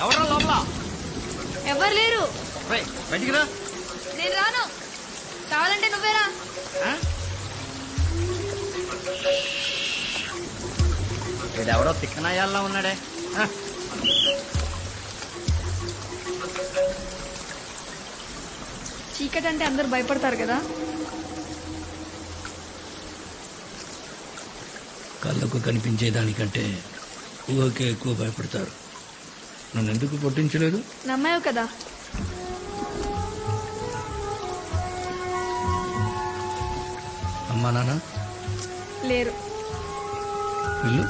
ఎవరా లోపల? ఎవరు లేరు. బయటికి రా. నేను రాను. కావాలంటే నువ్వేరా. వీడెవడో తిక్కనాయాల్లో ఉన్నాడే. చీకటి అంటే అందరు భయపడతారు కదా. కళ్ళకు కనిపించేదానికంటే ఊహకే ఎక్కువ భయపడతారు. నన్ను ఎందుకు కొట్టించలేదు? నమ్మావు కదా. అమ్మా నాన్న లేరు. ఇల్లు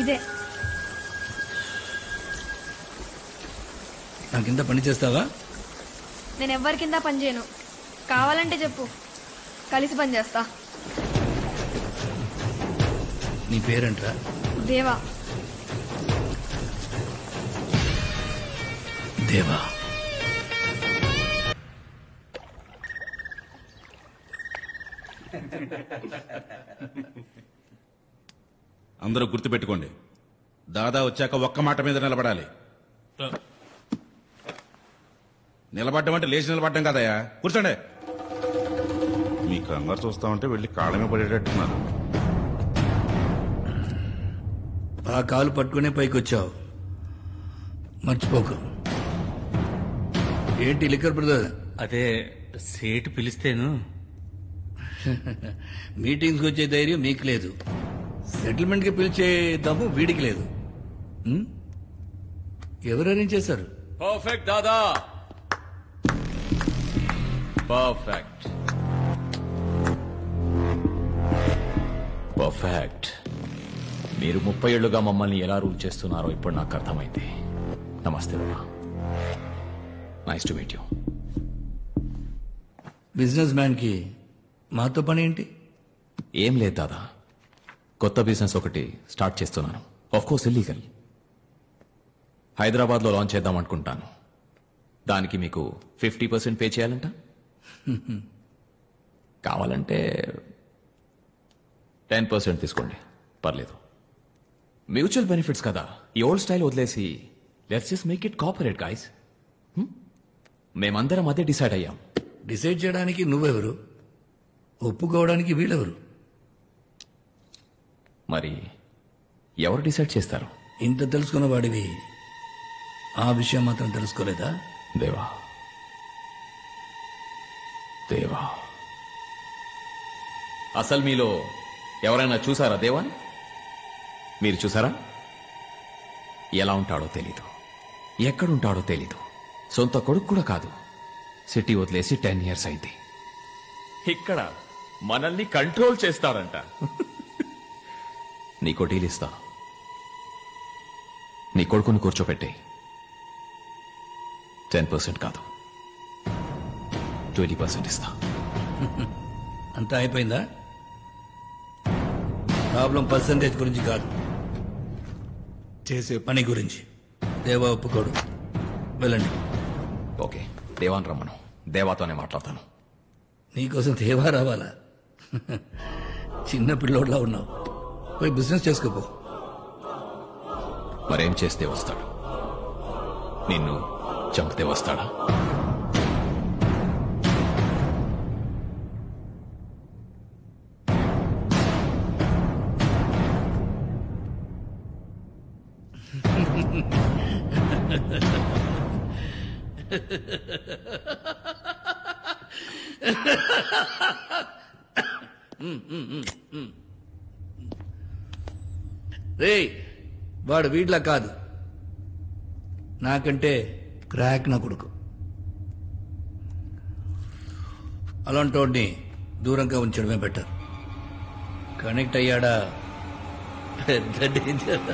ఇదే. నాకింత పని చేస్తావా? నేను ఎవ్వరి కింద పని చేయను. కావాలంటే చెప్పు, కలిసి పని చేస్తా. నీ పేరేంట్రా? దేవా. దేవా. అందరూ గుర్తుపెట్టుకోండి, దాదా వచ్చాక ఒక్క మాట మీద నిలబడాలి. నిలబడ్డం అంటే లేచి నిలబడ్డం కదయా. కూర్చోండి. మీ కంగారు చూస్తామంటే వెళ్ళి కాళ్ళమే పడేటట్టున్నారు. ఆ కాలు పట్టుకునే పైకి వచ్చావు, మర్చిపోకు. ఏంటి లిక్కర్ బ్రదర్? అదే సేటు పిలిస్తేను. మీటింగ్స్కి వచ్చే ధైర్యం మీకు లేదు, సెటిల్మెంట్కి పిలిచే దమ్ము వీడికి లేదు. ఎవరు అరేంజ్ చేశారు? పర్ఫెక్ట్ దాదా, పర్ఫెక్ట్ పర్ఫెక్ట్. మీరు 30 ఏళ్లుగా మమ్మల్ని ఎలా రూల్ చేస్తున్నారో ఇప్పుడు నాకు అర్థమైంది. నమస్తే బాబా. Nice to meet you. Business మ్యాన్కి మాతో పని ఏంటి? ఏం లేదు దాదా, కొత్త బిజినెస్ ఒకటి స్టార్ట్ చేస్తున్నాను. Of course illegal. హైదరాబాద్లో లాంచ్ చేద్దాం అనుకుంటాను. దానికి మీకు 50% పే చేయాలంట. కావాలంటే 10% తీసుకోండి, పర్లేదు. మ్యూచువల్ బెనిఫిట్స్ కదా. ఈ ఓల్డ్ స్టైల్ వదిలేసి let's just make it corporate guys. మేమందరం అదే డిసైడ్ అయ్యాం. డిసైడ్ చేయడానికి నువ్వెవరు? ఒప్పుకోవడానికి వీళ్ళెవరు? మరి ఎవరు డిసైడ్ చేస్తారు? ఇంత తెలుసుకున్న వాడివి ఆ విషయం మాత్రం తెలుసుకోలేదా? దేవా, దేవా, అసలు మీలో ఎవరైనా చూసారా దేవాని? మీరు చూసారా? ఎలా ఉంటాడో తెలీదు, ఎక్కడుంటాడో తెలీదు. సొంత కొడుకు కూడా కాదు. సిటీ వదిలేసి 10 years అయింది. ఇక్కడ మనల్ని కంట్రోల్ చేస్తాడంట. నీకో డీల్ ఇస్తా. నీ కొడుకుని కూర్చోపెట్టే 10% కాదు 20% ఇస్తా. అంతా అయిపోయిందా? ప్రాబ్లం పర్సంటేజ్ గురించి కాదు, చేసే పని గురించి. దేవా ఒప్పుకోడు. వెళ్ళండి. ఓకే, దేవాన్ రమ్మను. దేవాతోనే మాట్లాడతాను. నీకోసం దేవా రావాలా? చిన్న పిల్లోడ్లా ఉన్నావు. పోయి బిజినెస్ చేసుకోపో. మరేం చేస్తే వస్తాడు? నిన్ను చంపితే వస్తాడా? రే, వాడు వీడ్లా కాదు, నాకంటే క్రాక్ నా కొడుకు. అలాంటి దూరంగా ఉంచడమే బెటర్. కనెక్ట్ అయ్యాడా పెద్ద డేంజర్.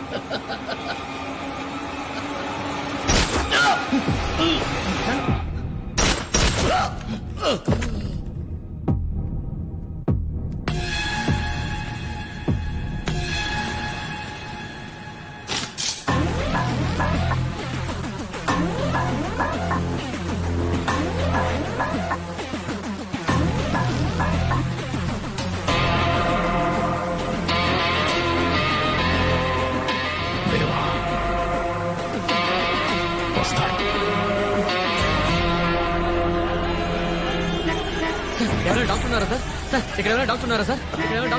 సార్ ఇక్కడ ఎవరైనా డాక్టర్ ఉన్నారా సార్? ఇక్కడ ఎవరైనా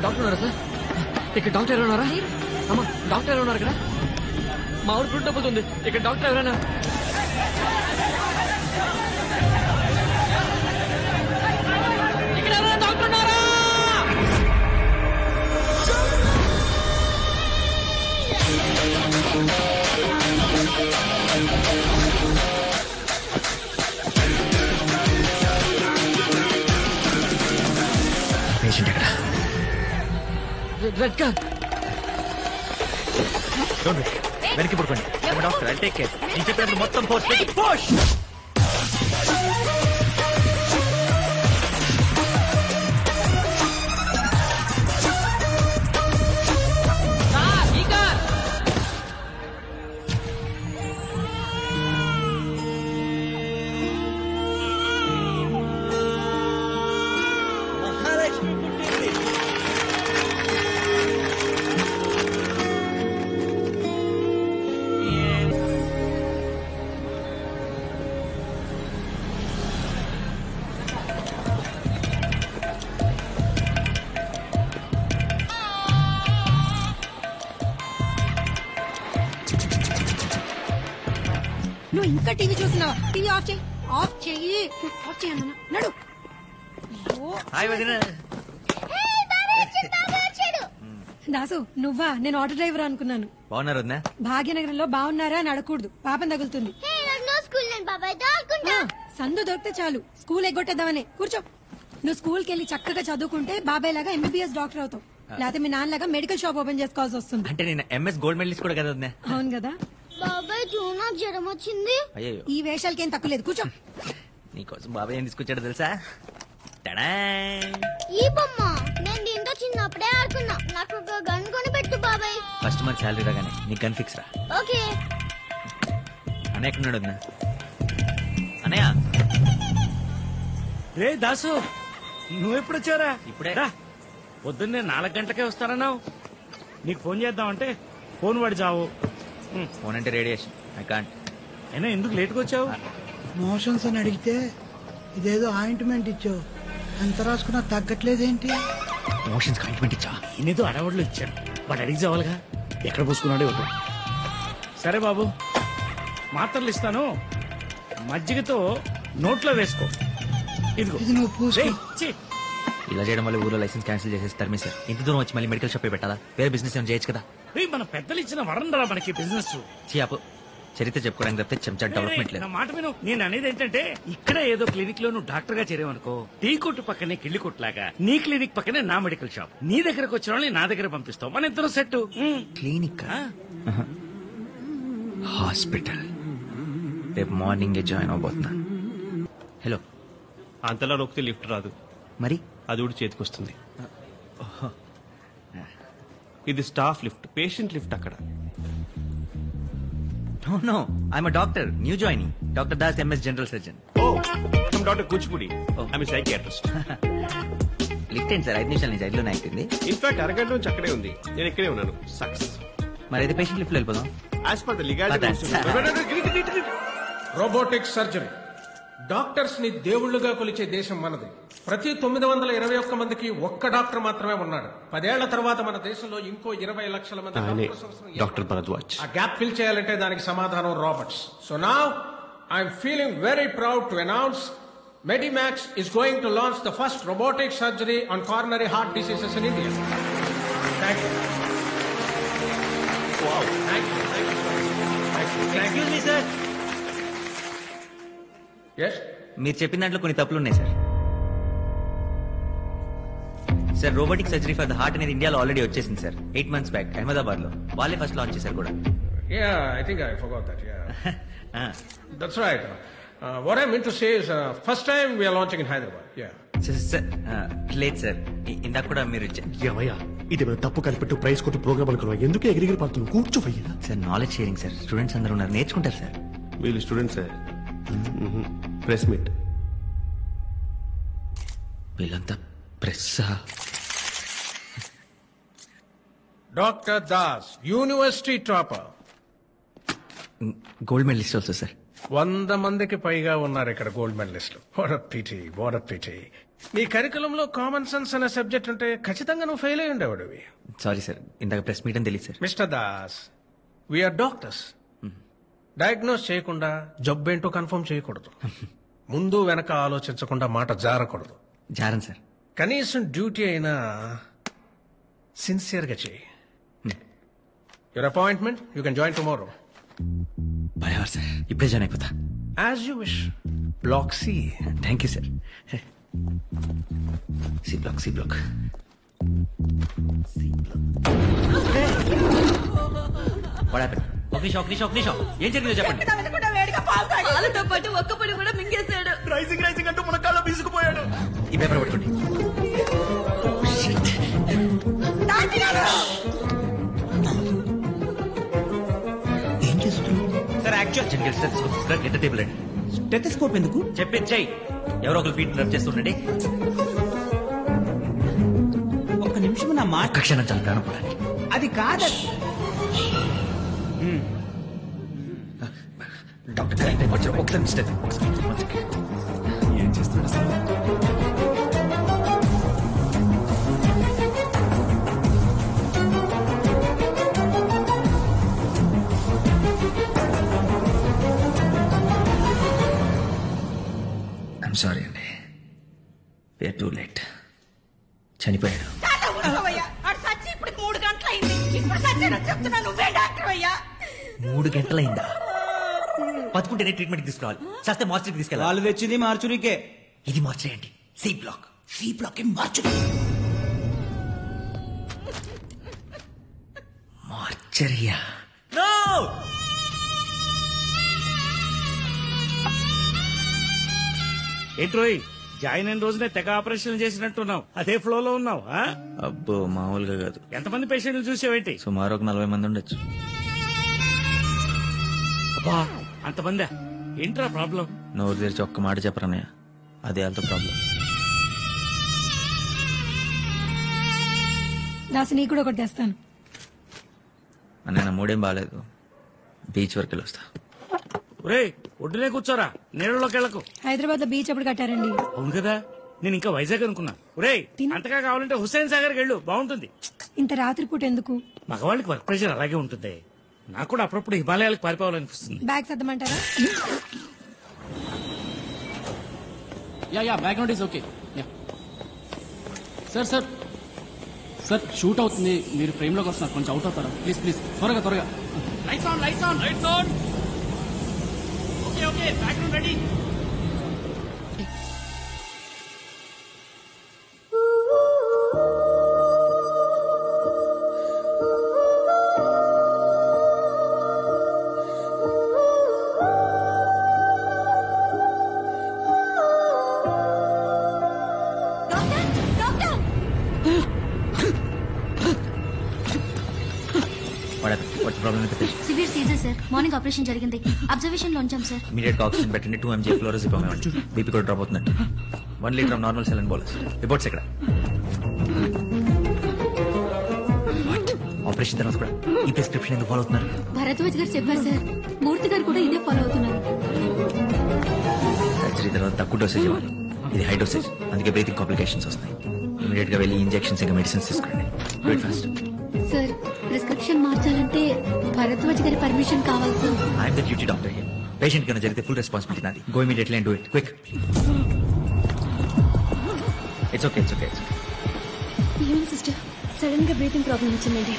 డాక్టర్ ఉన్నారా సార్? ఇక్కడ డాక్టర్ ఎవరైనా ఉన్నారా? అమ్మా డాక్టర్ ఎవరైనా ఉన్నారు ఇక్కడ? మా ఊరు బ్లడ్ తప్పుతుంది. ఇక్కడ డాక్టర్ ఎవరైనా? ఇక్కడ ఎవరైనా డాక్టర్ ఉన్నారా? పేషెంట్ ఎక్కడ? Red car. వెనక్కి పడుకోండి. Doctor I take care. నేను చెప్పినప్పుడు మొత్తం ఫోర్స్ పెట్టి పుష్. నువ్వు ఇంకా టీవీ చూస్తున్నావా? టీవీ ఆఫ్ చేయి. ఆఫ్ చెయ్యి. ఆఫ్ చేయన్నా నడు. హాయ్ వదిన. దాసు నువ్వా? నేను ఆటో డ్రైవర్ అనుకున్నాను. బాగున్నారు వదిన? భాగ్యనగరంలో బాగున్నారా అని అడగకూడదు, పాపం తగులుతుంది. సందు దొరికితే చాలు స్కూల్ ఎగ్గొట్టేద్దామని. కూర్చో. నువ్వు స్కూల్ కెళ్ళి చక్కగా చదువుకుంటే బాబాయ్ లాగా ఎంబీబీఎస్ డాక్టర్ అవుతావు. లేకపోతే మీ నాన్నలాగా మెడికల్ షాప్ ఓపెన్ చేసుకోవాల్సి వస్తుంది. అంటే నేను ఎంఎస్ గోల్డ్ మెడలిస్ట్ కూడా కదా వదిన? అవును కదా. బాబాయ్ చూనా జ్వరం వచ్చింది. అయ్యో ఈ వేషాలకి ఏం తక్కువ లేదు. కూర్చో. నీకోసం బాబాయ్ ఏం తీసుకొచ్చాడో తెలుసా? టడా! ఈ బొమ్మ నేను దీంతో చిన్నప్పుడే ఆడుకున్నా. నాకు ఒక గన్ కొని పెట్టు బాబాయ్. ఫస్ట్ మంత్ శాలరీ రాగానే నీ గన్ ఫిక్స్ రా. ఓకే. అన్నయ్య ఎక్కడున్నాడు వదిన? అన్నయ్య రే దాసు, నువ్వెప్పుడు వచ్చారా? ఇప్పుడే. పొద్దున్నే 4 గంటలకే వస్తారన్నావు. నీకు ఫోన్ చేద్దామంటే ఫోన్ పడి చావు. ఫోన్ అంటే రేడియేషన్. I can't. అయినా ఎందుకు లేట్గా వచ్చావు? మోషన్స్ అని అడిగితే ఇదేదో ఆయింట్మెంట్ ఇచ్చావు, ఎంత రాసుకున్నా తగ్గట్లేదేంటి? మోషన్స్ ఆయింట్మెంట్ ఇచ్చా? ఇన్నేదో అడవాళ్ళు ఇచ్చాడు, వాడు అడిగి చావాలిగా. ఎక్కడ పూసుకున్నాడే ఒకటి. సరే బాబు, మాత్రలు ఇస్తాను, మజ్జిగతో నోట్లో వేసుకో. ఇదిగో. ఇది నువ్వు పూసుకో. రేయ్, ఛీ. ఇలా చేయడం వల్ల ఊర్లో లైసెన్స్ క్యాన్సిల్ చేసేస్తారు సార్. ఇంత దూరం వచ్చి మళ్ళీ మెడికల్ షాప్ పెట్టాలా? వేరే బిజినెస్ ఏమైనా చేయొచ్చు కదా. రేయ్, మన పెద్దలు ఇచ్చిన వరండరా మనకి బిజినెస్. అప్పు చరిత్ర చెప్పుకోవడానికి తప్పితే చెంచా డెవలప్మెంట్ లేదు. నా మాట విను. నేను అనేది ఏంటంటే, ఇక్కడ ఏదో క్లినిక్ లో నువ్వు డాక్టర్ గా చేరేవనుకో, టీ కొట్టు పక్కనే కిళ్ళి కొట్టులాగా నీ క్లినిక్ పక్కనే నా మెడికల్ షాప్. నీ దగ్గరకు వచ్చిన వాళ్ళని నా దగ్గర పంపిస్తావు. మన ఇద్దరు సెట్. Clinic, hospital. రేపు మార్నింగ్ జాయిన్ అవబోతున్నా. హలో. అంతలా నొక్కితే లిఫ్ట్ రాదు, మరి అది కూడా చేతికొస్తుంది. ఇది స్టాఫ్ లిఫ్ట్, పేషెంట్ లిఫ్ట్ అక్కడ. No, I'm doctor, new joining. Doctor Das, MS general surgeon. Oh, I'm doctor Kuchipudi, I'm psychiatrist. Lift ఏంటి సార్? 5 నిమిషాల నుంచి 5లోనే అయిపోయింది. ఇన్ఫాక్ట్ అరగంట నుంచి అక్కడే ఉంది, నేను ఇక్కడే ఉన్నాను. సక్సెస్. మరి అయితే పేషెంట్ లిఫ్ట్ లో వెళ్ళిపోదాం. As per the legality. Robotic surgery. Doctors ని దేవుళ్లుగా కొలిచే దేశం మనది. ప్రతి 921 మందికి ఒక్క డాక్టర్ మాత్రమే ఉన్నాడు. 10 ఏళ్ల తర్వాత మన దేశంలో ఇంకో 20 లక్షల మంది డాక్టర్స్ అవసరం. డాక్టర్ భరద్వాజ్. ఆ గ్యాప్ ఫిల్ చేయాలంటే దానికి సమాధానం robots. So now I'm feeling very proud to announce Medimax is going to launch the first robotic surgery on coronary heart diseases in India. Thank you. Wow. Thank you. Thank you. Thank you. Excuse me, sir. Yes? మీరు చెప్పిన దాంట్లో కొన్ని తప్పులు ఉన్నాయి sir. Sir, robotic surgery for the heart అనేది ఇండియాలో already వచ్చేసింది sir. 8 months back Ahmedabad లో. వాళ్ళే ఫస్ట్ లాంచ్ చేశారు కూడా. Yeah, I think I forgot that. Yeah. That's right. What I meant to say is, first time we are launching in Hyderabad. Yeah. Sir, లేదు sir, ఇందాక కూడా మీరు ఏమయ్యా, ఇది మేము తప్పు కనిపెట్టు ప్రైస్ కొట్టు ప్రోగ్రామ్ అనుకున్నాం. ఎందుకు ఎగిరిగిరి పడుతున్నాం? కూర్చోవయ్యా. Sir, knowledge sharing sir. Students అందరూ ఉన్నారు, నేర్చుకుంటారు సార్. వీళ్ళు స్టూడెంట్స్ ప్రెస్ మీట్. వీళ్ళంతా press. Dr. Das, university topper. Gold medalist also sir. 100 మందికి పైగా ఉన్నారు ఇక్కడ గోల్డ్ మెడలిస్టులు. What a pity. నీ కరికులంలో కామన్ సెన్స్ అనే సబ్జెక్ట్ ఉంటే ఖచ్చితంగా నువ్వు ఫెయిల్ అయ్యి ఉండేవాడివి. సారీ సార్, ఇందాక ప్రెస్ మీట్ అని తెలియదు సార్. Mister Das, we are doctors. Diagnose చేయకుండా జబ్బేంటో కన్ఫర్మ్ చేయకూడదు. ముందు వెనక ఆలోచించకుండా మాట జారకూడదు. జారన్ సార్. కనీసం డ్యూటీ అయినా సిన్సియర్గా చేయి. Your appointment you can join tomorrow. బరాబర్ సార్, ఇప్పుడే జాయిన్ అయిపోతా. As you wish. Block C. Thank you sir. C block, C block. ఏం జరిగిందో చెప్పండి. పాలతో పాటు ఒక్క పొడి కూడా మింగేశాడు. రైసింగ్ రైసింగ్ అంటూ మన కాళ్ళ తీసుకుపోయాడు. ఈ పేపర్ పట్టుకోండి. ఏం చేస్తున్నావు సార్ యాక్చువల్ జనరల్ సార్ ఎంత టేబుల్ అండి. స్టెథోస్కోప్ ఎందుకు? చెప్పేది చెయ్యి. ఎవరో ఒకరు ఫీట్ డ్రప్ చేస్తుండండి. ఒక్క నిమిషం నా మాట. ఒక్క క్షణం చాలా ప్రాణం పోరాడి. అది కాదు డాక్టర్ కరెక్ట్ టైం వచ్చారు. ఒకసారి మిస్టర్ ఏం చేస్తున్నాడు సార్? ఐఎమ్ సారీ అండి, వేర్ టూ లేట్. చనిపోయాడు. 3 గంటలైందా? బతుకుంటేనే ట్రీట్మెంట్ తీసుకురావాలి, చేస్తే మార్చురీకి తీసుకెళ్ళాలి. వాళ్ళు తెచ్చింది మార్చురీకే. ఇది మార్చురీ అండి, సి బ్లాక్. సి బ్లాక్ ఏం మార్చురీ? మార్చరియా? నో! ఏంట్రోయ్, జాయిన్ అయిన రోజునే తెగ ఆపరేషన్ చేసినట్టున్నావు. అదే ఫ్లోలో ఉన్నావు. అబ్బో మామూలుగా కాదు. ఎంతమంది పేషెంట్లు చూసావేంటి? సుమారు ఒక 40 మంది ఉండొచ్చు. అబ్బా, అంతమందా? ఏంట్రా ప్రాబ్లం? నోరు తెరిచి ఒక్క మాట చెప్పరన్నయ్య, అదే వాళ్ళతో ప్రాబ్లం. దాసు నీ కూడా ఒకటి తెస్తాను. అన్నయ్య నా మూడేం బాగాలేదు, బీచ్ వరకు వెళ్ళి వస్తా. ఒరేయ్, ఒడ్డునే కూర్చోరా, నీళ్ళలోకి వెళ్ళకు. హైదరాబాద్ లో బీచ్ ఎప్పుడు కట్టారండి? అవును కదా, నేను ఇంకా వైజాగ్ అనుకున్నా. ఒరేయ్, అంతగా కావాలంటే హుస్సేన్ సాగర్కి వెళ్ళు, బాగుంటుంది. ఇంత రాత్రిపూట ఎందుకు? మగవాళ్ళకి వర్క్ ప్రెషర్ అలాగే ఉంటుంది. నాకు కూడా అప్పుడప్పుడు హిమాలయాలకు పారిపోవాలనిపిస్తుంది. బ్యాగ్ సర్దమంటారా? Yeah background is okay. Sir sir sir, shoot అవుతుంది, మీరు ఫ్రేమ్ లోకి వస్తున్నారు, కొంచెం అవుట్ అవుతారా ప్లీజ్ ప్లీజ్, త్వరగా త్వరగా. Lights on lights on lights on. Okay okay, background ready. Severe seizure sir, morning operation జరిగింది, అబ్జర్వేషన్ లో ఉంచాం సార్. ఇమీడియట్ గా ఆక్సిజన్ పెట్టండి. 2 mg ఫ్లోరోసిపమ్ ఇవ్వండి. బీపీ కూడా డ్రాప్ అవుతుందండి. 1 litre of normal saline bolus. Reports ఎక్కడ? ఆపరేషన్ తర్వాత కూడా ఈ ప్రిస్క్రిప్షన్ ఎందుకు ఫాలో అవుతున్నారు? భరద్వాజ్ గారు చెప్పారు సార్, మూర్తి గారు కూడా ఇదే ఫాలో అవుతున్నారు. సర్జరీ తర్వాత తక్కువ డోసేజ్ ఇవ్వాలి, ఇది హై డోసేజ్, అందుకే బ్రీతింగ్ కాంప్లికేషన్స్ వస్తాయి. ఇమీడియట్ గా వెళ్ళి ఇంజెక్షన్స్ ఇంకా మెడిసిన్స్ తీసుకోండి. Do it fast. Sir, prescription మార్చాలంటే భరద్వాజ్ గారి పర్మిషన్ కావాలి sir. I'm the duty doctor here. Patient కన్నా జరిగితే ఫుల్ రెస్పాన్సిబిలిటీ నాది. Go immediately and do it quick. It's okay, it's okay, it's okay. ఏం సిస్టర్, సడన్ గా బ్రీతింగ్ ప్రాబ్లం వచ్చిందండి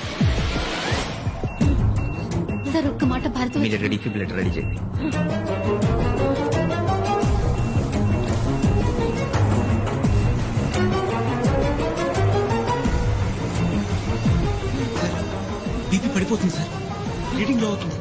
sir. ఒక్క మాట భరద్వాజ్. ఇమీడియట్ గా డిఫిబ్రిలేటర్ రెడీ చేయండి. బీపీ పడిపోతుంది సార్, రీడింగ్ లో అవుతుంది.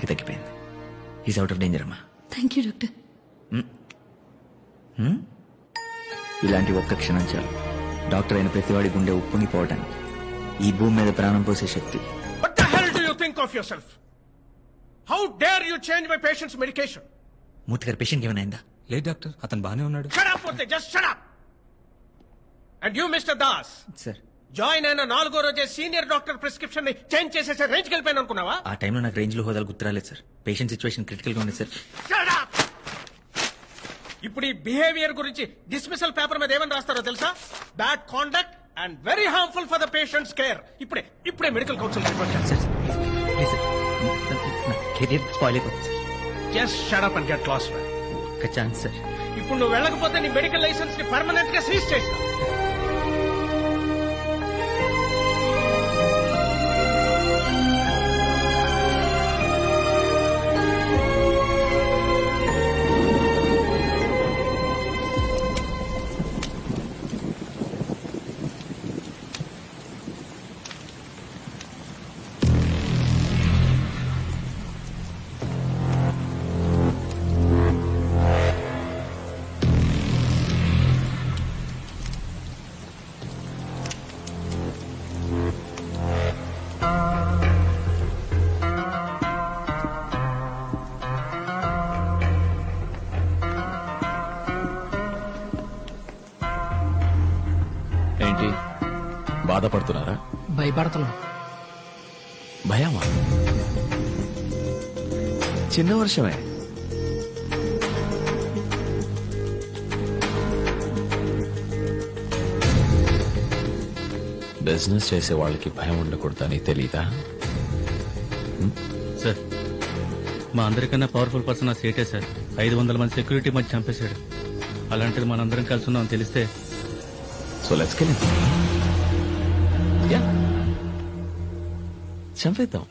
పూర్తిగా తగ్గిపోయింది. ఈజ్ అవుట్ ఆఫ్ డేంజర్ అమ్మా. Thank you doctor. ఇలాంటి ఒక్క క్షణం చాలు డాక్టర్ అయిన ప్రతివాడి గుండె ఉప్పొంగిపోవటానికి. ఈ భూమి మీద ప్రాణం పోసే శక్తి. What the hell do you think of yourself? How dare you change my patient's medication? మూర్తి గారి పేషెంట్ ఏమైనా అయిందా? లేదు డాక్టర్, అతను బానే ఉన్నాడు. Shut up, Murthy, just shut up. And you, Mr. Das. Sir, join అయిన 4వ రోజే సీనియర్ డాక్టర్ ప్రిస్క్రిప్షన్ ని చేంజ్ చేసేసే రేంజ్కి వెళ్ళిపోయాను అనుకున్నావా? ఆ టైంలో నాకు రేంజ్ లో హోదాలు గుర్తురాలేదు సార్. పేషెంట్ సిచ్యువేషన్ క్రిటికల్ గా ఉంది సార్. Shut up. ఇప్పుడు ఈ బిహేవియర్ గురించి డిస్మిసల్ పేపర్ మీద ఏమని రాస్తారో తెలుసా? Bad conduct and very harmful for the patients care. ఇప్పుడే మెడికల్ కౌన్సిల్ రిపోర్ట్ చేస్తాను. కెరీర్ స్పాయిల్ అయిపోతుంది sir. Just shut up and get lost. ఒక్క ఛాన్స్ సార్. ఇప్పుడు నువ్వు వెళ్ళకపోతే నీ మెడికల్ లైసెన్స్ ని పర్మనెంట్ గా సీజ్ చేస్తా. ఏంటి బాధపడుతున్నారా? భయపడుతున్నా. భయమా? చిన్న వర్షమే. బిజినెస్ చేసే వాళ్ళకి భయం ఉండకూడదని తెలీదా? సార్, మా అందరికన్నా పవర్ఫుల్ పర్సన్ ఆ సేటే సార్. 500 మంది సెక్యూరిటీ మధ్య చంపేశాడు. అలాంటిది మనందరం కలిసి ఉన్నాం తెలిస్తే. So let's kill him. Yeah, చంపేద్దాం.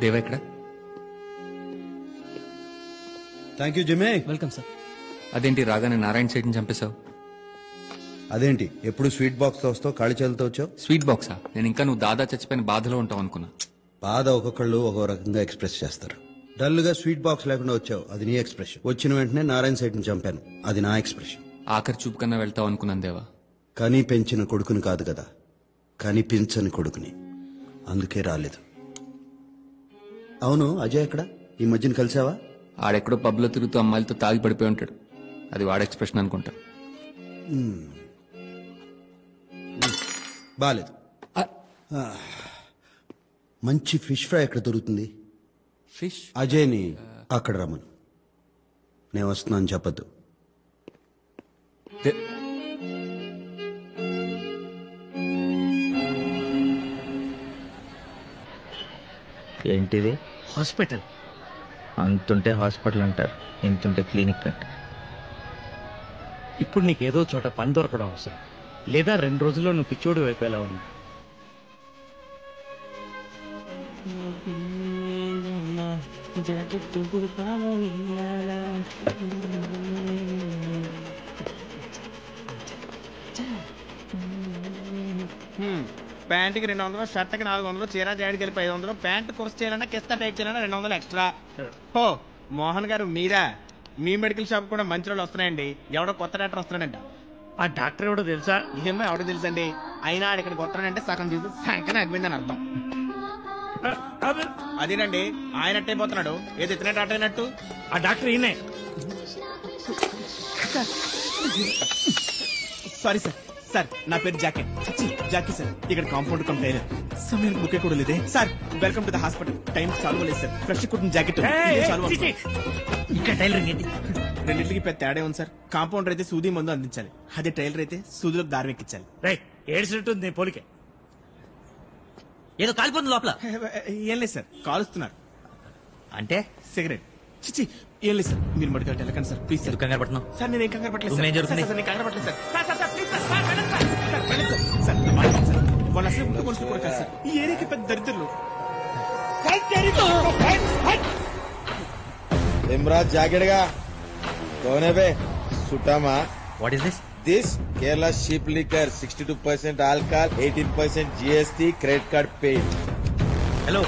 దేవా ఇక్కడ. థ్యాంక్ యూ జిమ్మే. Welcome sir. అదేంటి రాగానే నారాయణ సైడ్ని చంపేశావు? అదేంటి ఎప్పుడు స్వీట్ బాక్స్ తో వస్తావు, ఖాళీ చేతులతో వచ్చావు? స్వీట్ బాక్సా? నేను ఇంకా నువ్వు దాదా చచ్చిపోయిన బాధలో ఉంటావు అనుకున్నా. బాధ ఒక్కొక్కళ్ళు ఒక్కో రకంగా ఎక్స్ప్రెస్ చేస్తారు. డల్ గా స్వీట్ బాక్స్ లేకుండా వచ్చావు, అది నీ ఎక్స్ప్రెషన్. వచ్చిన వెంటనే నారాయణ సైడ్ ని చంపాను, అది నా ఎక్స్ప్రెషన్. ఆఖరి చూపు కన్నా వెళ్తావు అనుకున్నాను దేవా. కానీ పెంచిన కొడుకుని కాదు కదా, కనిపించని కొడుకుని. అందుకే రాలేదు. అవును, అజయ్ ఎక్కడ? ఈ మధ్యన కలిసావా? ఆడెక్కడో పబ్లో తిరుగుతూ అమ్మాయిలతో తాగి పడిపోయి ఉంటాడు. అది వాడ ఎక్స్ప్రెషన్ అనుకుంటా. బాలేదు. మంచి ఫిష్ ఫ్రై ఎక్కడ దొరుకుతుంది? ఫిష్? అజయ్ని అక్కడ రమ్మను. నేను వస్తున్నాను చెప్పద్దు. ఏంటిది? హాస్పిటల్. అంతుంటే హాస్పిటల్ అంటారు, ఇంతుంటే క్లినిక్ అంటారు. ఇప్పుడు నీకేదో చోట పని దొరకడం అవసరం, లేదా 2 రోజుల్లో నువ్వు పిచ్చోడు వైపేలా ఉన్నా. ప్యాంట్కి 200, షర్ట్కి 400, చీర జాడికి వెళ్ళి 500, ప్యాంట్ కోర్స్ చేయాలన్నా కిస్తా టైప్ చేయాలన్నా 200 ఎక్స్ట్రా. ఓ మోహన్ గారు మీరా? మీ మెడికల్ షాప్ కూడా మంచి రోజులు వస్తున్నాయండి. ఎవడో కొత్త డాక్టర్ వస్తున్నాడంట. ఆ డాక్టర్ ఎవడో తెలుసా? ఏమో ఎవడో తెలుసండి. అయినా ఇక్కడికి వస్తున్నాడంటే సగం చూసి సంకనే అగ్గిందని అర్థం. అదేనండి, ఆయన అట్టే పోతున్నాడు. ఏది ఇతనే డాక్టర్ అయినట్టు. ఆ డాక్టర్ ఈయనే. Sorry sir. సార్ నా పేరు జాకీ. Jackie sir. ఇక్కడ కాంపౌండ్ కమ్ టైలర్. సమయం బుకే కూడా లేదే సార్. Welcome to the hospital. Time solve లేదు సార్. ఫ్రెష్ కుట్టిన జాకెట్ ఇక్కడ టైలరింగ్ ఏంటి? రెండింటికి పెద్ద తేడా ఉంది సార్. కాంపౌండర్ అయితే సూది మందు అందించాలి, అదే టైలర్ అయితే సూదిలోకి దారం ఎక్కించాలి. రైట్, ఏడ్చినట్టుంది పోలికే. ఏదో కాలిపోతుంది లోపల. ఏం లేదు సార్, కాలుస్తున్నారు. అంటే సిగరెట్. చిచి ఏం లేదు సార్. మీరు మెడికల్ వెళ్ళకండి సార్ ప్లీజ్ సార్. కంగారు పడుతున్నావు సార్? నేను ఏం కంగారు పట్టలేదు సార్. జరుగుతుంది? నేను కంగారు పట్టలేదు సార్. ప్లీజ్ సార్, వెళ్ళండి సార్. సార్ వెళ్ళండి సార్. వాళ్ళు అసలు ముందు కొలుసు కూడా కాదు సార్. ఈ ఏరియాకి పెద్ద దరిద్రులు. इमराज जागेड़गा कौन है बे सुटामा What is this? This Kerala sheep liquor 62% alcohol 18% GST credit card paid. Hello.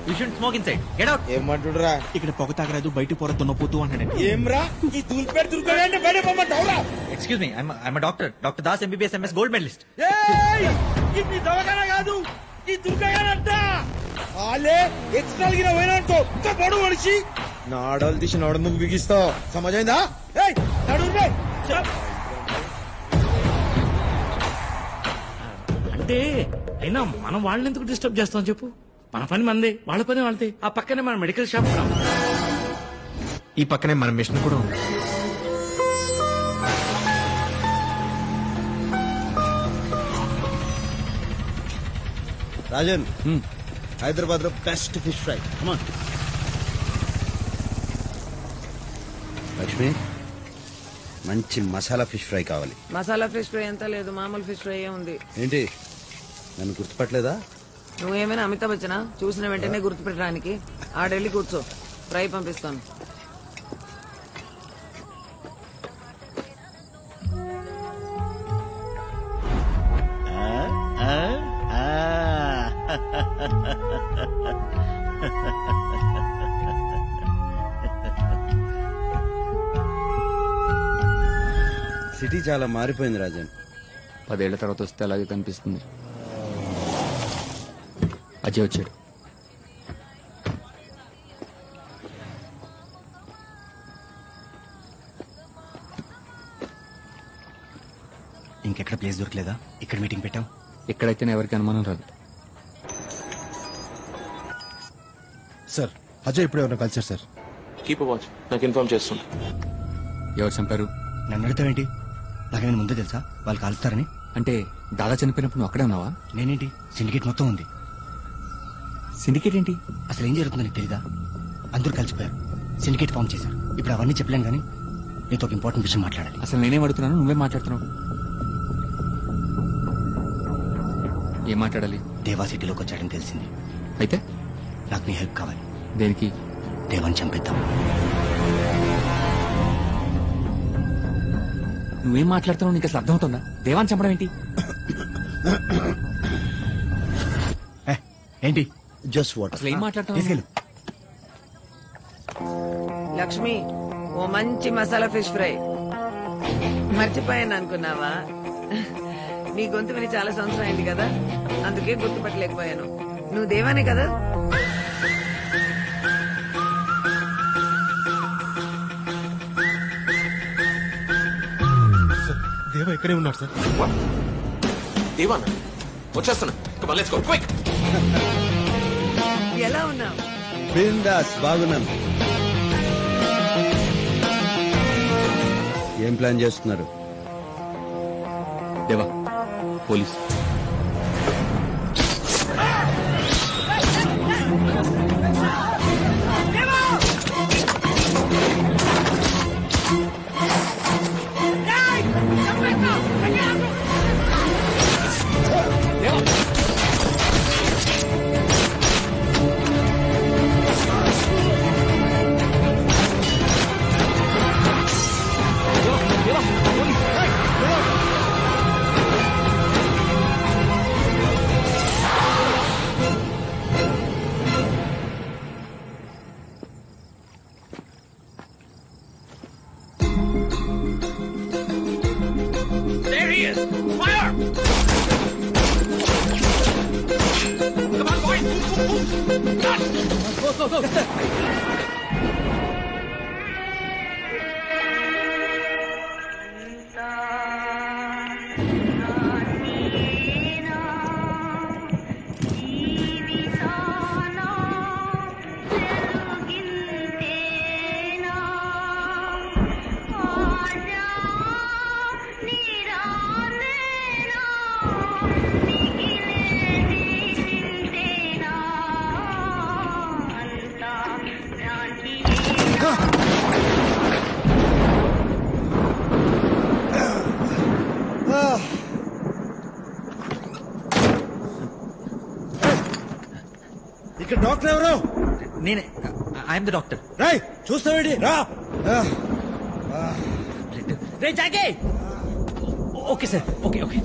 You shouldn't smoke inside. Get out. ఏమంటుడురా ఇక్కడ పొగ తాగరాదు బయట పొర దున్నపోతూ అంటాడండి. ఏమ్రా ఈ దూల్పేట దుర్గండి బయట పొమ్మంటావురా. Excuse me. I'm a doctor. Dr. Das MBBS MS gold medalist. ఏయ్ ఇది దవకన కాదు ఈ దుర్గంట ఆలే ఎక్స్ట్రా గిన పోయినంటో పడు మనిషి నాడలు తీసి నడుముకు బిగిస్తావు సమజైందా. ఏయ్ నడు రే అంటే అయినా మనం వాళ్ళని ఎందుకు డిస్టర్బ్ చేస్తాం చెప్పు. మన పని మంది, వాళ్ళ పని వాళ్ళది. ఆ పక్కనే మన మెడికల్ షాప్. ఈ పక్కనే మన మిషన్ కూడా ఉంది. రాజన్ హైదరాబాద్ లో బెస్ట్ ఫిష్ ఫ్రై. లక్ష్మి మంచి మసాలా ఫిష్ ఫ్రై కావాలి. మసాలా ఫిష్ ఫ్రై ఎంత లేదు, మామూలు ఫిష్ ఫ్రై ఉంది. ఏంటి నన్ను గుర్తుపట్టలేదా? నువ్వేమైనా అమితాబ్ బచ్చనా? చూసిన వెంటనే గుర్తుపెట్టడానికి. ఆడెళ్ళి కూర్చో, ఫ్రై పంపిస్తాను. సిటీ చాలా మారిపోయింది రాజన్. 10 ఏళ్ల తర్వాత వస్తే అలాగే కనిపిస్తుంది. అజయ్ వచ్చాడు. ఇంకెక్కడ ప్లేస్ దొరకలేదా? ఇక్కడ మీటింగ్ పెట్టాం. ఎక్కడైతేనే ఎవరికి అనుమానం రాదు. సార్ అజయ్ ఇప్పుడు ఎవరైనా కలిసారు సార్? కీప్ వాచ్, నాకు ఇన్ఫార్మ్ చేస్తున్నా. ఎవరు చంపారు? నన్ను అడుగుతావేంటి? నాకేమైనా ముందే తెలుసా వాళ్ళు కాలుస్తారని? అంటే దాదా చనిపోయినప్పుడు నువ్వు అక్కడే ఉన్నావా? నేనేంటి, సిండికేట్ మొత్తం ఉంది. సిండికేట్ ఏంటి? అసలు ఏం జరుగుతుందో నీకు తెలీదా? అందరూ కలిసిపోయారు, సిండికేట్ ఫామ్ చేశారు. ఇప్పుడు అవన్నీ చెప్పలేను కానీ నీతో ఒక ఇంపార్టెంట్ విషయం మాట్లాడాలి. అసలు నేనేం అడుగుతున్నాను, నువ్వే మాట్లాడుతున్నావు. ఏం మాట్లాడాలి? దేవా సిటీలోకి వచ్చాడని తెలిసింది. అయితే నాకు నీ హెల్ప్ కావాలి. దేనికి? దేవాన్ని చంపిద్దాం. నువ్వేం మాట్లాడుతున్నావు? నీకు అసలు అర్థమవుతుందా? దేవాన్ని చంపడం ఏంటి? ఏంటి జస్ట్ వాటర్. అసలు ఏం మాట్లాడుతున్నావు? లక్ష్మి, ఓ మంచి మసాలా ఫిష్ ఫ్రై. మర్చిపోయాను అనుకున్నావా? నీ గొంతు విని చాలా సంవత్సరం అయింది కదా, అందుకే గుర్తుపట్టలేకపోయాను. నువ్వు దేవానే కదా? దేవా ఇక్కడే ఉన్నాడు సార్. దేవానా వచ్చేస్తున్నా. Let's go quick. ఎలా ఉన్నావు? బిందాస్, బాగున్నాను. ఏం ప్లాన్ చేస్తున్నారు? దేవా police. There he is! Fire! Come on, boys! Move! Go, go, go! ఇక్కడ డాక్టర్ ఎవరు? నేనే. I'm the doctor. రాయ్ చూస్తావేంటి రా. రే జాకే. Okay sir, okay okay.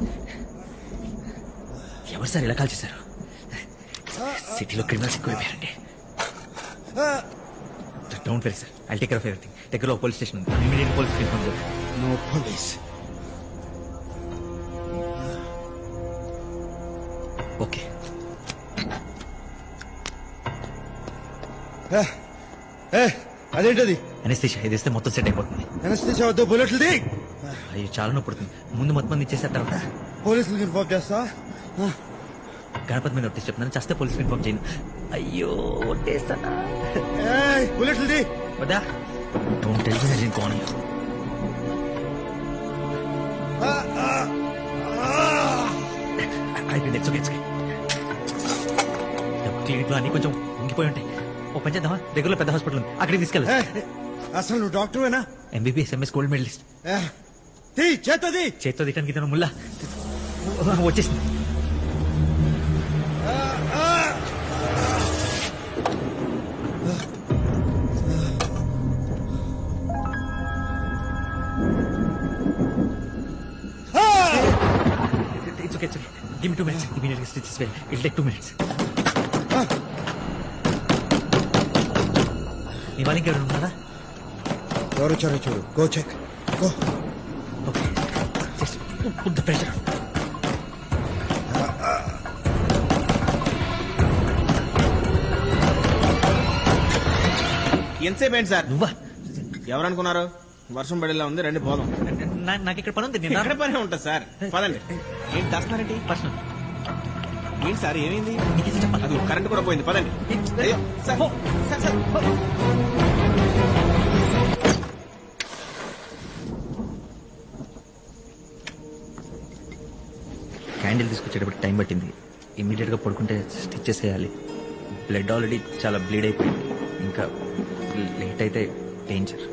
ఎవరు సార్ ఇలా కాల్ చేశారు? సిటీలో క్రిమినల్స్ ఎక్కువైపోయారండి. Don't worry sir, I'll take care of everything. దగ్గరలో పోలీస్ స్టేషన్ ఉంది, ఇమీడియట్ పోలీస్ ఇన్ఫార్మ్ చేయండి. No police. ఓకే. అదేంటది? అనస్థీషియా ఇది ఇస్తే మొత్తం సెట్ అయిపోతుంది. అనస్థీషియా వద్ద బుల్లెట్లు ది. అయ్యో చాలా నొప్పి పడుతుంది. ముందు మొత్తం మంది ఇచ్చేసారు, తర్వాత పోలీసులకు ఇన్ఫార్మ్ చేస్తా. గణపతి మీద ఒట్టి చెప్తున్నాను, చేస్తే పోలీసులు ఇన్ఫార్మ్ చేయను. అయ్యో ఒట్టేస్తానా. బుల్లెట్లు ది. వద్దా? డోంట్ టెల్ మీ నేను కోన్. అయిపోయింది. క్లినిక్ లో అన్ని కొంచెం ఉంగిపోయి ఉంటాయి. ఓ పని చేద్దామా, దగ్గరలో పెద్ద హాస్పిటల్ ఉంది, అక్కడికి తీసుకెళ్ళి. అసలు నువ్వు డాక్టర్వేనా? MBBS MS gold medalist. చేత్తో తీయటానికి ఇతను ముల్లా వచ్చేసింది. It's okay. Give me 2 minutes. Immediately stitch this well. It'll take 2 minutes. నీ వాళ్ళకి ఎవరు ఉన్నారా? ఎవరు వచ్చారో చూడు. Go check. Go. Okay. Just put the pressure. ఎంతసేపు ఏంటి సార్? నువ్వా? ఎవరనుకున్నారు? వర్షం పడేలా ఉంది, రండి పోదాం. నాకు ఇక్కడ పని ఉంది. ఎక్కడ పని ఉంటుంది సార్? పదండి. ఏంటి దాస్తున్నారండి? పర్సనల్. ఏంటి సార్ ఏమైంది? అది కరెంట్ కూడా పోయింది, పదండి. అయ్యో సార్, సార్, సార్. క్యాండిల్ తీసుకొచ్చేటప్పుడు టైం పట్టింది. ఇమ్మీడియట్ గా పడుకుంటే స్టిచ్ చేసేయాలి. బ్లడ్ ఆల్రెడీ చాలా బ్లీడ్ అయిపోయింది. ఇంకా లేట్ అయితే డేంజర్.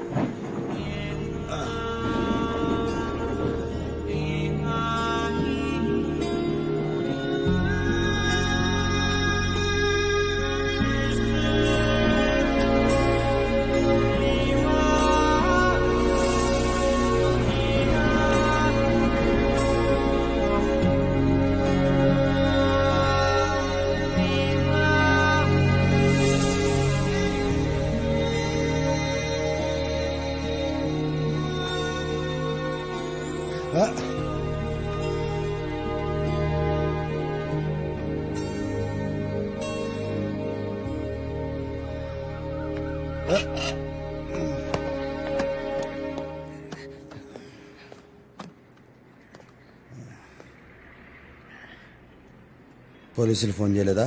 పోలీసులు ఫోన్ చేయలేదా?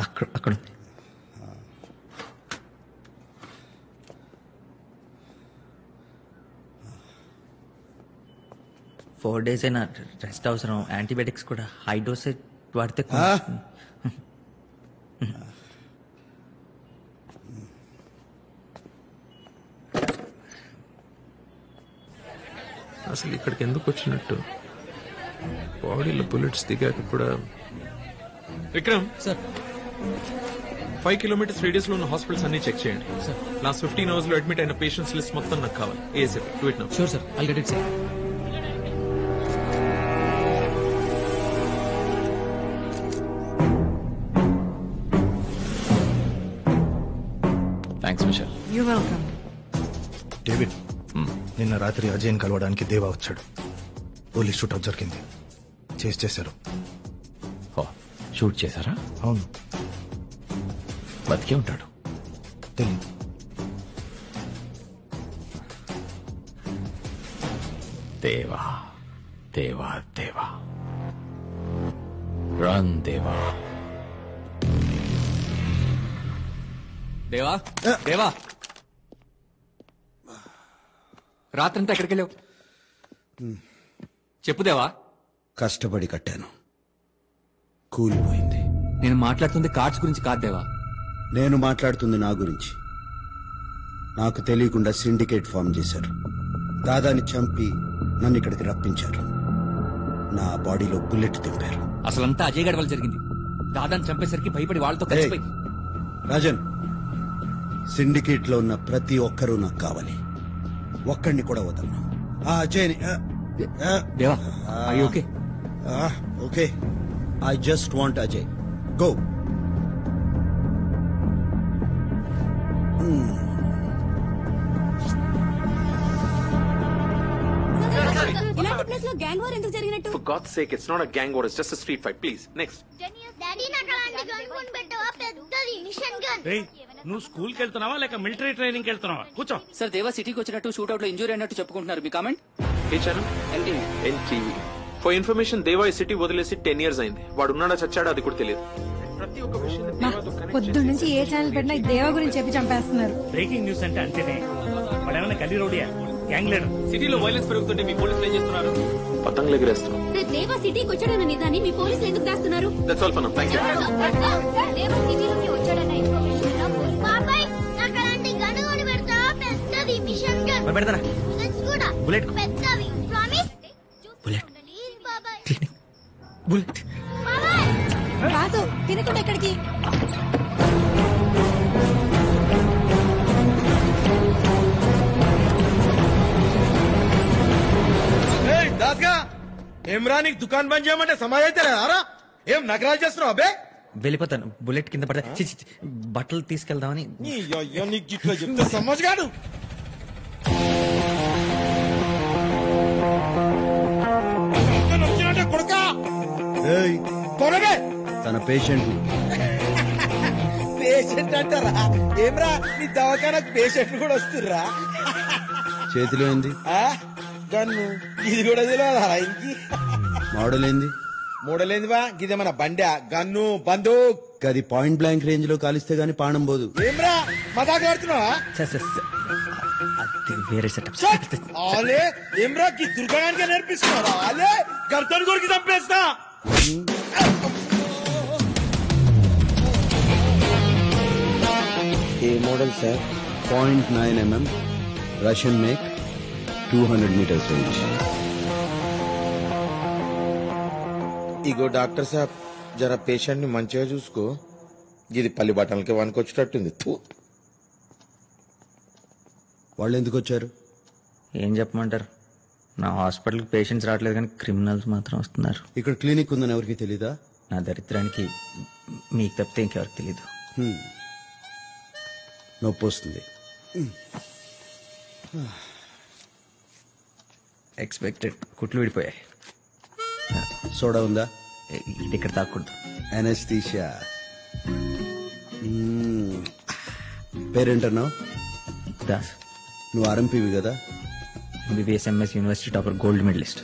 అక్కడ 4 days అయినా రెస్ట్ అవసరం. యాంటీబయాటిక్స్ కూడా హై డోసేజ్ వాడితే అసలు ఇక్కడికి ఎందుకు వచ్చినట్టు? బాడీలో బుల్లెట్స్ దిగాక కూడా. విక్రమ్ సార్, 5 kilometers రేడియస్ లో ఉన్న హాస్పిటల్స్ అన్ని చెక్ చేయండి సార్. లాస్ట్ 15 hours లో అడ్మిట్ అయిన పేషెంట్స్ లిస్ట్ మొత్తం నాకు కావాలి. ASF do it now. Sure sir, I'll get it sir. Thanks Mitchell. You welcome. David, నిన్న రాత్రి అజయ్ని కలవడానికి దేవా వచ్చాడు. పోలీస్ షూట్ అవుట్ జరిగింది. చేశారు. షూట్ చేశారా? అవును. బతికే ఉంటాడు. తెలీదు. దేవా దేవా దేవా, రన్ దేవా. దేవా దేవా, రాత్రంతా ఎక్కడికి వెళ్ళావు? చెప్పు దేవా. కష్టపడి కట్టాను, కూలిపోయింది. నేను మాట్లాడుతుంది కార్డ్స్ గురించి కాదు దేవా. నేను మాట్లాడుతుంది నా గురించి. నాకు తెలియకుండా సిండికేట్ ఫామ్ చేశారు. దాదాని చంపి నన్ను ఇక్కడికి రప్పించారు. నా బాడీలో బుల్లెట్ దింపారు. అసలంతా అజయ్ గడి వల్ల జరిగింది. దాదాని చంపేసరికి భయపడి వాళ్ళతో కలిసిపోయి. రాజన్, సిండికేట్ లో ఉన్న ప్రతి ఒక్కరూ నాకు కావాలి. ఒక్కడిని కూడా వదలను. ఆ అజయ్ని దేవా, okay okay, I just want Ajay. Go. ఇలాంటి ప్లేస్ లో గ్యాంగ్ వార్ ఎందుకు జరిగినట్టు? For God's sake, it's not a gang war, it's just a street fight. Please, next. Daddy నాకు అలాంటి గన్ కొని పెట్టవా? పెద్దది మిషన్ గన్. నువ్వు స్కూల్ కి వెళ్తున్నావా లేక మిలిటరీ ట్రైనింగ్ కి వెళ్తున్నావా? కూర్చో. సార్ దేవా సిటీకి వచ్చినట్టు షూట్అవుట్ లో ఇంజూరీ అయినట్టు చెప్పుకుంటున్నారు. మీ కామెంట్? ఏ ఛానల్? NTV. For information, దేవా ఈ సిటీ వదిలేసి 10 years అయింది. వాడు ఉన్నాడా చచ్చాడా అది కూడా తెలియదు. ప్రతి ఒక్క విషయం పొద్దు నుంచి ఏ ఛానల్ పెట్టినా ఈ దేవ గురించి చెప్పి చంపేస్తున్నారు. బ్రేకింగ్ న్యూస్ అంటే అంతేనే. వాడేమన్నా గల్లీ రోడియా? Gang leader. సిటీలో వైలెన్స్ పెరుగుతుంటే మీ పోలీసులు ఏం చేస్తున్నారు? పతంగులు ఎగరేస్తున్నాం. దేవా సిటీకి వచ్చాడన్న నిజాన్ని మీ పోలీసులు ఎందుకు దాస్తున్నారు? That's all for now. Thank you. దేవా సిటీలోకి వచ్చాడన్న ఇన్ఫర్మేషన్ బాబాయ్ నాకు అలాంటి గన్ కొని పెడతావా? పెద్దది మిషన్ గన్. పెడతారా? బుల్లెట్స్ కూడా బుల్లెట్. పెద్దవి. ప్రామిస్? బుల్లెట్. ప్లీజ్ బాబాయ్. బుల్లెట్. బాబాయ్ రాజు తినకుండా ఎక్కడికి? దాస్గా ఏమ్రా, నీకు దుకాణం బంద్ చేయమంటే సమాజ్ అయితే రారా? ఏం నగరాలు చేస్తున్నావు అబ్బే? వెళ్ళిపోతాను. బుల్లెట్ కింద పడతా. బట్టలు తీసుకెళ్దామని. నీకు ఇట్లా చెప్తే సమాజ్ గాడు. కొడుకా తన పేషెంట్ పేషెంట్ అంటారా? ఏమ్రా, నీ దవాఖానకు పేషెంట్ కూడా వస్తుర్రా? చేతిలో ఏంది? గన్ను. ఇది కూడా తెలియదా ఇంకి? మోడల్ ఏంది? మోడల్ ఏంది బా? ఇదేమన్నా బండా? గన్ను బందూక్. అది పాయింట్ బ్లాంక్ రేంజ్ లో కాలిస్తే గానీ పానం పోదు. ఏమ్రా మజాక్ ఆడుతున్నావా? అది వేరే సెటప్. ఆలే ఏమ్రా, ఈ దుర్గానికి నేర్పిస్తున్నారా? ఆలే గర్దన్ కొరికి చంపేస్తా. ఏ model sir? 0.9 mm Russian make, 200 meters range. ఇగో డాక్టర్ సాబ్, జర పేషెంట్ ని మంచిగా చూసుకో. ఇది పల్లి బట్టలకి వనుకొచ్చేటట్టుంది. వాళ్ళు ఎందుకు వచ్చారు? ఏం చెప్పమంటారు? నా హాస్పిటల్కి పేషెంట్స్ రావట్లేదు కానీ క్రిమినల్స్ మాత్రం వస్తున్నారు. ఇక్కడ క్లినిక్ ఉందని ఎవరికి తెలీదా? నా దరిద్రానికి మీకు తప్పితే ఇంకెవరికి తెలీదు. నొప్పి వస్తుంది. ఎక్స్పెక్టెడ్. కుట్లు విడిపోయాయి. సోడా ఉందా? ఇది ఇక్కడ తాకూడదు. అనస్థీషియా. పేరేంటన్నావు? దాస్. నువ్వు ఆర్ఎంపీవి కదా? MBBS MS university topper, gold medalist.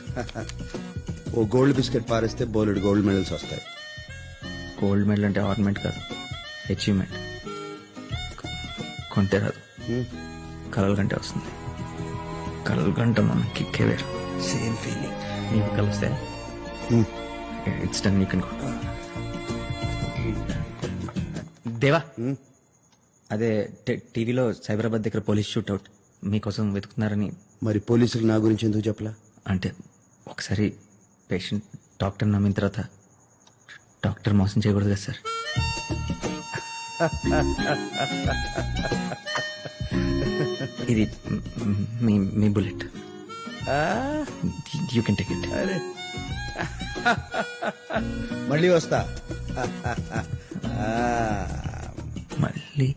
ఓ గోల్డ్ బిస్కెట్ పారేస్తే బోలెడు గోల్డ్ మెడల్స్ వస్తాయి. గోల్డ్ మెడల్ అంటే ఆర్నమెంట్ కాదు, అచీవ్మెంట్. కొంటే రాదు, కలలు గంటే వస్తుంది. కలలు గంట మనం కిక్కే వేరు. Same feeling. నీకు కలిస్తే it's done. You can go. దేవా, అదే టీవీలో సైబరాబాద్ దగ్గర పోలీస్ షూట్అవుట్ మీకోసం వెతుకుతున్నారని. మరి పోలీసులు నా గురించి ఎందుకు చెప్పలా? అంటే ఒకసారి పేషెంట్ డాక్టర్ నమ్మిన తర్వాత డాక్టర్ మోసం చేయకూడదు కదా సార్. ఇది మీ bullet. You can take it. మళ్ళీ వస్తా. మళ్ళీ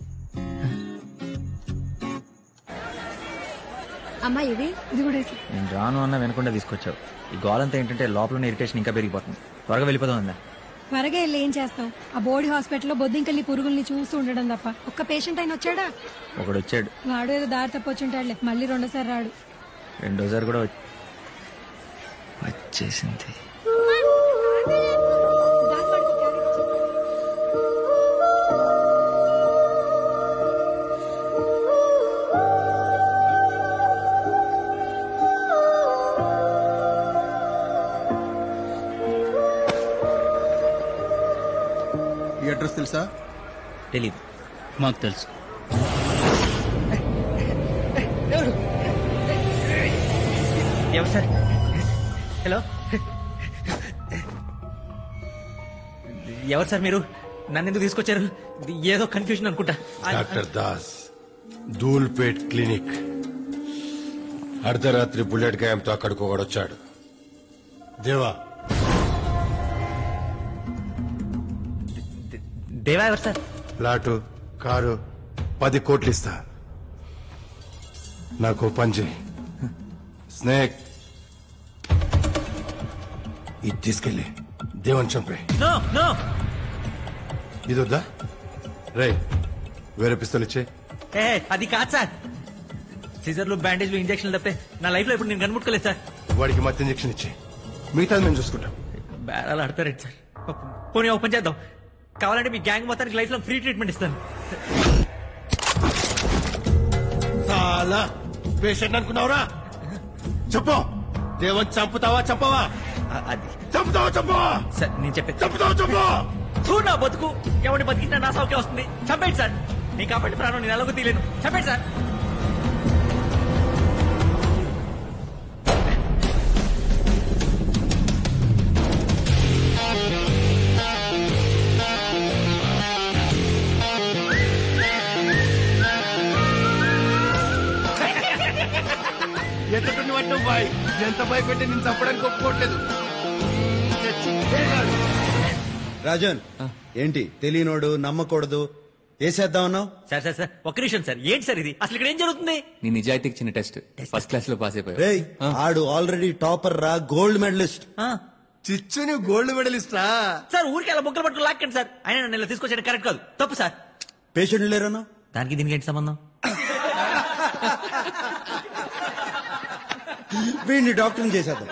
అమ్మా ఇది కూడా వేసి. నేను రాను అన్న వెనకుండా తీసుకొచ్చావు. ఈ గోలంతా ఏంటంటే లోపల ఇరిటేషన్ ఇంకా పెరిగిపోతుంది. త్వరగా వెళ్ళిపోదాం అందా. త్వరగా వెళ్ళి ఏం చేస్తాం? ఆ బోర్డు హాస్పిటల్లో బొద్దింకల్లి పురుగుల్ని చూస్తూ ఉండడం తప్ప ఒక్క పేషెంట్ అయిన వచ్చాడా? ఒకడు వచ్చాడు. వాడు ఏదో దారి తప్పొచ్చుంటాడులే. మళ్ళీ రెండోసారి రాడు. రెండోసారి కూడా వచ్చేసింది. ఈ అడ్రస్ తెలుసా? తెలీదు. మాకు తెలుసు. ఎవరు సార్? హలో. ఎవరు సార్ మీరు? నన్ను ఎందుకు తీసుకొచ్చారు? ఏదో కన్ఫ్యూజన్ అనుకుంటా. Doctor Das, Dhoolpet clinic. అర్ధరాత్రి బుల్లెట్ గాయంతో అక్కడికి ఒకడొచ్చాడు. దేవా. దేవా ఎవరు సార్? ప్లాటు, కారు, 10 కోట్లు ఇస్తా. నాకు పని చేయి. స్నేక్, ఇది తీసుకెళ్ళి దేవన్ చంపే. నో నో, ఇది వద్దా? రే, వేరే పిస్తలు ఇచ్చే. అది కాదు సార్. సిజర్లు, బ్యాండేజ్లు, ఇంజక్షన్లు తప్పితే నా లైఫ్ లో ఇప్పుడు నేను కనుముట్టుకోలేదు సార్. వాడికి మత్తు ఇంజక్షన్ ఇచ్చే, మిగతాది మేము చూసుకుంటాం. బేరాలు ఆడతారేంటి సార్? పోనీ ఓపెన్ చేద్దాం. కావాలంటే మీ గ్యాంగ్ మొత్తానికి లైఫ్ లో ఫ్రీ ట్రీట్మెంట్ ఇస్తాను. చాలా పేషెంట్ అనుకున్నావురా? చెప్పు, దేవన్ చంపుతావా చంపవా? అది చంపుతావా చంపవా? సార్ నేను చెప్పేది చంపుతావా చంపవా? నా బతుకు ఎవరిని బతికినా నా సౌఖ్యం వస్తుంది. చంపేయండి సార్. నీ కాబట్టి ప్రాణం నేను ఎలాగో తీయలేను. చంపేయండి సార్. ఎంతటి పట్టావు బాయ్? ఎంత భయపెట్టి నేను చంపడానికి ఒప్పుకోవట్లేదు. రాజన్, ఏంటి తెలియనోడు నమ్మకూడదు వేసేద్దామన్నావు? సార్ సార్ సార్ ఒక్క నిమిషం సార్. ఏంటి సార్ ఇది? అసలు ఇక్కడ ఏం జరుగుతుంది? నీ నిజాయితీకి చిన్న టెస్ట్. ఫస్ట్ క్లాస్ లో పాస్ అయిపోయావు. రేయ్, ఆడు ఆల్రెడీ టాపర్ రా, గోల్డ్ మెడలిస్ట్. చిచ్చుని గోల్డ్ మెడలిస్టా? సార్ ఊరికి అలా బొక్కలు పట్టుకుని లాక్కండి సార్. ఆయన నన్ను ఇలా తీసుకొచ్చాడు కరెక్ట్ కాదు, తప్పు సార్. పేషెంట్ లేరన్నా? దానికి దీనికి ఏంటి సంబంధం? వీడిని డాక్టర్ని చేసేద్దాం.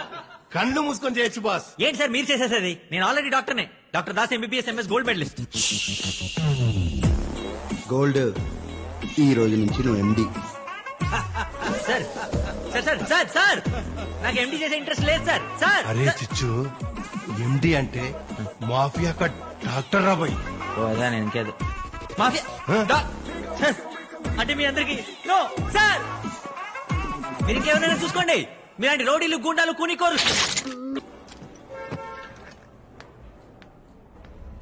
కళ్ళు మూసుకొని చేయొచ్చు బాస్. ఏంటి సార్ మీరు చేసేసేది? నేను ఆల్రెడీ డాక్టర్నే. Doctor Das, MBBS, MS, gold medalist. Gold, ఈ రోజు నుంచి నువ్వు MD. Sir sir sir sir sir నాకు ఎండి చేసే ఇంట్రెస్ట్ లేదు సార్. సార్ అరే చిచ్చు, ఎండి అంటే మాఫియా కా డాక్టర్ రా బాయ్. అదా నేను ఇంకేదో మాఫియా అంటే మీ అందరికి నో సార్. మీరు ఇంకేమైనా చూసుకోండి. మీలాంటి రౌడీలు, గుండాలు, కూనికోరు.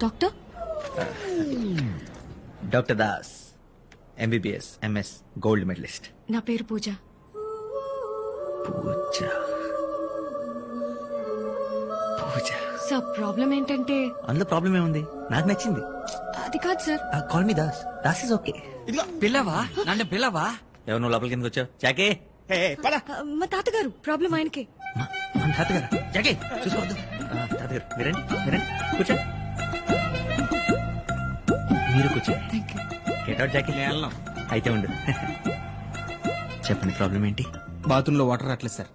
Doctor doctor Das, MBBS, MS, gold medalist. నా పేరు పూజ. పూజ పూజ. సార్ ప్రాబ్లం ఏంటంటే, అందులో ప్రాబ్లం ఏముంది? నాకు నచ్చింది. అది కాదు sir. Call me Das. Das is okay. ఇదిగో పిల్లవా, నన్ను పిల్లవా? ఎవరు నువ్వు లోపలికి ఎందుకు వచ్చావు? జాకే, మా తాతగారు ప్రాబ్లం ఆయనకే. తాతగారు, జాకే చూసుకోవద్దు. తాతగారు మీరండి, మీరండి, కూర్చోండి. మీరు కూర్చోండి. గెట్ అవుట్ జాకే. అయితే ఉండు. చెప్పండి ప్రాబ్లం ఏంటి? బాత్రూమ్ లో వాటర్ రావట్లేదు సార్.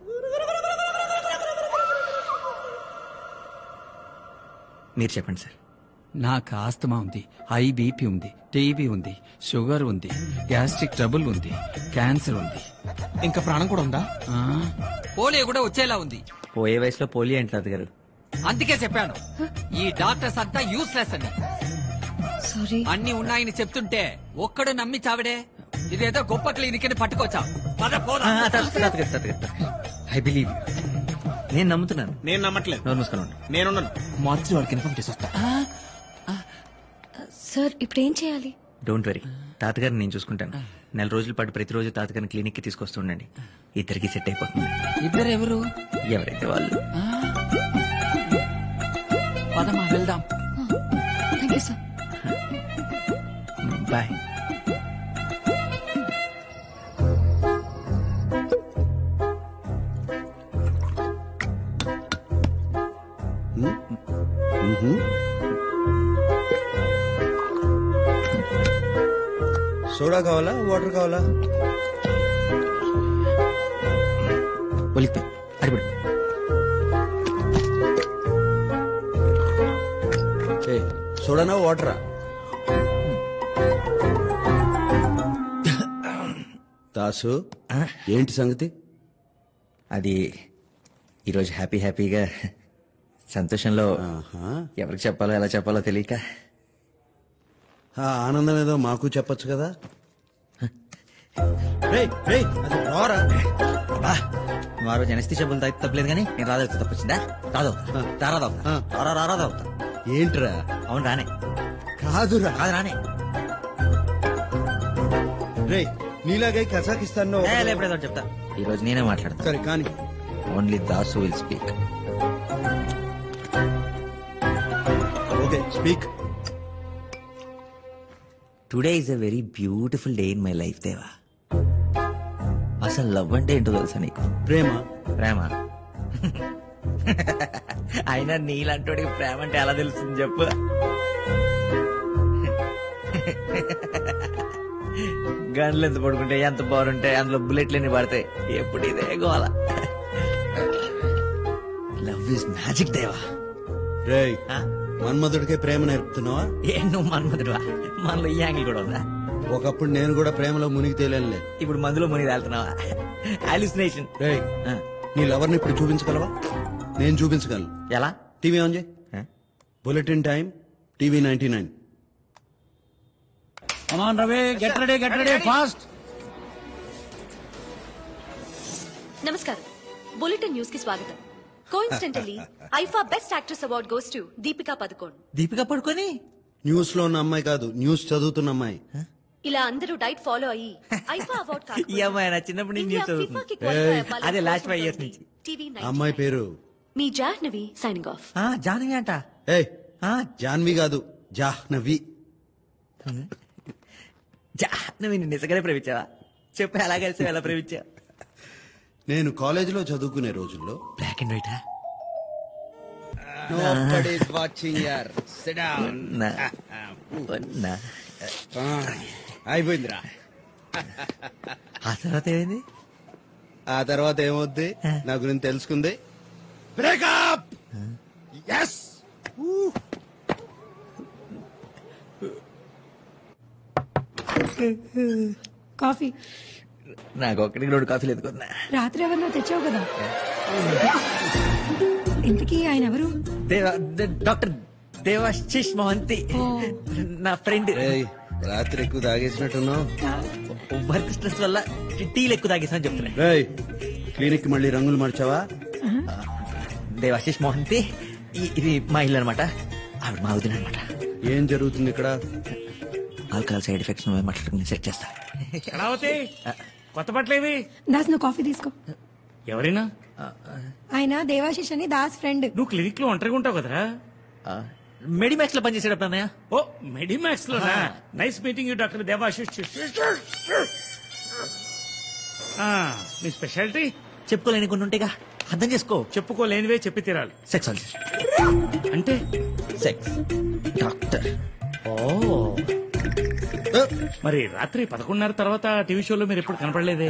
మీరు చెప్పండి సార్. నాకు ఆస్తమా ఉంది, హై బీపీ ఉంది, టీబీ ఉంది, షుగర్ ఉంది, గ్యాస్ట్రిక్ ట్రబుల్ ఉంది, క్యాన్సర్ ఉంది. ఇంకా ప్రాణం కూడా ఉందా? పోలియో కూడా వచ్చేలా ఉంది. పోయే వయసులో పోలియో ఏంటి తాతగారు? అందుకే చెప్పాను ఈ డాక్టర్స్ అంతా యూస్లెస్ అని. సారీ. అన్ని ఉన్నాయని చెప్తుంటే ఒక్కడు నమ్మి చావిడే. ఇదేదో గొప్ప క్లినిక్ అని పట్టుకొచ్చా. I believe. నేను నమ్ముతున్నాను. నేను నమ్మట్లేదు. నోరు మూసుకొని ఉండు. నేనున్నాను. మార్చి వాడికి ఇన్ఫార్మ్ చేసి వస్తా. సార్ ఇప్పుడు ఏం చేయాలి? డోంట్ వరీ, తాతగారిని నేను చూసుకుంటాను. 4 రోజుల పాటు ప్రతిరోజు తాతగారిని క్లినిక్ కి తీసుకొస్తుండండి. ఇద్దరికి సెట్ అయిపోతుంది. ఇద్దరు ఎవరు? ఎవరైతే వాళ్ళు. పదమా వెళ్దాం. Thank you sir. Bye. Soda కావాలా, వాటర్ కావాలా? ఒలిపి అడిపడు. సోడానా వాటరా? దాసు, ఏంటి సంగతి? అది ఈరోజు హ్యాపీగా సంతోషంలో ఎవరికి చెప్పాలో ఎలా చెప్పాలో తెలియక. ఆనందం ఏదో మాకు చెప్పొచ్చు కదా. వారు జనస్థి చెప్పులు తాగితే తప్పలేదు కానీ నేను రాదవుతా తప్పొచ్చిందా? రాదవుతా. ఏంట్రా? అవును రానే. కాదురా. కాదు రానే. రే నీలాగే కజాకిస్తాన్ లో ఎప్పుడేదో చెప్తా. ఈ రోజు నేనే మాట్లాడతా. సరే కానీ only Dasu will speak. Okay speak. Today is a very beautiful day in my life దేవా. అసలు లవ్ అంటే ఏంటో తెలుసా నీకు? ప్రేమ. ప్రేమ అయినా నీలాంటోడికి ప్రేమ అంటే ఎలా తెలుస్తుంది చెప్పు? గన్లు ఎంత పడుకుంటే ఎంత బాగుంటాయి, అందులో బుల్లెట్లన్నీ పడతాయి. ఎప్పుడు ఇదే గోల. లవ్ ఇస్ మ్యాజిక్ దేవా. రే మన్మధుడికే ప్రేమ నేర్పుతున్నావా? ఏ నువ్వు మన్మధుడువా? మనలో ఈ యాంగిల్ కూడా ఉందా? ఒకప్పుడు నేను కూడా ప్రేమలో మునిగి తేలేనులే. ఇప్పుడు మందులో మునిగి తేలుతున్నావా? హాలుసినేషన్. రే నీ లవర్ని ఇప్పుడు చూపించగలవా? నేను చూపించగలను. ఎలా? టీవీ ఆన్ చేయి. Bulletin time TV 99. Come on, Ravi, get ready, fast. నమస్కారం, బులెటిన్ న్యూస్ కి స్వాగతం. Coincidentally IIFA best actress award goes to Deepika Padukone. Deepika పడుకొని న్యూస్ లో ఉన్న అమ్మాయి కాదు, న్యూస్ చదువుతున్న అమ్మాయి. ఇలా అందరూ డైట్ ఫాలో అయ్యి ఐఫా అవార్డ్ ఈ అమ్మాయి నా చిన్నప్పటి నుంచి న్యూస్ చదువుతుంది. అదే లాస్ట్ 5 years నుంచి. అమ్మాయి పేరు మీ జాహ్నవి. Signing off. జాహ్నవి అంట. జాహ్నవి కాదు, జాహ్నవి. జాహ్నవి నిజంగానే ప్రేమించావా? చెప్పు, ఎలా కలిసి ఎలా ప్రేమించా? నేను కాలేజీలో చదువుకునే రోజుల్లో బ్లాక్ అండ్ వైటా? Nobody's watching here. Sit down. అయిపోయిందిరా. ఆ తర్వాత ఏమైంది? ఆ తర్వాత ఏమవుద్ది? నా గురించి తెలుసుకుంది. బ్రేకప్. yes. కాఫీ. నాకు ఒక్కడికి 2 కాఫీలు ఎత్తుకున్నా. రాత్రి ఎవరినో తెచ్చావు కదా. ఇంతకీ ఆయన ఎవరు? డాక్టర్ దేవాశిష్ మోహంతి, నా ఫ్రెండ్. రాత్రి ఎక్కువ తాగేసినట్టున్నావు. వర్క్ స్ట్రెస్ వల్ల టీలు ఎక్కువ తాగేసా చెప్తున్నా. క్లినిక్ మళ్ళీ రంగులు మార్చావా? దేవాశిష్ మోహంతి, ఇది మా ఇల్లు అనమాట. ఆవిడ మా వదిన అనమాట. ఏం జరుగుతుంది ఇక్కడ? ఆల్కహాల్ సైడ్ ఎఫెక్ట్స్ నువ్వే మాట్లాడుకుని సెట్ చేస్తా. కొత్త బట్టలేవి? దాస్ నువ్వు కాఫీ తీసుకో. ఎవరైనా? ఆయన దేవాశిష్ అని దాస్ ఫ్రెండ్. నువ్వు క్లినిక్ లో ఒంటరిగా ఉంటావు కదరా? మెడిమాక్స్ లో పనిచేసేటప్పుడు అన్నయ్య. ఓ మెడిమాక్స్ లో. Nice meeting you doctor Debasish. Me speciality? చెప్పుకోలేని కొన్ని ఉంటాయిగా, అర్థం చేసుకో. చెప్పుకోలేనివే చెప్పి తీరాలి. సెక్సాలజీ అంటే సెక్స్ డాక్టర్. మరి రాత్రి 11:30 తర్వాత టీవీ షోలో మీరు ఎప్పుడు కనపడలేదే?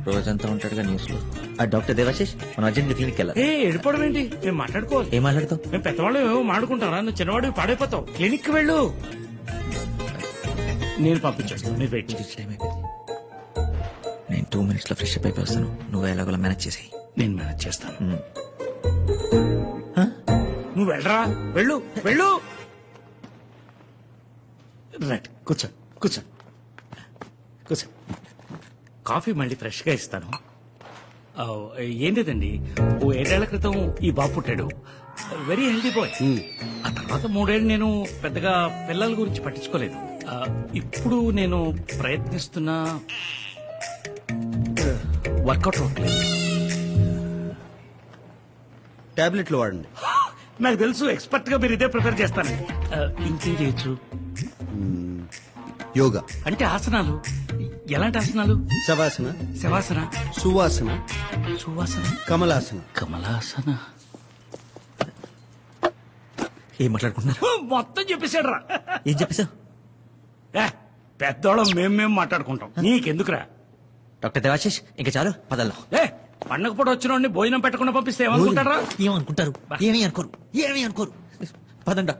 రోజంతా ఉంటాడుగా న్యూస్ లో. ఆ డాక్టర్ దేవాశిష్ మన అర్జెంట్ క్లినిక్ వెళ్ళాలి. ఎడిపోవడం ఏంటి? మేము మాట్లాడుకోవాలి. ఏం మాట్లాడతావు? మేము పెద్దవాళ్ళు ఏమో మాట్లాడుకుంటారా? నువ్వు చిన్నవాడు పాడైపోతావు. క్లినిక్ వెళ్ళు. నేను పంపించేస్తాను, మీరు వెయిట్ చేసి. టైం అయిపోయింది. నేను 2 minutes లో ఫ్రెష్ అప్ అయిపోయి వస్తాను. నువ్వు ఎలాగోలా మేనేజ్ చేసేయి. నేను మేనేజ్ చేస్తాను. నువ్వు వెళ్ళరా, వెళ్ళు వెళ్ళు. రైట్, కూర్చో కూర్చో కూర్చో. కాఫీ మళ్ళీ ఫ్రెష్ గా ఇస్తాను. ఏం లేదండి, 7 ఏళ్ల క్రితం ఈ బాబు పుట్టాడు. Very healthy boy. ఆ తర్వాత 3 ఏళ్ళు నేను పెద్దగా పిల్లల గురించి పట్టించుకోలేదు. ఇప్పుడు నేను ప్రయత్నిస్తున్నా, వర్కౌట్ అవ్వట్లేదు. టాబ్లెట్లు వాడండి. నాకు తెలుసు, ఎక్స్పర్ట్ గా మీరు ఇదే ప్రిఫర్ చేస్తాను. ఇంకేం చేయొచ్చు? యోగా అంటే ఆసనాలు. ఎలాంటి ఆసనాలు? శవాసన, శవాసన, సువాసన, సువాసన, కమలాసన. కమలాసన. ఏం మాట్లాడుకుంటున్నారు? మొత్తం చెప్పేశాడు రా. ఏం చెప్పేశావు? పెద్దోళ్ళం మేము మాట్లాడుకుంటాం, నీకెందుకురా? డాక్టర్ దేవాశిష్ ఇంకా చాలు, పదల్లో. పండగ పూట వచ్చిన బోజనం పెట్టకుండా పంపిస్తే ఏమనుకుంటారా? ఏమనుకుంటారు? ఏమీ అనుకోరు. పదండా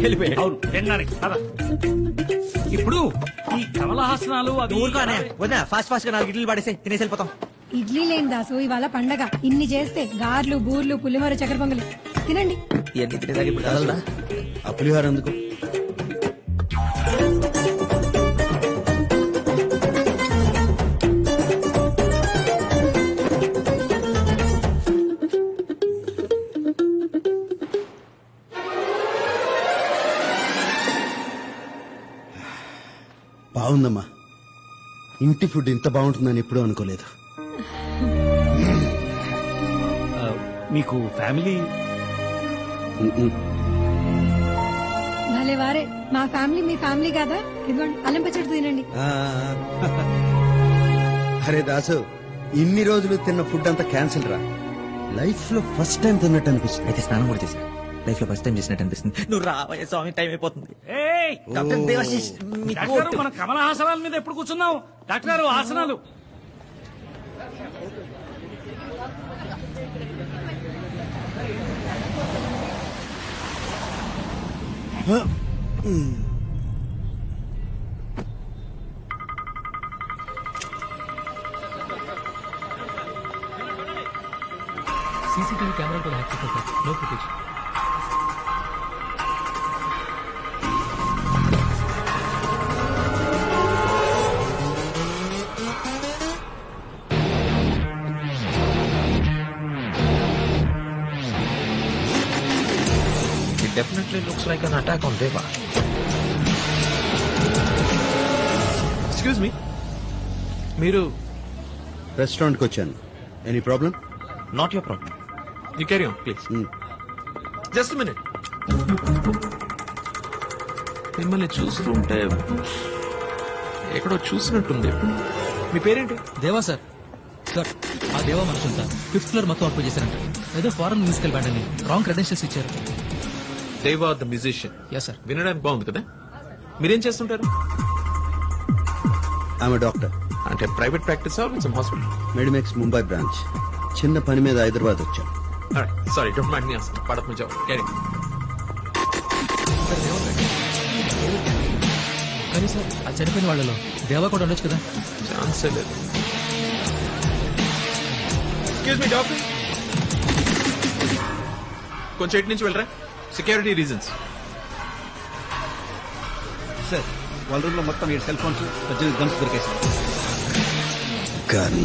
వెళ్ళిపోయాడు. అవును, తినడానికి పద. ఇప్పుడు ఈ కమలహాసనాలు అవి ఊరుకోనే వదినా. ఫాస్ట్ గా 4 ఇడ్లీలు పడేసి తినేసి వెళ్ళిపోతాం. ఇడ్లీ లేని దాసు, ఇవాళ పండగ. ఇన్ని చేస్తే గార్లు, బూర్లు, పులిహోర, చక్కెర పొంగలి తినండి. ఇవన్నీ తినేదాకా ఇప్పుడు కదలదా? ఆ పులిహోర ఎందుకు? బాగుందమ్మా. ఇంటి ఫుడ్ ఇంత బాగుంటుందని ఎప్పుడూ అనుకోలేదు. మీకు ఫ్యామిలీ? భలే వారే, మా ఫ్యామిలీ మీ ఫ్యామిలీ కదా. ఇదిగోండి అల్లం పచ్చడి తినండి. అరే దాసు, ఇన్ని రోజులు తిన్న ఫుడ్ అంతా క్యాన్సిల్ రా. లైఫ్ లో ఫస్ట్ టైం తిన్నట్టు అనిపిస్తుంది. అయితే స్నానం కూడా చేశా. లైఫ్ లో ఫస్ట్ టైం చేసినట్టు అనిపిస్తుంది. నువ్వు రావయ్య స్వామి, టైం అయిపోతుంది. డాక్టర్ దేవాశిష్, మనం కమల ఆసనాల మీద ఎప్పుడు కూర్చున్నాం? డాక్టర్ గారు ఆసనాలు. सीसीटीवी कैमरा को हैक कर no footage. It definitely looks like an attack on Deva. Excuse me. మీరు రెస్టారెంట్కి వచ్చాను. Any problem? Not your problem. You carry on please. Just minute. మిమ్మల్ని చూస్తుంటే ఎక్కడో చూసినట్టుంది. మీ పేరేంటి? దేవా సార్. సార్ ఆ దేవా మనుషులు సార్ 5th ఫ్లోర్ మొత్తం ఆక్యుపై చేశారంట. ఏదో ఫారెన్ మ్యూజికల్ బ్యాండ్ అని రాంగ్ క్రెడెన్షియల్స్ ఇచ్చారు. దేవా ద మ్యూజిషియన్. Yes sir. వినడానికి బాగుంది కదా. మీరేం చేస్తుంటారు? ఆమె డాక్టర్. అంటే private practice hospital? Medimex Mumbai branch. చిన్న పని మీద హైదరాబాద్ వచ్చాను. Sorry, don't mind me asking. పడప్ మీ జాబ్. క్యారీ. కానీ సార్ ఆ చనిపోయిన వాళ్ళలో దేవా కూడా ఉండొచ్చు కదా. ఛాన్సే లేదు. ఎక్స్క్యూజ్ మీ డాక్టర్, కొంచెం ఎటు నుంచి వెళ్ళరా? Security reasons. సార్ వాళ్ళ రూమ్ లో మొత్తం 7 సెల్ ఫోన్స్, 18 గన్స్ దొరికాయి సార్. గన్.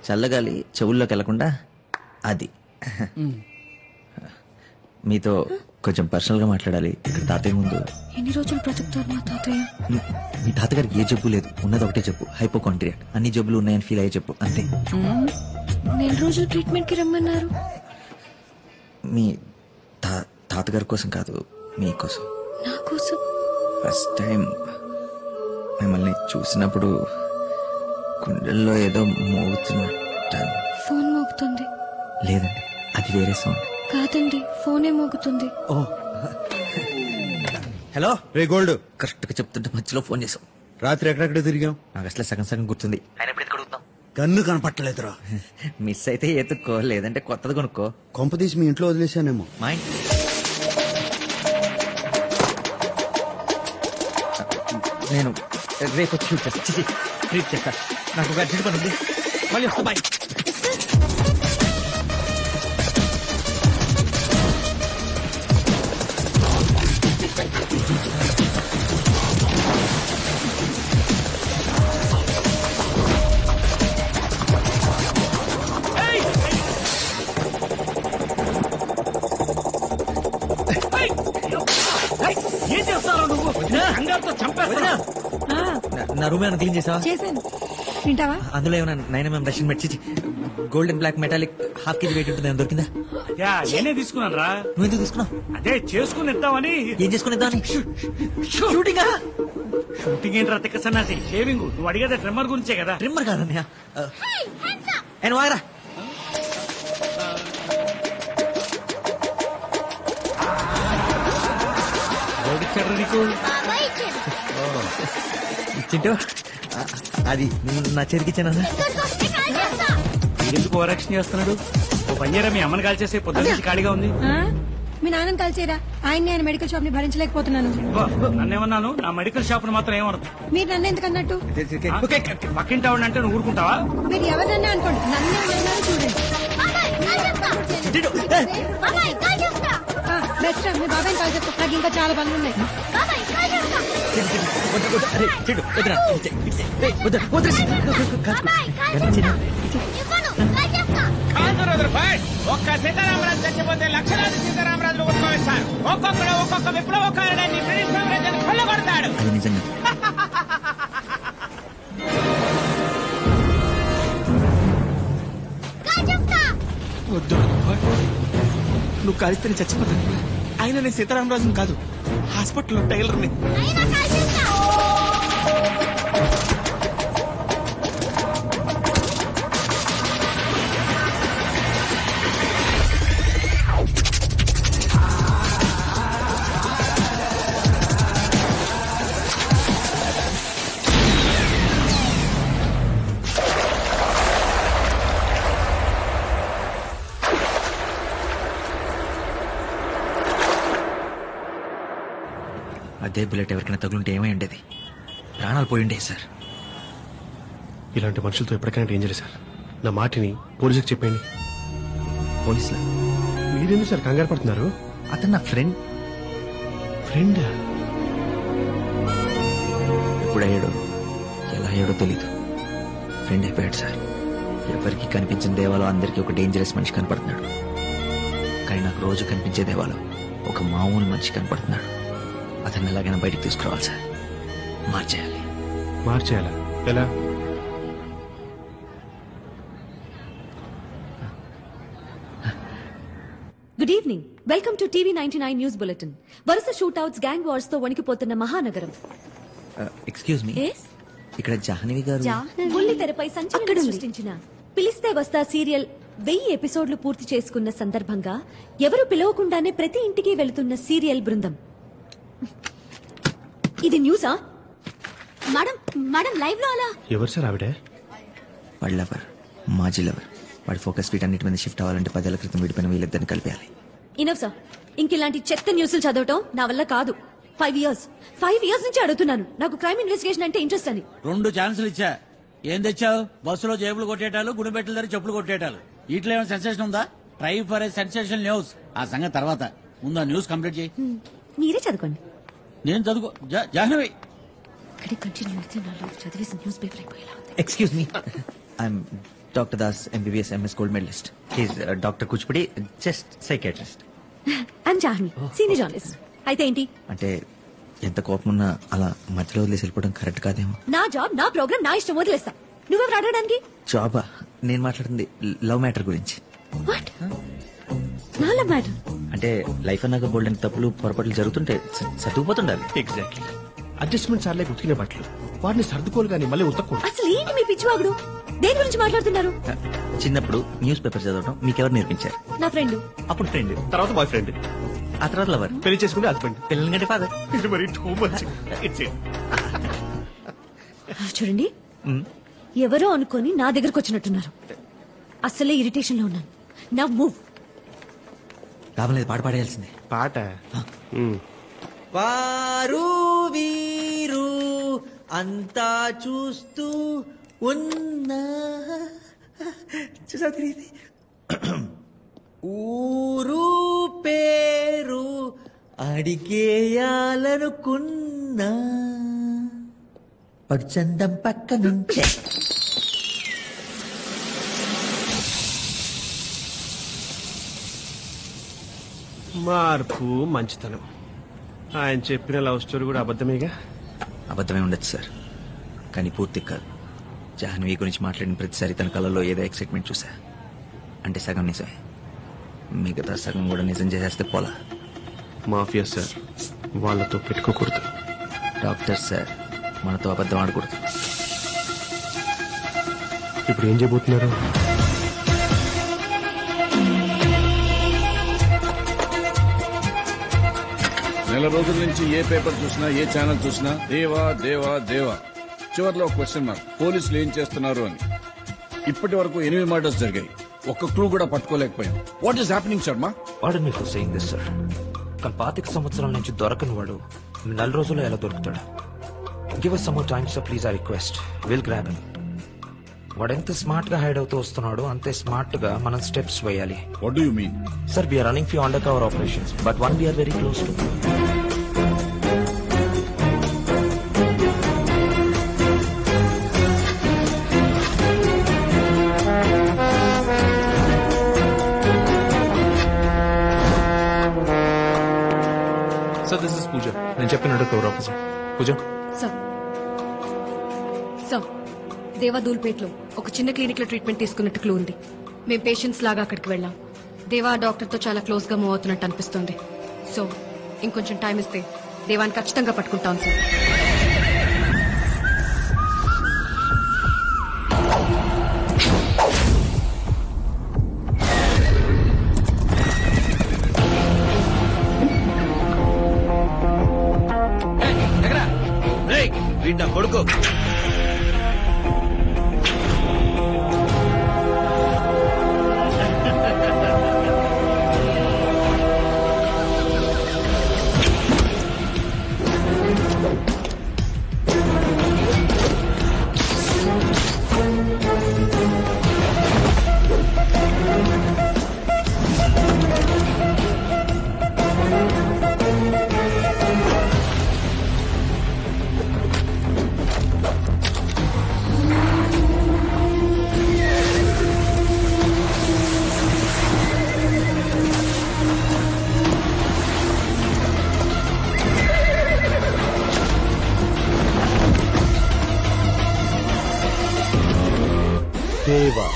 చల్లగాలి చెవుల్లోకి వెళ్లకుండా అది. మీతో కొంచెం పర్సనల్ గా మాట్లాడాలి ఇక్కడ తాతయ్య ముందు. ఎన్ని రోజులు బ్రతుకుతారు మా తాతయ్య? మీ తాతగారికి ఏ జబ్బు లేదు, ఉన్నది ఒకటే చెప్పు, హైపోకాంట్రియా. అన్ని జబ్బులు ఉన్నాయని ఫీల్ అయ్యే చెప్పు, అంతే. నెల రోజులు ట్రీట్మెంట్ కి రమ్మన్నారు. మీ తాతగారి కోసం కాదు, మీకోసం. నా కోసం? ఫస్ట్ టైం మిమ్మల్ని చూసినప్పుడు గుండెల్లో ఏదో మోగుతున్నట్టు. ఫోన్ మోగుతుంది. లేదండి, అది వేరే సౌండ్. కాదండి, ఫోనే మోగుతుంది. ఓ హలో రే గోల్డ్. కరెక్ట్ గా చెప్తుంటే మధ్యలో ఫోన్ చేసాం. రాత్రి ఎక్కడెక్కడ తిరిగాం? నాకు అసలు సగం సగం గుర్తుంది. గన్ను కనపట్టలేదురా. మిస్ అయితే ఎత్తుక్కో, లేదంటే కొత్తది కొనుక్కో. కొంపదీసి మీ ఇంట్లో వదిలేశానేమో. మా ఇంటి నేను రేపు వచ్చి ట్రీట్ చేస్తా. నాకు ఒక అర్జెంట్ పని ఉంది, మళ్ళీ వస్తా. బాయ్. ఏం చేస్తావు నువ్వు? కంగారుతో చంపేస్తా. నా రూమ్ ఏమైనా క్లీన్ చేసావా? చేశాను. తింటావా? అందులో ఏమైనా 9mm రష్యన్ మెట్, gold and black metallic ½ kg weight ఉంటుంది, దొరికిందా? నేనే తీసుకున్నాను రా. నువ్వు ఎందుకు తీసుకున్నావు? అదే చేసుకుని ఇద్దామని. ఏం చేసుకుని ఇద్దామని? షూటింగ్. షూటింగ్ ఏంటి రతిక సన్నాసి? షేవింగ్. నువ్వు అడిగేదా ట్రిమ్మర్ గురించే కదా. ట్రిమ్మర్ కాదన్నయ్య. ఆయన వాగరా. ఎవడిచ్చాడు నీకు? ఇచ్చింటో అది నా చేతికిచ్చానా? ఎందుకు ఓవరాక్షన్ చేస్తున్నాడు? ఓ పనిచేరా, మీ అమ్మని కాల్ చేసే పొద్దున్న నుంచి ఖాళీగా ఉంది. మీ నాన్నని కలిసేరా? ఆయన నేను మెడికల్ షాప్ ని భరించలేకపోతున్నాను. నన్నేమన్నాను? నా మెడికల్ షాప్ ను మాత్రం ఏమన్నది? మీరు నన్ను ఎందుకు అన్నట్టు? పక్కింటి ఆవిడ అంటే నువ్వు ఊరుకుంటావా? మీరు ఎవరినన్నా అనుకోండి, నన్నే అన్నారు చూడండి. బెస్ట్ మీ బాబాయ్ కాల్ చెప్తా, నాకు ఇంకా చాలా పనులు ఉన్నాయి. రూపాయలు. ఒక్క సీతారామరాజు చచ్చిపోతే లక్షలాది సీతారామరాజులు ఉద్భవిస్తారు. ఒక్కొక్కడు ఒక్కొక్క విప్లవకారుడని బ్రిటిష్ సామ్రాజ్యాన్ని కొల్లగొడతాడు. అది నిజంగా వద్దు నువ్వు కలిస్తే నేను చచ్చిపోతాను. అయినా నేను సీతారామరాజుని కాదు, హాస్పిటల్లో టైలర్ని. అదే బుల్లెట్ ఎవరికైనా తగులుంటే ఏమై ఉండేది? ప్రాణాలు పోయి ఉండేది సార్. ఇలాంటి మనుషులతో ఎప్పటికైనా డేంజర్ సార్. నా మాటిని పోలీసులకు చెప్పండి. పోలీసులా? మీరేంది సార్ కంగారు పడుతున్నారు? అతను నా ఫ్రెండ్. ఫ్రెండ్ ఎప్పుడయ్యాడో ఎలా అయ్యాడో తెలీదు. ఫ్రెండ్ అయిపోయాడు సార్. ఎవరికి కనిపించిన దేవాలో అందరికీ ఒక డేంజరస్ మనిషి కనపడుతున్నాడు. కానీ నాకు రోజు కనిపించే దేవాలో ఒక మామూలు మనిషి కనపడుతున్నాడు. అతన్ని ఎలాగైనా బయటికి తీసుకురావాలి సార్. మార్చేయాలా? ఎలా? Good evening. Welcome to TV 99 news bulletin. వరుస షూట్అవుట్స్, గ్యాంగ్ వార్స్ తో వణికిపోతున్న మహానగరం. ఎక్స్క్యూజ్ మీ, ఇక్కడ జాహ్నవి గారు బుల్లి తెరపై సంచలనం సృష్టించిన పిలిస్తే వస్తా సీరియల్ 1000 ఎపిసోడ్లు పూర్తి చేసుకున్న సందర్భంగా ఎవరు పిలవకుండానే ప్రతి ఇంటికి వెళుతున్న సీరియల్ బృందం. ఇది న్యూసా? మేడం లైవ్ లో అలా ఎవరు సార్ ఆవిడ? వాడి లవర్, మాజీ లవర్. వాడి ఫోకస్ వీటన్నిటి మీద షిఫ్ట్ అవ్వాలంటే 10 ఏళ్ల క్రితం విడిపోయిన వీళ్ళిద్దరిని కలిపేయాలి. Enough sir. ఇంకిలాంటి చెత్త న్యూస్లు చదవటం నా వల్ల కాదు. 5 ఇయర్స్ నుంచి అడుగుతున్నాను నాకు క్రైమ్ ఇన్వెస్టిగేషన్ అంటే ఇంట్రెస్ట్ అని. 2 ఛాన్సులు ఇచ్చా. ఏం తెచ్చావు? బస్సులో జేబులు కొట్టేటాలు, గుడిబెట్టల దగ్గర చెప్పులు కొట్టేటాలు. వీటిలో ఏమైనా సెన్సేషన్ ఉందా? Try for a sensation news. ఆ సంగతి తర్వాత, ముందు ఆ న్యూస్ కంప్లీట్ చేయి. మీరే చదువుకోండి. నేను చదువుకో. జాహ్నవి ఇక్కడే కంటిన్యూ అయితే నాలో చదివేసి న్యూస్ పేపర్ అయిపోయేలా ఉంది. Excuse me, I'm doctor Das, MBBS MS gold medallist. He's doctor Kuchipudi, just psychiatrist. I'm Jahnavi, senior journalist. అయితే ఏంటి? అంటే ఎంత కోపం ఉన్నా అలా మధ్యలో వదిలేసి వెళ్ళిపోవడం కరెక్ట్ కాదేమో. నా జాబ్, నా ప్రోగ్రామ్, నా ఇష్టం, వదిలేస్తా. నువ్వెవరు అడగడానికి? జాబా? నేను మాట్లాడుతుంది లవ్ మ్యాటర్ గురించి. నా లవ్ మ్యాటర్ అంటే లైఫ్ అన్నాక బోల్డెన్ తప్పులు పొరపాట్లు జరుగుతుంటే సర్దుకుపోతుండాలి. ఎగ్జాక్ట్లీ. అడ్జస్ట్మెంట్ సార్లే ఉతికిన బట్టలు, వాటిని సర్దుకోలు కానీ మళ్ళీ ఉతకూడదు. అసలు ఏంటి మీ పిచ్చివాగుడు? దేని గురించి మాట్లాడుతున్నారు? చిన్నప్పుడు న్యూస్ పేపర్ చదవడం మీకెవరు నేర్పించారు? నా ఫ్రెండ్. అప్పుడు ఫ్రెండ్, తర్వాత బాయ్ ఫ్రెండ్, ఆ తర్వాత లవర్, పెళ్లి చేసుకుంటే హస్బెండ్, పిల్లల కంటే ఫాదర్. ఇది మరి టూ మచ్. It's it. చూడండి, ఎవరో అనుకొని నా దగ్గరకు వచ్చినట్టున్నారు. అసలే ఇరిటేషన్ లో ఉన్నాను. నా మూవ్. లాభం లేదు, పాట పాడేయాల్సిందే. పాట వారు వీరు అంతా చూస్తూ ఉన్నా చూసా తిరిగి ఊరు పేరు అడిగేయాలనుకున్నా పడుచందం పక్క నుంచే. మార్పు మంచితనం. ఆయన చెప్పిన లవ్ స్టోరీ కూడా అబద్ధమేగా? అబద్ధమే ఉండొచ్చు సార్, కానీ పూర్తి కాదు. జాహ్నవి గురించి మాట్లాడిన ప్రతిసారి తన కళ్ళలో ఏదో ఎక్సైట్మెంట్ చూసా. అంటే సగం నిజమే, మిగతా సగం కూడా నిజం చేసేస్తే పోలా. మాఫియా సార్, వాళ్ళతో పెట్టుకోకూడదు. డాక్టర్ సార్, మనతో అబద్ధం ఆడకూడదు. ఇప్పుడు ఏం చేయబోతున్నారు? నెల రోజుల నుంచి ఏ పేపర్ చూసినా, ఏ ఛానల్ చూసినా దేవా దేవా దేవా. చివరిలో క్వశ్చన్ మార్క్. పోలీసులు ఏం చేస్తున్నారు అని. ఇప్పటి వరకు 8 మర్డర్స్ జరిగాయి, ఒక్క క్లూ కూడా పట్టుకోలేకపోయాం. What is happening Sharma? Pardon me for saying this sir. కానీ 25 సంవత్సరాల నుంచి దొరకని వాడు 4 రోజుల్లో ఎలా దొరుకుతాడు? Give us some more time sir, please, I request. We'll grab him. వాడు ఎంత స్మార్ట్ గా హైడ్ అవుతూ వస్తున్నాడు, అంతే స్మార్ట్ గా మనం స్టెప్స్ వేయాలి. What do you mean? Sir, we are running few undercover operations, but one we are very close to. Sir this is Pooja. నేను చెప్పినట్టు cover officer. Pooja sir sir దేవాదూల్పేట్లో ఒక చిన్న క్లినిక్ లో ట్రీట్మెంట్ తీసుకున్నట్టు క్లూ ఉంది. మేము పేషెంట్స్ లాగా అక్కడికి వెళ్ళాం. దేవా డాక్టర్ తో చాలా క్లోజ్ గా మూవ్ అవుతున్నట్టు అనిపిస్తుంది. సో ఇంకొంచెం టైం ఇస్తే దేవాన్ని ఖచ్చితంగా పట్టుకుంటాం సార్. వీడి కొడుకు దేవా.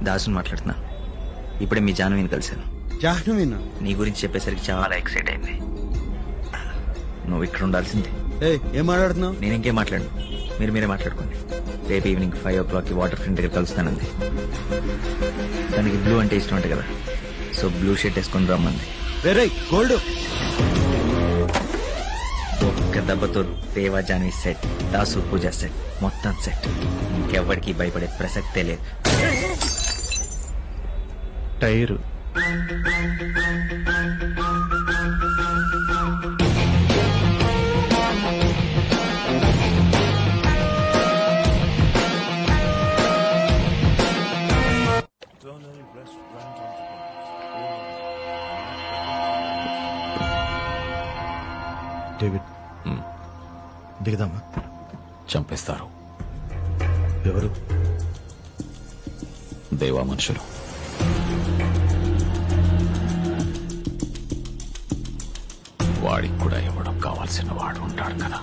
దాసుని మాట్లాడుతున్నా. ఇప్పుడే మీ జాహ్నవిని కలిశాను. జాహ్నవినా? నీ గురించి చెప్పేసరికి చాలా ఎక్సైట్ అయింది. నువ్వు ఇక్కడ ఉండాల్సింది. ఏం మాట్లాడుతున్నావు? నేను ఇంకేం మాట్లాడు, మీరే మాట్లాడుకోండి. రేపు ఈవినింగ్ 5 o'clock వాటర్ ఫ్రంట్ దగ్గర కలుస్తానంది. దానికి బ్లూ అంటే ఇష్టం అంటే కదా, సో బ్లూ షర్ట్ వేసుకొని రమ్మంది. గోల్డ్ ఒక్క దెబ్బతో దేవా జాన్వి సెట్, దాసు పూజ సెట్, మొత్తం సెట్. ఇంకెవ్వడికి భయపడే ప్రసక్తే లేదు. టైరు డేవిడ్ దిగదామా? చంపేస్తారు. ఎవరు? దేవా మనుషులు. వాడికి కూడా ఇవ్వడం కావాల్సిన వాడు ఉంటాడు కదా,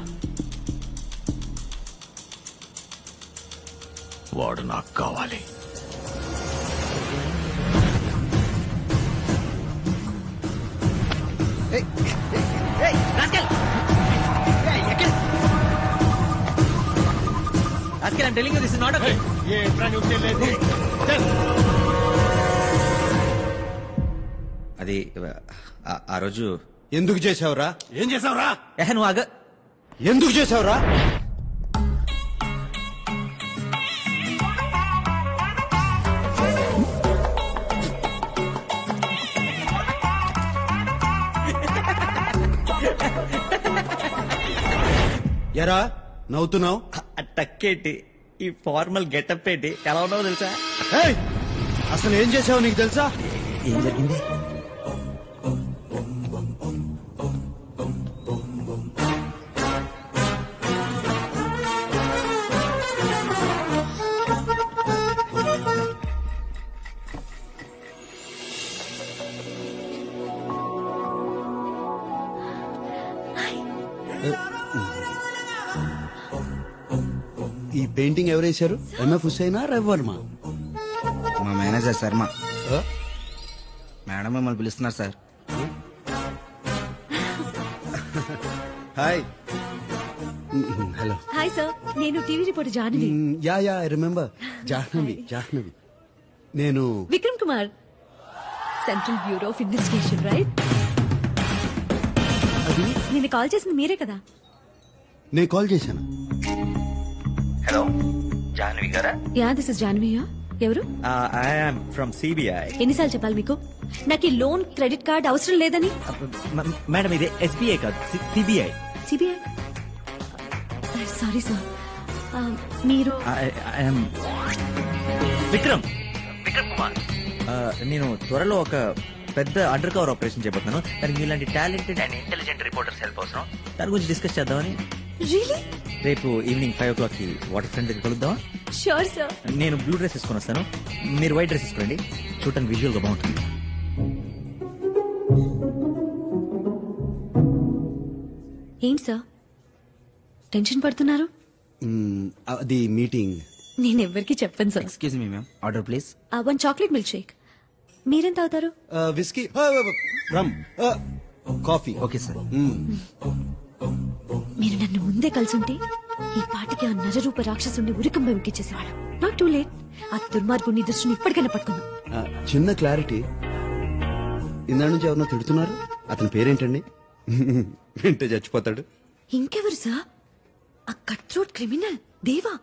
వాడు నాకు కావాలి. I'm telling you, this is not okay. అది ఆ రోజు ఎందుకు చేసావురా? ఏం చేసావురా? నువ్వు ఆగ. ఎందుకు చేసావురా? ఎరా నవ్వుతున్నావు? టక్కేటి, ఈ ఫార్మల్ గెటప్ ఏంటి, ఎలా ఉన్నావు తెలుసా? అసలు ఏం చేసావు నీకు తెలుసా? ఏం జరిగింది? ఈ పెయింటింగ్ ఎవరేశారు? ఎంఎఫ్ హుస్సేనా, రవివర్మ? మా మేనేజర్ శర్మ. మేడం మిమ్మల్ని పిలుస్తున్నారు sir. Hi. Hello. Hi sir, నేను TV reporter Jahnavi. Yeah I remember. Jahnavi. నేను Vikram Kumar, central bureau of investigation, right? నేను కాల్ చేసింది మీరే కదా? నేను కాల్ చేశాను. హలో, జాహ్నవి గారా? యా, దిస్ ఇస్ జాహ్నవియా. ఎవరు? I am from CBI. ఎన్నిసార్లు చెప్పాలి మీకు నాకు ఈ లోన్ క్రెడిట్ కార్డ్ అవసరం లేదని? మేడం, ఇది ఎస్బీఐ కాదు, సిబిఐ. సిబిఐ? Sorry sir. మీరు? విక్రమ్ కుమార్. నేను త్వరలో ఒక పెద్ద అండర్ కవర్ ఆపరేషన్ చేయబోతున్నాను. దానికి మీలాంటి talented and intelligent reporters help అవసరం. దాని గురించి డిస్కస్ చేద్దామని. రేపు ఈవినింగ్ 5 o'clock వాటర్ ఫ్రంట్ దగ్గర కలుద్దామా? Sure sir. నేను బ్లూ డ్రెస్ వేసుకొని వస్తాను, మీరు వైట్ డ్రెస్ వేసుకోండి. చూడటానికి విజువల్ గా బాగుంటుంది. ఏంటి సార్ టెన్షన్ పడుతున్నారు? అది మీటింగ్. నేను ఎవరికి చెప్పను sir. Excuse me ma'am, order please. 1 chocolate milk shake. మీరేం తాగుతారు? Whisky, rum, coffee. Okay sir. మీరు నన్ను ముందే కలిసుంటే ఈ పాటికి ఆ నరరూప రాక్షసుని ఉరికం వెంకిచ్చేసేవాడు. Not too late. ఆ దుర్మార్గుని దృష్టిని ఇప్పటికైనా పట్టుకుందాం. చిన్న క్లారిటీ, ఇందా నుంచి ఎవరినో తిడుతున్నారు, అతని పేరేంటండి? వింటే చచ్చిపోతాడు. ఇంకెవరు సార్? ఆ కట్ థ్రోట్ క్రిమినల్ దేవా.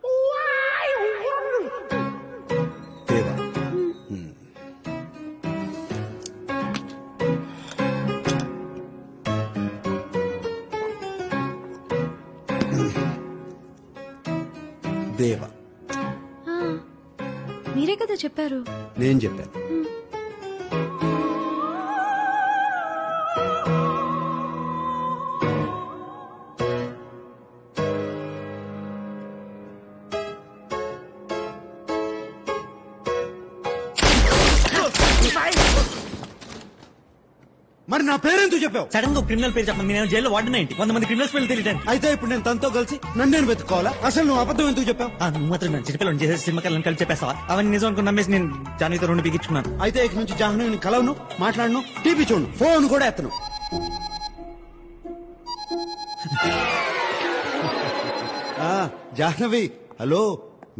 దేవా. దేవా. మీరే కదా చెప్పారు. నేను చెప్పాను. మరి నా పేరెందుకు చెప్పావు? సడన్ గా క్రిమినల్ పేరు చెప్పండి. నేను జైల్లో వాడినా ఏంటి? 100 మంది క్రిమినల్స్ పేర్లు తెలియటండి. అయితే ఇప్పుడు నేను తనతో కలిసి నన్ను నేను వెతుక్కోవాలా? అసలు నువ్వు అబద్ధం ఎందుకు చెప్పావు? నువ్వు మాత్రం చిన్నపిల్లలు చేసే సినిమా కళ్ళని కలిసి చెప్పేస్తావా? అవన్నీ నిజం అనుకుని నమ్మేసి నేను జానీతో 2 బిగించుకున్నాను. అయితే ఇక నుంచి జాహ్నవిని కలవను, మాట్లాడను, టీవీ చూడను, ఫోన్ కూడా ఎత్తను. జాహ్నవి, హలో,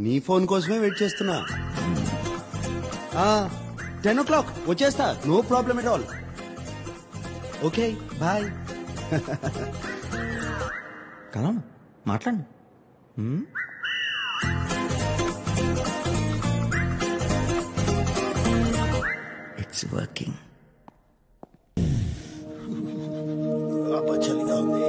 నీ ఫోన్ కోసమే వెయిట్ చేస్తున్నా. 10 o'clock వచ్చేస్తా, no problem at all. Okay, bye. కలం మాట్లాడు. It's working. చలిగా ఉంది.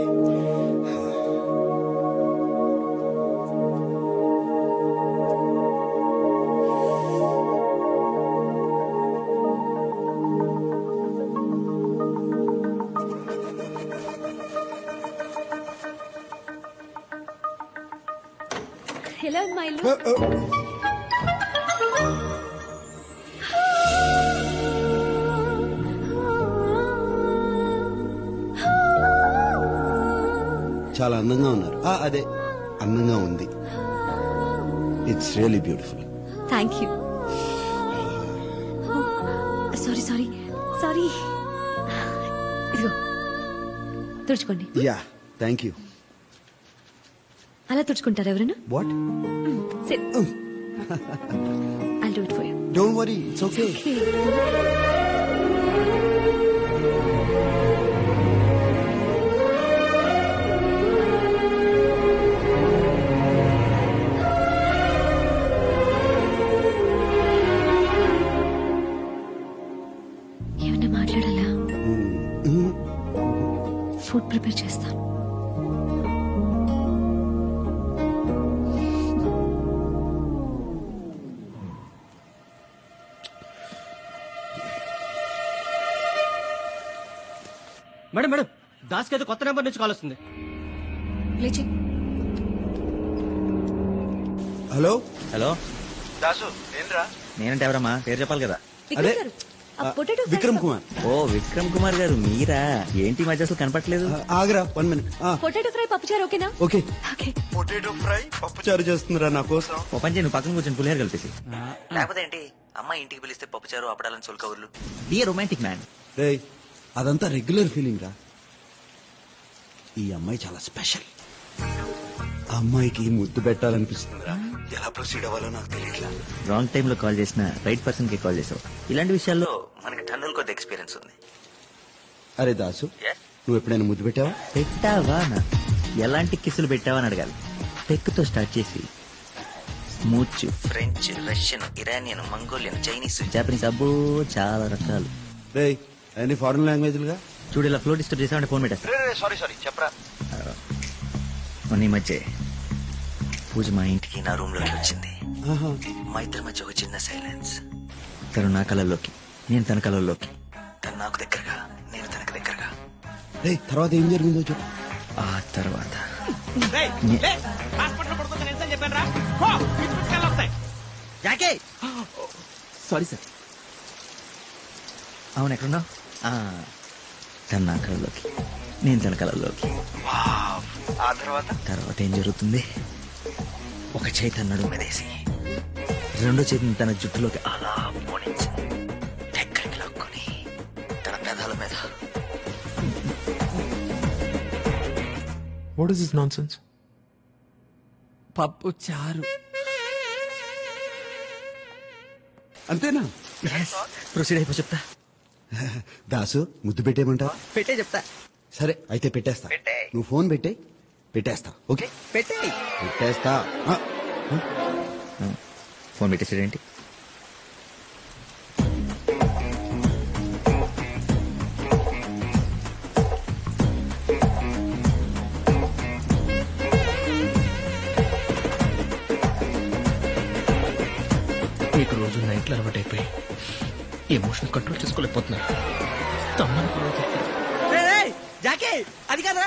హలో మైలు. చాలా అందంగా ఉన్నారు. అదే అందంగా ఉంది. It's really beautiful. Thank you. Sorry sorry sorry. ఇదిగో తుడుచుకోండి. Yeah, thank you. అలా తుడుచుకుంటారు ఎవరైనా? What? I'll do it for you. Don't worry, it's okay. ఏమన్నా మాట్లాడాలా? ఫుడ్ ప్రిపేర్ చేస్తాను. మేడం మేడం, దాస్కి అయితే కొత్త నెంబర్ నుంచి కాల్ వస్తుంది. లేచి. హలో హలో దాసు, ఏంద్రా? నేనంటే ఎవరమ్మా? పేరు చెప్పాలి కదా. అదే విక్రమ్ కుమార్. ఓ విక్రమ్ కుమార్ గారు మీరా? ఏంటి మధ్య అసలు కనపట్లేదు. ఆగరా 1 minute. పొటాటో ఫ్రై పప్పుచారు ఓకేనా? ఓకే. పొటాటో ఫ్రై పప్పుచారు చేస్తుందిరా నా కోసం. ఓ పని చేయి, నువ్వు పక్కన కూర్చొని పులిహోర కలిపేసి. లేకపోతే ఏంటి, అమ్మాయి ఇంటికి పిలిస్తే పప్పుచారు అప్పడాలని సొల్కవర్లు. Be romantic man. రేయ్, అదంతా రెగ్యులర్ ఫీలింగ్ రా. ఈ అమ్మాయి చాలా స్పెషల్. అమ్మాయికి ముద్దు పెట్టాలనిపిస్తుందిరా. ఎలా ప్రొసీడ్ అవ్వాలో నాకు తెలియట్లా. రాంగ్ టైంలో కాల్ చేసిన రైట్ పర్సన్ కి కాల్ చేసావు. ఇలాంటి విషయాల్లో మనకి టన్నుల కొద్ది ఎక్స్పీరియన్స్ ఉంది. అరే దాసు, నువ్వు ఎప్పుడైనా ముద్దు పెట్టావా? పెట్టావా? ఎలాంటి కిస్సులు పెట్టావా అని అడగాలి. టెక్తో స్టార్ట్ చేసి smooch, French, Russian, Iranian, Mongolian, Chinese, Japanese, అబ్బో చాలా రకాలు. రేయ్, అన్ని ఫారెన్ లాంగ్వేజ్లుగా. చూడు, ఇలా ఫ్లో డిస్టర్బ్ చేసామంటే ఫోన్ పెట్టేస్తా. సారీ చెప్పరా. మొన్న ఈ మధ్య పూజ మా ఇంటికి నా రూమ్ లోకి వచ్చింది. మా ఇద్దరి మధ్య ఒక చిన్న సైలెన్స్. తను నా కళల్లోకి, నేను తన కళల్లోకి. తను నాకు దగ్గరగా, నేను తనకు దగ్గరగా. తర్వాత ఏం జరిగిందో చెప్పు. ఆ తర్వాత సారీ సార్. అవును, ఎక్కడున్నావు? తన నా కళలోకి, నేను తన కళల్లోకి. ఆ తర్వాత ఏం జరుగుతుంది? ఒక చేయి తన నడుము మీదేసి రెండో చేతిని తన జుట్టులోకి అలా పోనించి దగ్గరికి లాక్కొని తన పెదాల మీద. What is this nonsense? పప్పు చారు. అంతేనా? ప్రొసీడ్ అయిపో చెప్తా. దాసు ముద్దు పెట్టేయమంటావా? పెట్టే చెప్తా. సరే అయితే పెట్టేస్తా. నువ్వు ఫోన్ పెట్టే, పెట్టేస్తా. ఓకే పెట్టేస్తా. ఫోన్ పెట్టేసాడేంటి? మీకు రోజు నైట్లు అలవాటు అయిపోయి ఎమోషన్ కంట్రోల్ చేసుకోలేకపోతున్నారు. తమ్మకు రోజు జాకే అది కాదా?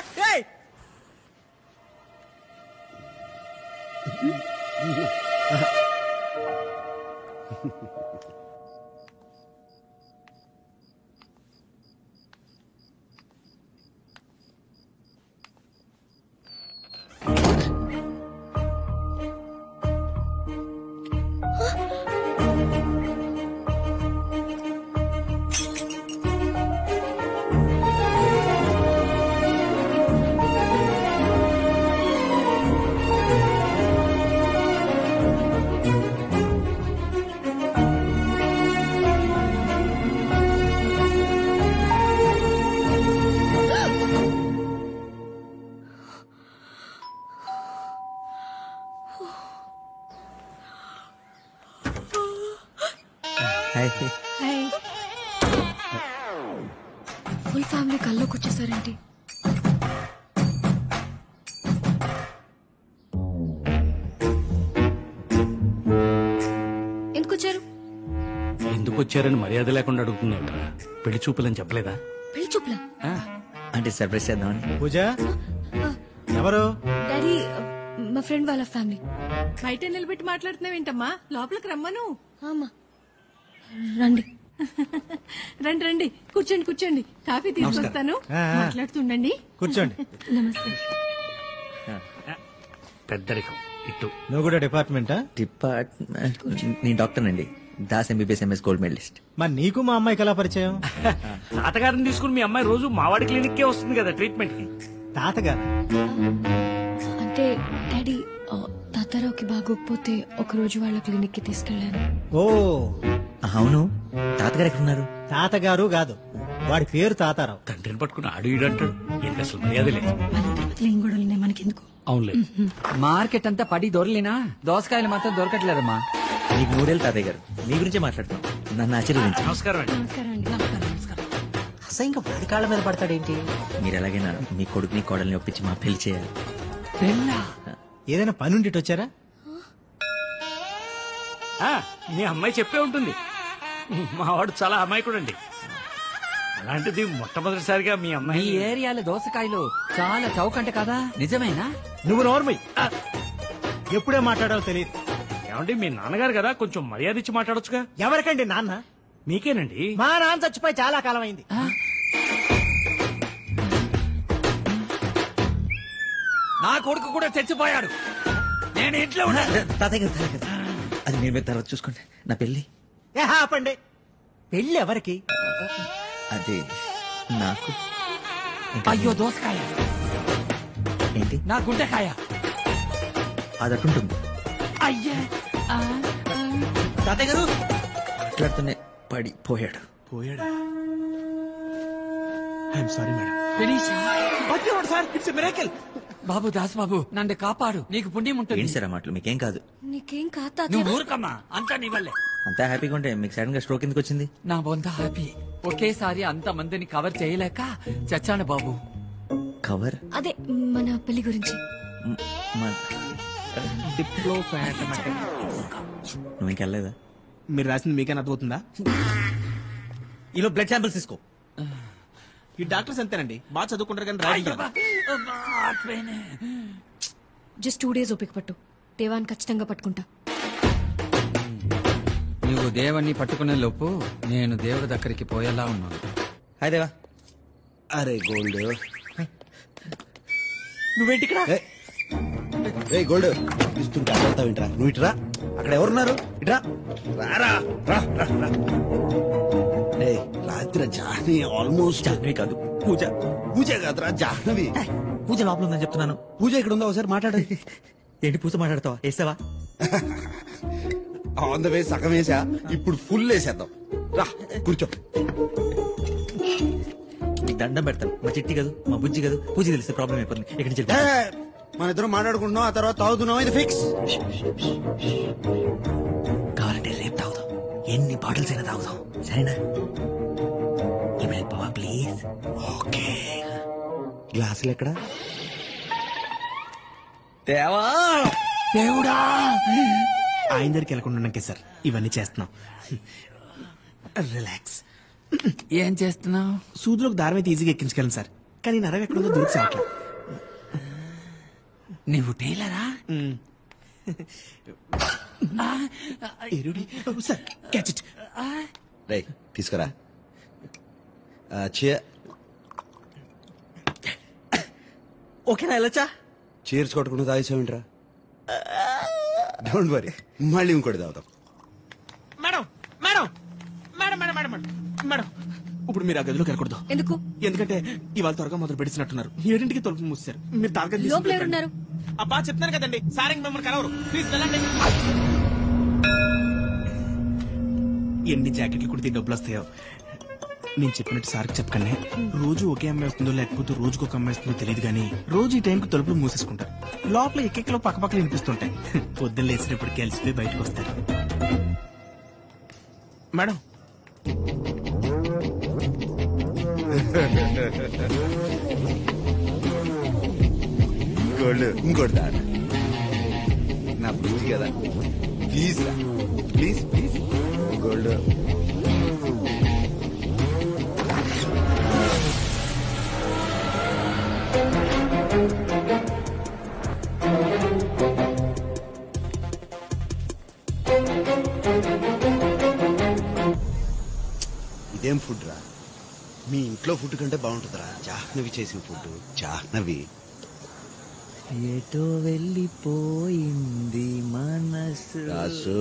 ఫుల్ ఫ్యామిలీ కల్లోకి వచ్చేసారేంటి? ఎందుకు వచ్చారు? ఎందుకు వచ్చారని మర్యాద లేకుండా అడుగుతున్నాడు. పెళ్లి చూపులని చెప్పలేదా? పెళ్లి చూపులా? అంటే సర్ప్రైజ్ చేద్దామని. పూజ ఎవరు? డాడీ, మా ఫ్రెండ్ వాళ్ళ ఫ్యామిలీ. బయట నిలబెట్టి మాట్లాడుతున్నావేంటమ్మా? లోపలికి రమ్మను. అమ్మా రండి. రండి రండి, కూర్చోండి కూర్చోండి. కాఫీ తీసుకొస్తాను, మాట్లాడుతుండండి. కూర్చోండి. నమస్తే. పెద్దరికం ఇటు. నువ్వు కూడా డిపార్ట్మెంటా? నేను డాక్టర్ అండి. Das MBBS MS gold medallist. మరి నీకు మా అమ్మాయికి ఎలా పరిచయం? తాతగారిని తీసుకుని మీ అమ్మాయి రోజు మావాడి క్లినిక్కే వస్తుంది కదా ట్రీట్మెంట్ కి. తాతగారు అంటే డాడీ, తాతారావుకి బాగోకపోతే ఒక రోజు వాళ్ళ క్లినిక్ కి తీసుకెళ్లాను. ఓ అవును, తాతగారు ఎక్కడున్నారు? తాతగారు కాదు, వాడి పేరు తాతారావు. తండ్రిని పట్టుకుని ఆడు ఈడంటాడు. ఏంటి అసలు మర్యాద లేదు. ఏం గొడవలున్నాయి మనకెందుకు? అవునులే. మార్కెట్ అంతా పడి దొరలేనా? దోసకాయలు మాత్రం దొరకట్లేదమ్మా. నీకు 3 ఏళ్ళు తాతయ్య గారు. మీ గురించే మాట్లాడతాం. నన్ను ఆశీర్వదించండి. నమస్కారం అండి. అసలు ఇంకా వాడి కాళ్ళ మీద పడతాడేంటి? మీరు ఎలాగైనా మీ కొడుకుని కోడల్ని ఒప్పించి మా పెళ్లి చేయాలి. ఏదైనా పని ఉండి వచ్చారా? మీ అమ్మాయి చెప్పే ఉంటుంది. మా వాడు చాలా అమాయకుడండి. అలాంటిది మొట్టమొదటిసారిగా మీ అమ్మాయి. ఈ ఏరియాలో దోసకాయలు చాలా చౌకంట కదా, నిజమేనా? నువ్వు నోర్మై. ఎప్పుడే మాట్లాడాలో తెలియదు. ఏమండి, మీ నాన్నగారు కదా, కొంచెం మర్యాద ఇచ్చి మాట్లాడొచ్చుగా. ఎవరికండి నాన్న? మీకేనండి. మా నాన్న చచ్చిపోయి చాలా కాలం అయింది. నా కొడుకు కూడా చచ్చిపోయాడు. నేను ఇంట్లో ఉన్నా. తాతయ్య గారు, అది మీరు మీరు తర్వాత చూసుకోండి. నా పెళ్లి. ఆపండి. పెళ్లి ఎవరికి? అది నాకు. అయ్యో దోసకాయ ఏంటి? నా గుండెకాయ. అది అటుంటుంది. అయ్యా తాతయ్య గారు మాట్లాడుతూనే పడిపోయాడు. పోయాడా? I'm sorry madam. Sir, it's miracle. బాబు దాస్ బాబు, నన్ను కాపాడు, నీకు పుణ్యం ఉంటుంది. ఏంటి సార్ ఆ మాటలు? మీకేం కాదు. నీకేం కాదు. నువ్వు ఊరుకమ్మా, అంతా నీ వల్లే. అంతా హ్యాపీగా ఉంటే మీకు సడన్ గా స్ట్రోక్ ఎందుకు వచ్చింది? నా బొంత హ్యాపీ. ఒకేసారి అంత మందిని కవర్ చేయలేక చచ్చాను బాబు. కవర్? అదే మన పెళ్లి గురించి. నువ్వు ఇంకెళ్ళలేదా? మీరు రాసింది మీకైనా అర్థమవుతుందా? ఈలో బ్లడ్ శాంపిల్స్ తీసుకో. ఈ డాక్టర్స్ అంతేనండి, బాగా చదువుకుంటారు కానీ రాయడం రాదు. జస్ట్ 2 days ఓపిక పట్టు. దేవాన్ని ఖచ్చితంగా పట్టుకుంటా. నువ్వు దేవాన్ని పట్టుకునే లోపు నేను దేవుడి దగ్గరికి పోయేలా ఉన్నాను. హాయ్ దేవా. అరే గోల్డ్, నువ్వేంటి ఇక్కడ? గోల్డ్ ఇస్తుంటే వెళ్తావు ఇంట్రా. నువ్వు ఇట్రా, అక్కడ ఎవరున్నారు? ఇట్రా రారా. రాత్రి జాహ్నవి ఆల్మోస్ట్. జాహ్నవి కాదు, పూజ. పూజ కాదురా, జాహ్నవి. పూజ లోపల ఉందని చెప్తున్నాను. పూజ ఇక్కడ ఉందా? ఒకసారి మాట్లాడు. ఏంటి పూజ మాట్లాడతావా? వేసావా? ఆన్ ద వే సగం వేసా, ఇప్పుడు ఫుల్ వేసేద్దాం. రా కూర్చో. నీకు దండం పెడతాను. మా చిట్టి కాదు, మా బుజ్జి కాదు, పూజ తెలిస్తే ప్రాబ్లం అయిపోతుంది. ఇక్కడి నుంచి మన ఇద్దరం మాట్లాడుకుంటున్నాం, ఆ తర్వాత తాగుతున్నాం. ఇది ఫిక్స్. కావాలంటే రేపు తాగుదాం, ఎన్ని బాటిల్స్ అయినా తాగుదాం, సరేనా? ఇప్పుడు వెళ్ళిపోవా ప్లీజ్? ఓకే. గ్లాసులు ఎక్కడ? దేవా, దేవుడా, ఆయన దగ్గరికి వెళ్ళకుండా ఉన్నాకే సార్ ఇవన్నీ చేస్తున్నాం. రిలాక్స్. ఏం చేస్తున్నావు? సూదులోకి దారం అయితే ఈజీగా ఎక్కించగలను సార్, కానీ నరం ఎక్కడుందో దొరికి సాట్లా. నువ్వు టైలరా? Sir catch it. రై తీసుకురా. ఓకేనా? వెళ్ళొచ్చా? చీర్స్ కొట్టుకుంటూ తాగేసావేంట్రా? డోంట్ వరీ, మళ్ళీ ఇంకోటి తాగుతాం. Madam madam madam madam madam madam, ఇప్పుడు మీరు ఆ గదిలోకి వెళ్ళకూడదు. ఎందుకు? ఎందుకంటే ఇవాళ త్వరగా మొదలు పెడుతున్నట్టున్నారు. 7ంటికి తలుపు మూసారు. మీరు తాగదు. లోపల ఎవరున్నారు? అబ్బా చెప్తాను కదండి, సార్ ఇంక మిమ్మల్ని కలవరు. ప్లీజ్ వెళ్ళండి. ఎన్ని జాకెట్లు కుడితే డబ్బులు వస్తాయో. నేను చెప్పినట్టు సార్కి చెప్పకండి. రోజు ఒకే అమ్మాయి వస్తుందో లేకపోతే రోజుకు ఒక అమ్మాయి వస్తుందో తెలియదు, కానీ రోజు ఈ టైంకి తలుపులు మూసేసుకుంటారు. లోపల ఎక్కెక్కలో పక్కపక్కలు వినిపిస్తుంటాయి. పొద్దున్న లేచినప్పుడు కలిసిపోయి బయటకు వస్తారు. మేడం ఇంకోటి తాగ. నా బుద్ధి కదా, ప్లీజ్ రా, ప్లీజ్ ప్లీజ్. గోల్డ్ ఇదేం ఫుడ్ రా? మీ ఇంట్లో ఫుడ్ కంటే బాగుంటుందిరా జాహ్నవి చేసిన ఫుడ్. జాహ్నవి ఎటో వెళ్ళిపోయింది మనసు, రాసు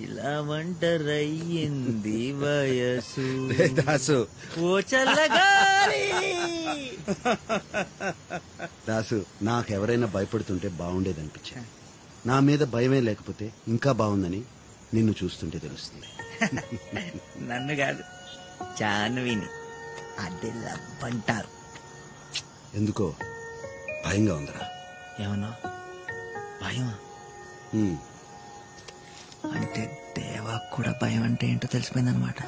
ఇలా వంటరయ్యింది వయసు. దాసు, ఓ చల్లగాలి. దాసు, నాకెవరైనా భయపడుతుంటే బాగుండేదనిపించింది. నా మీద భయమే లేకపోతే ఇంకా బాగుందని నిన్ను చూస్తుంటే తెలుస్తుంది. నన్ను కాదు, జాహ్నవిని. అదే లవ్ అంటారు. ఎందుకో భయంగా ఉందిరా. ఏమన్నా భయమా? అంటే దేవా కూడా భయం అంటే ఏంటో తెలిసిపోయిందనమాట.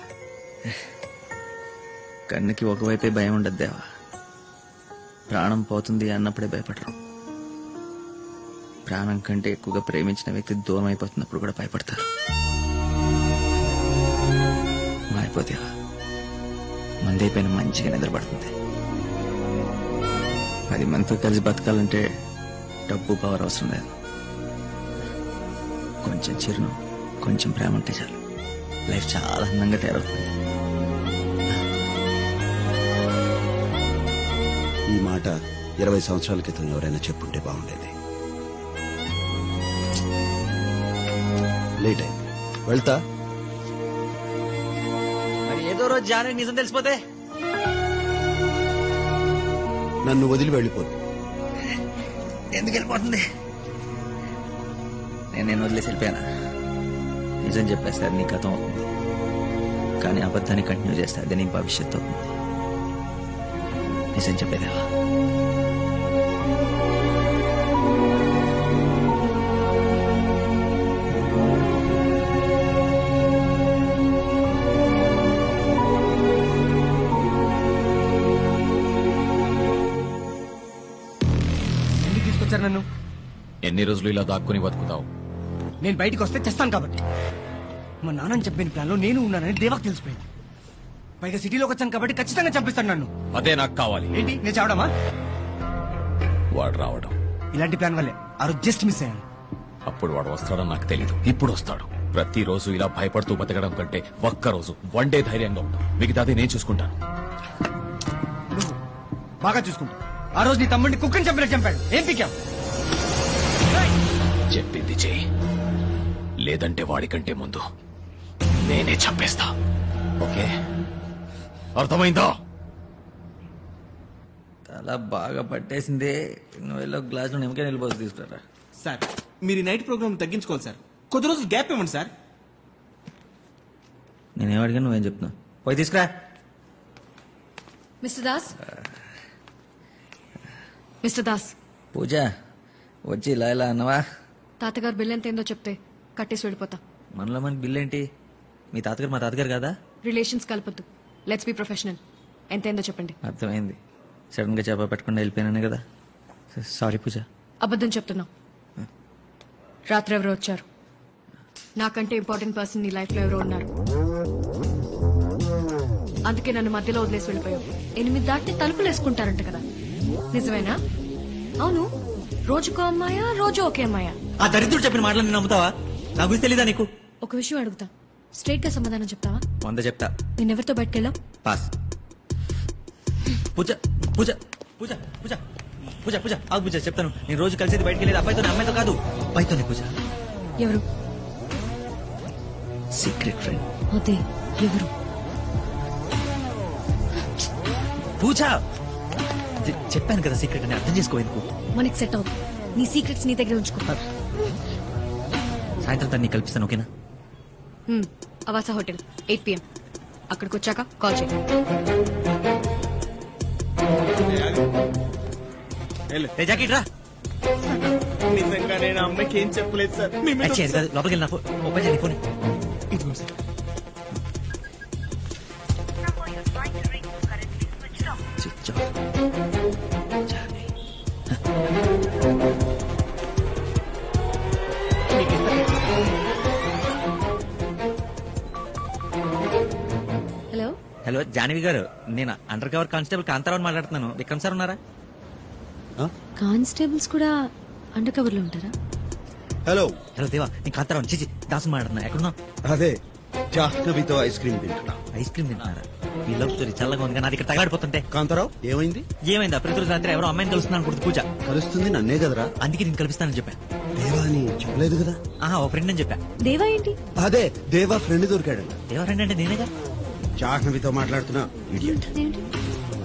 కన్నుకి ఒకవైపే భయం ఉండదు దేవా. ప్రాణం పోతుంది అన్నప్పుడే భయపడరు. ప్రాణం కంటే ఎక్కువగా ప్రేమించిన వ్యక్తి దూరం అయిపోతున్నప్పుడు కూడా భయపడతారు. మారిపోతేవా మందైపోయిన మంచిగా నిద్రపడుతుంది. 10 మందితో కలిసి బతకాలంటే డబ్బు పవర్ అవసరం లేదు. కొంచెం చిరును, కొంచెం ప్రేమ ఉంటే చాలు. లైఫ్ చాలా అందంగా తయారవుతుంది. ఈ మాట 20 సంవత్సరాల క్రితం ఎవరైనా చెప్పుంటే బాగుండేది. లేట్ అయింది, వెళ్తా. మరి ఏదో రోజు జాహ్నవి నిజం తెలిసిపోతే నన్ను వదిలి వెళ్ళిపోదు. ఎందుకు వెళ్ళిపోతుంది? నేను వదిలేసి వెళ్ళిపోయానా? నిజం చెప్పేస్తే అది నీ గతం అవుతుంది, కానీ అబద్ధాన్ని కంటిన్యూ చేస్తే అది నీ భవిష్యత్తు అవుతుంది. నిజం చెప్పేదేవా. నన్ను ఎన్ని రోజులు ఇలా దాక్కుని బతుకుతావు? నేను బయటికి వస్తే చేస్తాను కాబట్టి. మా నాన్నని చెప్పిన ప్లాన్ లో నేను ఉన్నానని దేవాకు తెలిసిపోయింది. పైగా సిటీలోకి వచ్చాను కాబట్టి ఖచ్చితంగా చంపిస్తాను నన్ను. అదే నాకు కావాలి. ఏంటి నేను చావడమా? వాడు రావడం. ఇలాంటి ప్లాన్ వల్లే ఆ రోజు జస్ట్ మిస్ అయ్యాను. అప్పుడు వాడు వస్తాడని నాకు తెలీదు. ఇప్పుడు వస్తాడు. ప్రతిరోజు ఇలా భయపడుతూ బతకడం కంటే ఒక్కరోజు వన్ డే ధైర్యంగా ఉంటాం. మిగతాది నేను చూసుకుంటాను. బాగా చూసుకుంటా. ఆ రోజు నీ తమ్ముడిని కుక్కని చంపినట్టు చంపాడు. ఏం పీకాం? చెప్పింది చెయ్యి, లేదంటే వాడికంటే ముందు నేనే చంపేస్తా. ఓకే, అర్థమైందా? తల బాగా పట్టేసింది. నువ్వు వెళ్ళి ఒక గ్లాసులో నిమ్మకాయ నిలిపోసి తీసుకురా. సార్ మీరు నైట్ ప్రోగ్రామ్ తగ్గించుకోవాలి సార్. కొద్ది రోజులు గ్యాప్ ఇవ్వండి సార్. నేనేం అడిగా నువ్వేం చెప్తున్నావు? పోయి తీసుకురా. Mister Das, mister Das. పూజ వచ్చి ఇలా ఇలా అన్నవా? తాతగారు బిల్ ఎంత ఏందో చెప్తే కట్టేసి వెళ్ళిపోతా. మనలో మనకి బిల్ ఏంటి? మీ తాతగారు మా తాతగారు కదా? రిలేషన్స్ కలపొద్దు. Let's be professional. ఎంత ఏందో చెప్పండి. అర్థమైంది. సడన్ గా చేప పెట్టకుండా వెళ్ళిపోయినానే కదా. సారీ పూజ. అబద్ధం చెప్తున్నావు. రాత్రి ఎవరో వచ్చారు. నాకంటే ఇంపార్టెంట్ పర్సన్ నీ లైఫ్ లో ఎవరో ఉన్నారు. అందుకే నన్ను మధ్యలో వదిలేసి వెళ్ళిపోయావు. 8 దాటి తలుపులు వేసుకుంటారంట కదా, నిజమేనా? అవును, రోజుకో అమ్మాయా, రోజు ఒకే అమ్మాయా? ఆ దరిద్రుడు చెప్పిన మాటలు నేను నమ్ముతావా? నా గురించి తెలీదా నీకు? ఒక విషయం అడుగుతా, స్ట్రైట్ గా సమాధానం చెప్తావా? 100 చెప్తా. నేనెవరితో బయటకెళ్ళావు? పాస్. పూజ పూజ పూజ పూజ పూజ పూజ ఆగు పూజ, చెప్తాను. నేను రోజు కలిసేది బయటకు వెళ్ళేది అబ్బాయితో, అమ్మాయితో కాదు, అబ్బాయితోనే పూజ. ఎవరు? Secret friend. అదే ఎవరు? పూజ చెప్పాను కదా సీక్రెట్ అని, అర్థం చేసుకో. ఎందుకు మనకి సెట్ అవుతుంది. నీ సీక్రెట్స్ నీ దగ్గర ఉంచుకో. సాయంత్రం తను నీకు కల్పిస్తాను, ఓకేనా? Avasa hotel 8 PM. అక్కడికి వచ్చాక కాల్ చేయి. జాకెట్ రా. నిజంగా నేను అమ్మాయికి ఏం చెప్పలేదు సార్. లోపలికి వెళ్ళిన ఓపెన్ చేయండి ఫోన్. హలో హలో జానవి గారు, నేను అండర్ కవర్ కానిస్టేబుల్ కాంతారావు మాట్లాడుతున్నాను. విక్రమ్ సార్ ఉన్నారా? కానిస్టేబుల్స్ కూడా అండర్ కవర్ లో ఉంటారా? హలో హలో దేవా, నేను కాంతారావు చిచి దాసు మాట్లాడుతున్నా. ఎక్కడున్నా? అదే జాహ్నవితో ఐస్ క్రీమ్ తింటున్నా. ఐస్ క్రీమ్ తింటున్నారా? ఈ లవ్ స్టోరీ చల్లగా ఉంది, నాది ఇక్కడ తగాడిపోతుంటే. కాంతారావు ఏమైంది? ఏమైందా? ప్రతిరోజు రాత్రి ఎవరో అమ్మాయిని కలుస్తున్నాను అనుకుంటుంది పూజ. కలుస్తుంది నన్నే కదరా. అందుకే నేను కల్పిస్తానని చెప్పా. దేవా అని చెప్పలేదు కదా? ఓ ఫ్రెండ్ అని చెప్పా. దేవా ఏంటి? అదే దేవా ఫ్రెండ్ దొరికాడు. దేవా ఫ్రెండ్ అంటే నేనేగా. జాహ్నవితో మాట్లాడుతున్నా. ఇడియట్.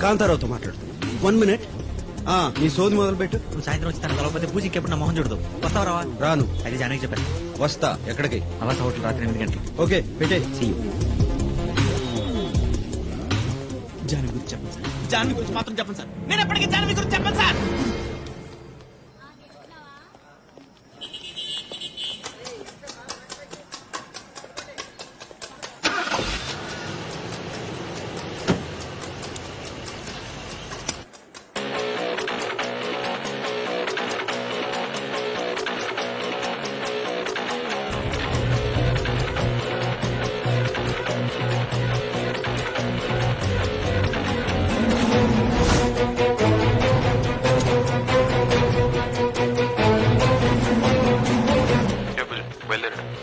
కాంతారావుతో మాట్లాడుతున్నా. 1 minute. నీ సోది మొదలు పెట్టు. నువ్వు సాయంత్రం వచ్చి తన కలవకపోతే పూజ ఇంకెప్పుడు నా మొహం చూడదు. వస్తావు రావా? రాను. అది జానకి చెప్పాను. వస్తా. ఎక్కడికి? అవాసా హోటల్ రాత్రి 8 గంటలకి. ఓకే పెట్టే. See you. జానవి గురించి చెప్పండి సార్. జానవి గురించి మాత్రం చెప్పండి సార్. నేను ఎప్పటికీ జానవి గురించి చెప్పండి sir.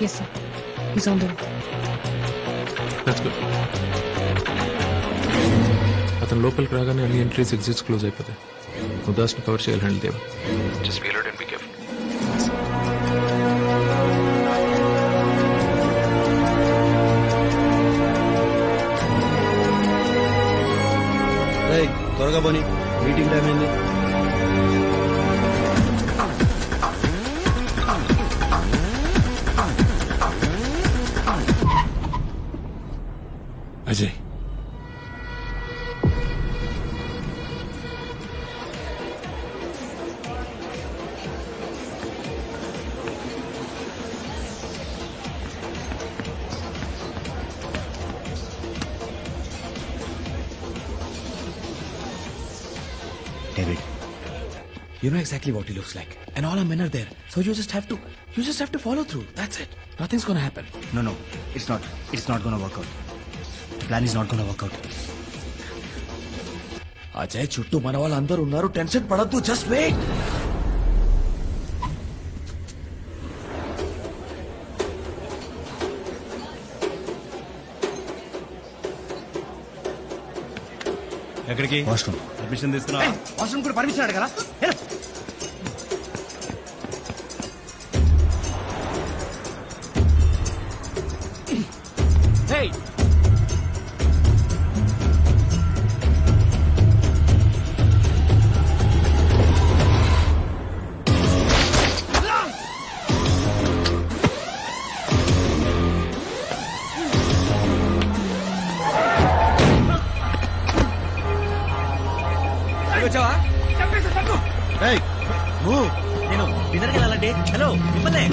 Yes, sir. He's on the way. That's good. అతను లోపలికి రాగానే అన్ని ఎంట్రీస్ ఎగ్జిట్స్ క్లోజ్ అయిపోతాయి. ఉదాస్ని కవర్ చేయాలి handle Deva. Just be alert and be careful. త్వరగా పోనీ, మీటింగ్ టైం అయింది. Ajay, David, You know exactly what he looks like. And all our men are there. So you just have to follow through. That's it. Nothing's gonna happen. No, it's not gonna work out. Plan is not gonna work out. Ajay చుట్టూ మన వాళ్ళందరూ ఉన్నారు. Tension పడద్దు. Just wait. ఎక్కడికి? Washroom. Permission తీసుకున్నా? Washroom కూడా permission అడగరా? Hey! వచ్చావా? నేను డిన్నర్కి వెళ్ళాలండి. హలో మిమ్మల్ని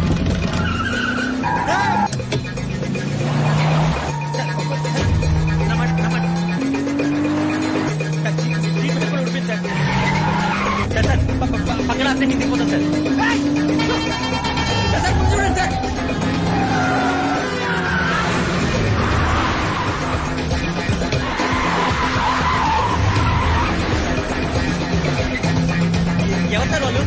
పక్కన అన్నీ దిగిపోతాం సార్. చూడండి సార్. ఎవరు సార్ వాళ్ళు?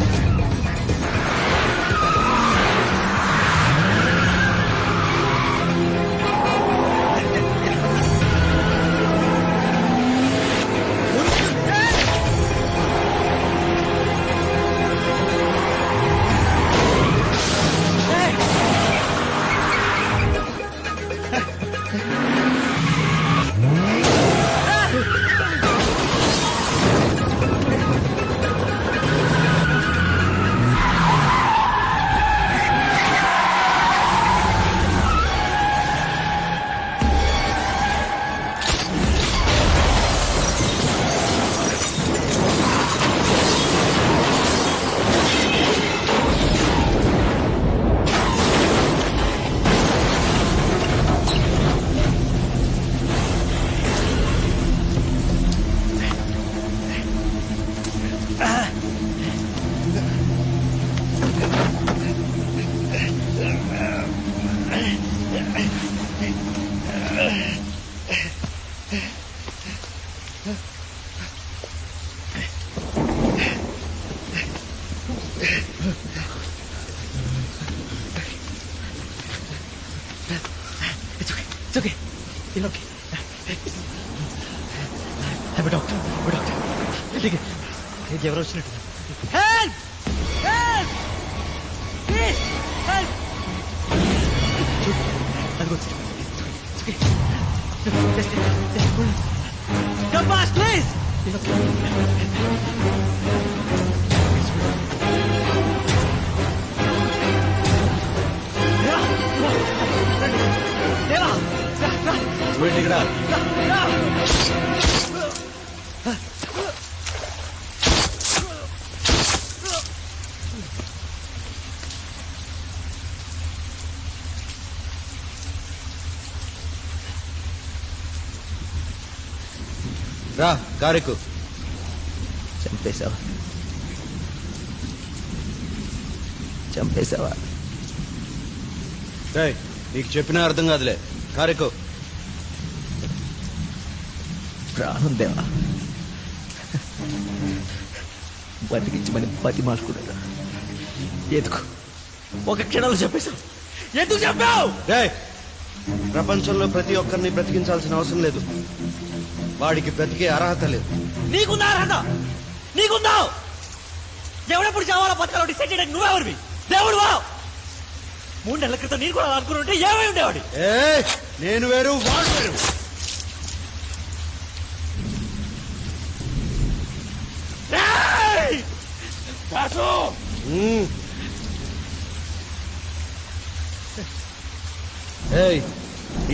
It's okay. You're okay. I'm a doctor. ఎవరు వచ్చినట్టు? Help! Help! Please! Help! అదిగో వచ్చి. It's okay. Come fast, please! You're okay. రా కారెక్కు. చంపేశావా? నీకు చెప్పినా అర్థం కాదులే. కారెక్కు. ప్రాణం దేవా, బతికించమని పతి మార్చుకున్నాడు. ఎందుకు ఒక క్షణంలో చెప్పేశావు? ఎందుకు చెప్పావు? ప్రపంచంలో ప్రతి ఒక్కరిని బ్రతికించాల్సిన అవసరం లేదు. వాడికి బ్రతికే అర్హత లేదు. నీకుందా అర్హత? నీకుందా? ఎవడెప్పుడు చావాలో బతకాలో డిసైడ్ చేయడానికి నువ్వెవరివి? దేవుడు వా. 3 నెలల క్రితం నేను కూడా అనుకుని ఉంటే ఏమై ఉండేవాడి? నేను వేరు, వాడు వేరు.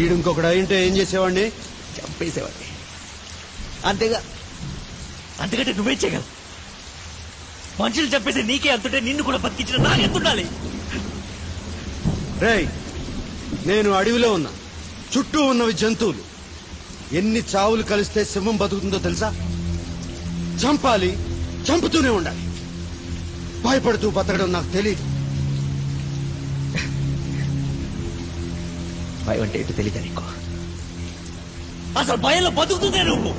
ఈడు ఇంకొకడు అయింటే ఏం చేసేవాడిని? చంపేసేవాడిని. అంతేగా? అంతకంటే నువ్వేం చేయగలవు? మనుషులు చంపేసి నీకే అంతుంటే నిన్ను కూడా బతికించిన నాకెంతుండాలి? నేను అడవిలో ఉన్నా, చుట్టూ ఉన్నవి జంతువులు. ఎన్ని చావులు కలిస్తే సింహం బతుకుతుందో తెలుసా? చంపాలి, చంపుతూనే ఉండాలి. భయపడుతూ బతకడం నాకు తెలియదు. భయం అంటే ఏంటో తెలియదా నీకు? అసలు భయంలో బతుకుతుందే నువ్వు.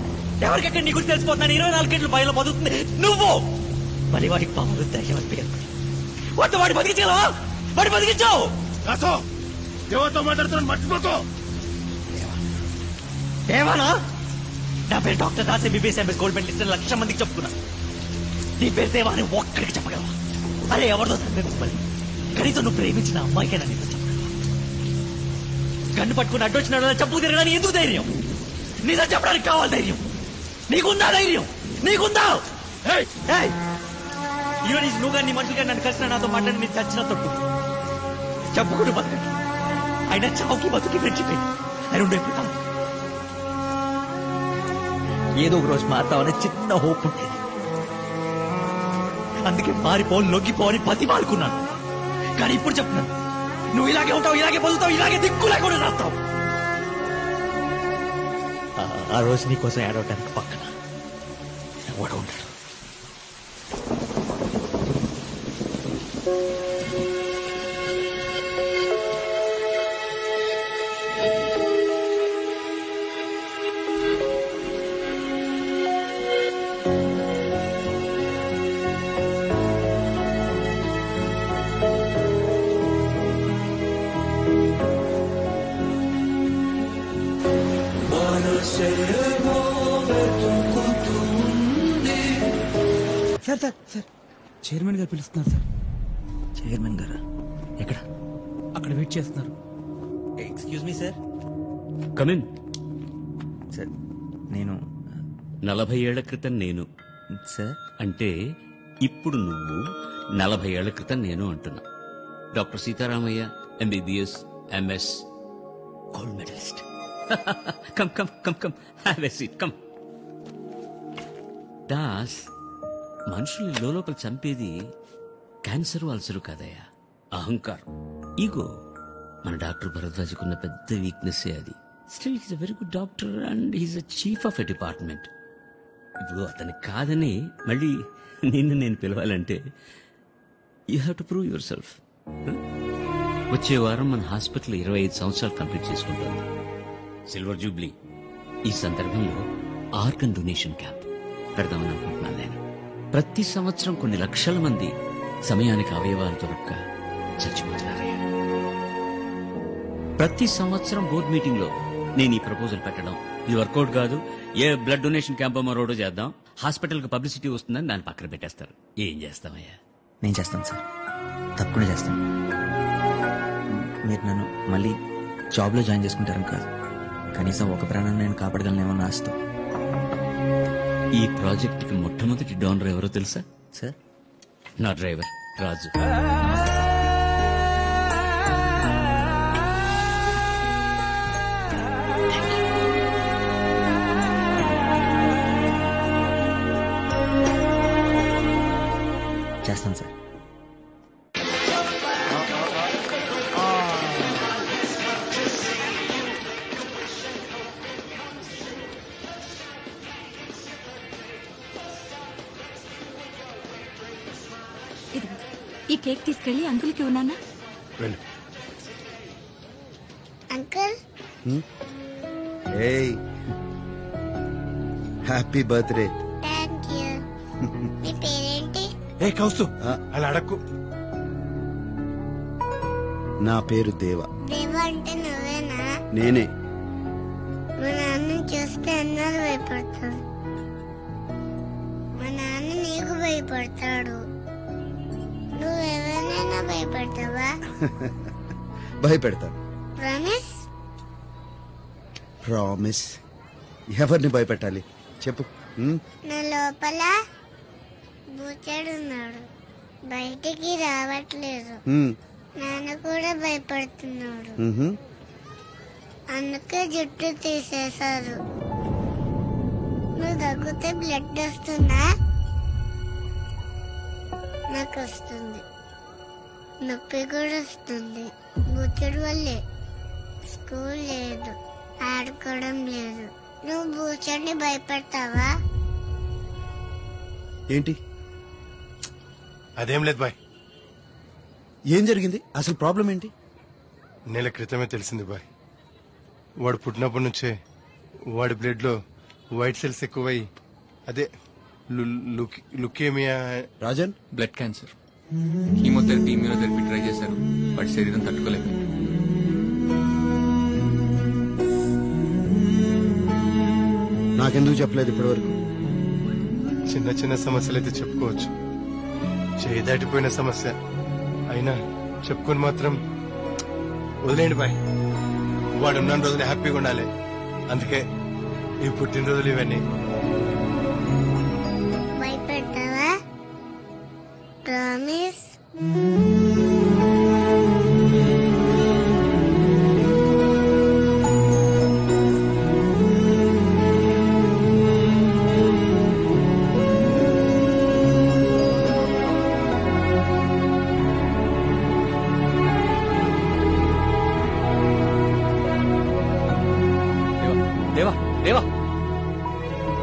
ఎవరికెక్కడ నీ గురించి తెలిసిపోతాను. 24 గంటలు భయంలో బతుకుతుంది నువ్వు. మరి వాడికి పాపం ధైర్యం అనిపించాలి. వాడి బతికించగలవా? వాడి బతికించావు. దేవతో మాట్లాడుతున్నాను, మర్చిపోతూ. దేవానా? నా పేరు doctor Das, MBBS MS gold medallist 1,00,000 మందికి చెప్పుకున్నా. నీ పేరు దేవా అని ఒక్కడికి చెప్పగలవా? అరే ఎవరిదో సందేహించమని కనీసం నువ్వు ప్రేమించిన అమ్మాయికైనా నీకు చెప్పగలవా? కన్ను పట్టుకుని అడ్డొచ్చిన చెప్పు తిరగడానికి ఎందుకు ధైర్యం? నిజం చెప్పడానికి కావాలి ధైర్యం. నీకుందా ధైర్యం? నీకుందా? ఈరోజు నువ్వు కానీ నీ మనుషులు కానీ నన్ను కలిసిన నాతో మాట్లాడి మీరు చచ్చిన తప్పు చెప్పుకుంటూ బతకండి. అయినా చావుకి బతుకి పెంచిపోయింది. ఆయన ఉండే ఏదో ఒక రోజు మారుతావనే చిన్న హోప్ ఉండేది. అందుకే మారిపోవాలి, లొంగిపోవాలి బతిమాలుకున్నాను. కానీ ఇప్పుడు చెప్తున్నాను, నువ్వు ఇలాగే ఉంటావు, ఇలాగే బతుకుతావు, ఇలాగే దిక్కు లేకుండా రాస్తావు. ఆ రోజు నీకోసం ఏడవటానికి పక్కన ఎవడో ఉంటాడు. సార్ సార్ సార్ చైర్మన్ గారు పిలుస్తున్నారు సార్. చైర్మన్ గారా? ఎక్కడ? అక్కడ వెయిట్ చేస్తున్నారు. Excuse me sir. Come in. Sir నేను 40 ఏళ్ల క్రితం నేను సార్ అంటే ఇప్పుడు నువ్వు 40 ఏళ్ల క్రితం నేను అంటున్నా. Doctor Sitaramayya, MBBS MS gold medallist. Come come come come have a seat come. Das, మనుషుల్ని లోపల చంపేది క్యాన్సర్ అల్సరు కాదయ్యా, అహంకారం, ఈగో. మన డాక్టర్ భరద్వాజ్కున్న పెద్ద వీక్నెస్ అది. Still he's a very good doctor and he's a chief of a department. ఇప్పుడు అతను కాదని మళ్ళీ నిన్ను నేను పిలవాలంటే you have to prove yourself. వచ్చే వారం మన హాస్పిటల్ 25 సంవత్సరాలు కంప్లీట్ చేసుకుంటుంది. Silver jubilee. ఈ సందర్భంలో ఆర్గన్ డొనేషన్ క్యాంప్ పెడదామని అనుకుంటున్నాను నేను. ప్రతి సంవత్సరం కొన్ని లక్షల మంది సమయానికి అవయవాలు దొరక్క చచ్చిపోతున్నారయ్యా. ప్రతి సంవత్సరం బోర్డు మీటింగ్ లో నేను ఈ ప్రపోజల్ పెట్టడం ఇది వర్కౌట్ కాదు, ఏ బ్లడ్ డొనేషన్ క్యాంప్ మరోడో చేద్దాం, హాస్పిటల్ కి పబ్లిసిటీ వస్తుందని దాన్ని పక్కన పెట్టేస్తారు. ఏం చేస్తామయ్యా? నేను చేస్తాను సార్, తప్పకుండా చేస్తాను. మీరు నన్ను మళ్ళీ జాబ్లో జాయిన్ చేసుకుంటారని కాదు, కనీసం ఒక ప్రాణాన్ని నేను కాపాడగలనేమో ఆశతో. ఈ ప్రాజెక్ట్ కి మొట్టమొదటి డోనర్ ఎవరో తెలుసా సార్? నా డ్రైవర్ రాజు. చేస్తాను సార్. ఈ కేక్ తీసుకెళ్లి అంకుల్కి ఉన్నానా? అంకుల్, ఏయ్ హ్యాపీ బర్త్డే. Thank you. మీ పేరేంటి? ఏ కౌస్తు అలా అడక్కు. నా పేరు దేవ. దేవ అంటే నువ్వేనా? నేనే. మా నాన్న చూస్తే అన్నారు భయపడతాడు. మా నాన్న నీకు భయపడతాడు. నువ్వు ఎవరినైనా భయపడతావా? భయపెడతాను. ప్రామిస్? ప్రామిస్. ఎవరిని భయపెట్టాలి చెప్పు. నా లోపల బూచాడున్నాడు, బయటికి రావట్లేదు. నాన్న కూడా భయపడుతున్నాడు, అందుకే జుట్టు తీసేశారు. నువ్వు దగ్గితే బ్లడ్ వస్తుందా? నాకు వస్తుంది, నొప్పి కూడా వస్తుంది. బూచుడు వల్లే స్కూల్ లేదు, ఆడుకోవడం లేదు. నువ్వు బూచుడిని భయపడతావా? ఏంటి అదేం లేదు బాయ్. ఏం జరిగింది అసలు? ప్రాబ్లం ఏంటి? నెల క్రితమే తెలిసింది బాయ్. వాడు పుట్టినప్పటి నుంచే వాడి బ్లడ్ లో వైట్ సెల్స్ ఎక్కువై అదే leukaemia. Rajan, blood cancer. Chemotherapy, immunotherapy try చేశారు, వాడి శరీరం తట్టుకోలేకపోయింది. నాకెందుకు చెప్పలేదు ఇప్పటి వరకు? చిన్న చిన్న సమస్యలైతే చెప్పుకోవచ్చు, చేయి దాటిపోయిన సమస్య అయినా చెప్పుకొని మాత్రం వదిలేండి బాయ్. వాడు ఉన్న రోజులు హ్యాపీగా ఉండాలి, అందుకే ఈ పుట్టినరోజులు ఇవన్నీ. భయపెట్టావా? Promise?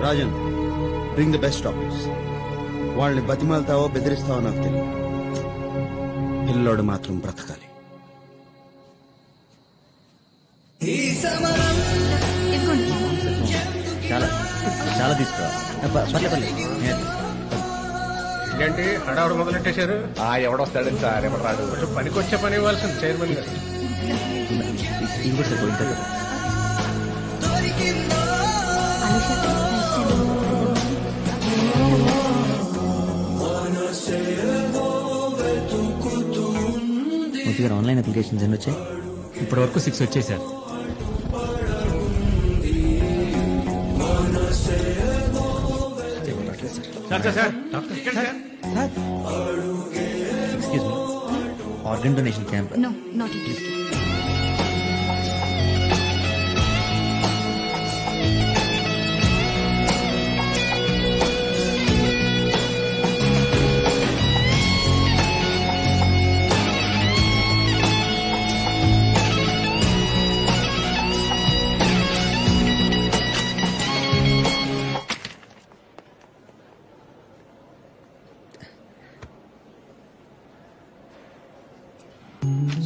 Rajan, bring the best doctors. వాళ్ళని బతిమాలతావో బెదిరిస్తావో నాకు తెలియదు, పిల్లోడు మాత్రం బ్రతకాలి. చాలా చాలా తీసుకురా. ఏంటి హడావుడు మొదలెట్టేశారు? ఎవడొస్తాడని సార్, ఎవడు రాడు. పనికొచ్చే పని ఇవ్వాల్సింది చైర్మన్ గారు. ఇది కూడా సరిపోయింది కదా. గారు ఆన్లైన్ అప్లికేషన్స్ ఎన్ని వచ్చాయి? ఇప్పటి వరకు 6 వచ్చాయి sir. Organ donation camp. No, not it.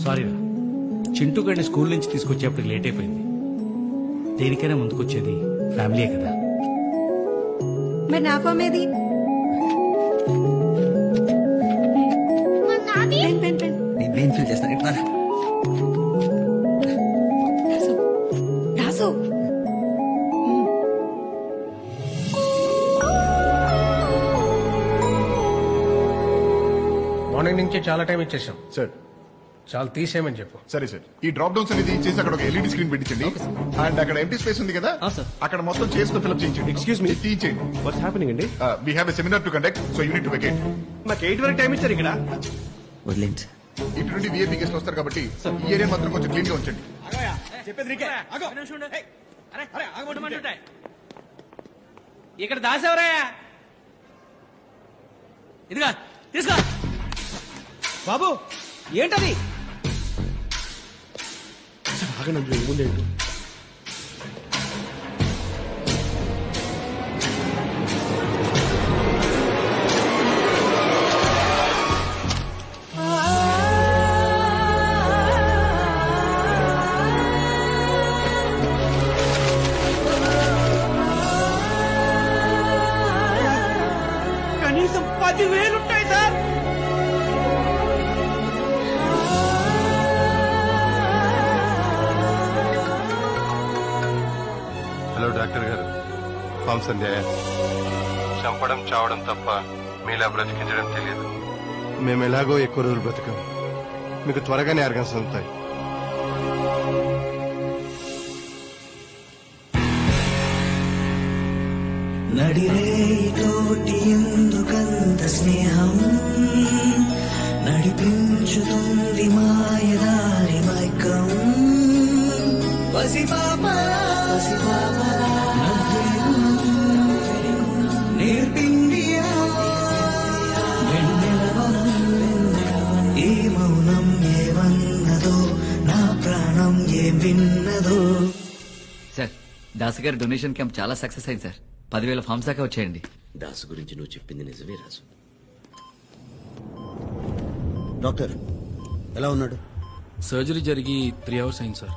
Sorry రా, చింటూ గడిని స్కూల్ నుంచి తీసుకొచ్చేప్పటికి లేట్ అయిపోయింది. దేనికైనా ముందుకొచ్చేది ఫ్యామిలీయే కదా. మరి నా ఫామ్ ఏది? నేను ఫీల్ చేస్తాను. ఇట్లా రాసు. మార్నింగ్ నుంచి చాలా టైం ఇచ్చేసాం సార్, చాలా తీసేయమని చెప్పు. సరే సార్, ఈ డ్రాప్ డౌన్స్ అనేది చేసి అక్కడ ఒక ఎల్ఈడి స్క్రీన్ పెట్టించండి. అండ్ అక్కడ ఎంటీ స్పేస్ ఉంది కదా, అక్కడ మొత్తం చేసుకుని ఫిల్అప్ చేయించండి. ఎక్స్క్యూజ్ మీ, తీయించండి. వాట్స్ హ్యాపెనింగ్ అండి? We have a seminar to conduct, so you need to vacate. నాకు 8 వరకు టైం ఇచ్చారు ఇక్కడ. వదిలేండి. ఇటు నుండి విఐపీ గెస్ట్లు వస్తారు కాబట్టి ఈ ఏరియా మాత్రం కొంచెం క్లీన్ గా ఉంచండి. ఇక్కడ దాసేవరాయా? ఇదిగా తీసుకో బాబు. ఏంటది? ముందేంటి కనీసం 10,000 ఉంటాయి సార్. హలో డాక్టర్ గారు, ఫామ్ సంధ్య. చంపడం చావడం తప్ప మీలా బ్రతికించడం తెలియదు. మేము ఎలాగో ఎక్కువ రోజులు బ్రతకం, మీకు త్వరగానే ఆర్గన్స్ అందుతాయి. నడిరేతోటి ఎందుకంత స్నేహం, నడిపించుతుంది మాయదారి మైకం. నేర్పింది ఏ మౌనం ఏమన్నదో, నా ప్రాణం ఏం విన్నదో. సార్, దాస్ గారి డొనేషన్ క్యాంప్ చాలా సక్సెస్ అయింది సార్. 10,000 ఫామ్స్ దాకా వచ్చాయండి. దాసు గురించి నువ్వు చెప్పింది నిజమే రాజు. డాక్టర్ ఎలా ఉన్నాడు? సర్జరీ జరిగి 3 hours అయింది సార్.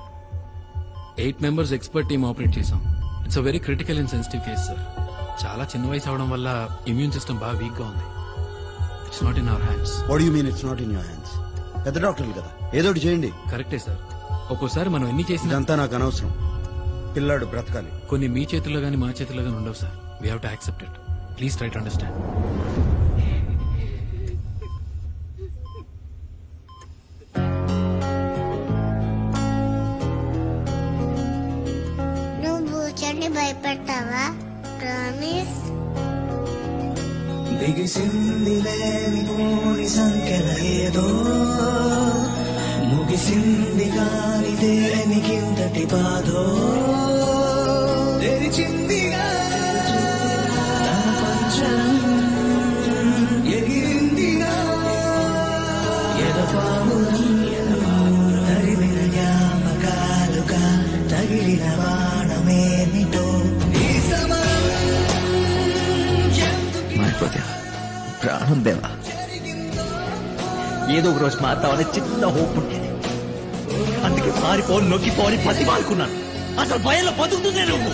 8 members ఎక్స్పర్ట్ టీమ్ ఆపరేట్ చేశాం. It's a very critical and sensitive case sir. చాలా చిన్న వయసు అవడం వల్ల ఇమ్యూన్ సిస్టమ్ బాగా వీక్ గా ఉంది. It's not in our hands. What you mean it's not in your hands? పెద్ద డాక్టర్లు కదా, ఏదో ఒకటి చేయండి. కరెక్టే సార్. ఒక్కోసారి మనం ఎన్ని చేసినా ఇదంతా నాకు అనవసరం. పిల్లాడు బ్రతకాలి. కొన్ని మీ చేతుల్లో గానీ మా చేతుల్లో గానీ ఉండవు sir. We have to accept it. Please try to understand. నువ్వు బూచర్ని భయపెడతావా? ప్రామిస్. బిగిసింది లేని పోని సంఖ్యల ఏదో ముగిసింది కాని దేనికింతటి బాధో తెరిచిందిగా తన పంచం ఎగిరిందిగా ఎదపామురం తరిమిన జ్ఞాపకాలుగా తగిలిన బాణమేమిటో ఈ సమరం మారిపోతే ప్రాణం దేవా, ఏదో ఒక రోజు మారుతావని చిన్న హోప్ ఉండేది. అందుకే పారిపోని నొక్కిపోని పతి పాల్కున్నాను. అసలు భయంలో బతుకుతుందే నువ్వు.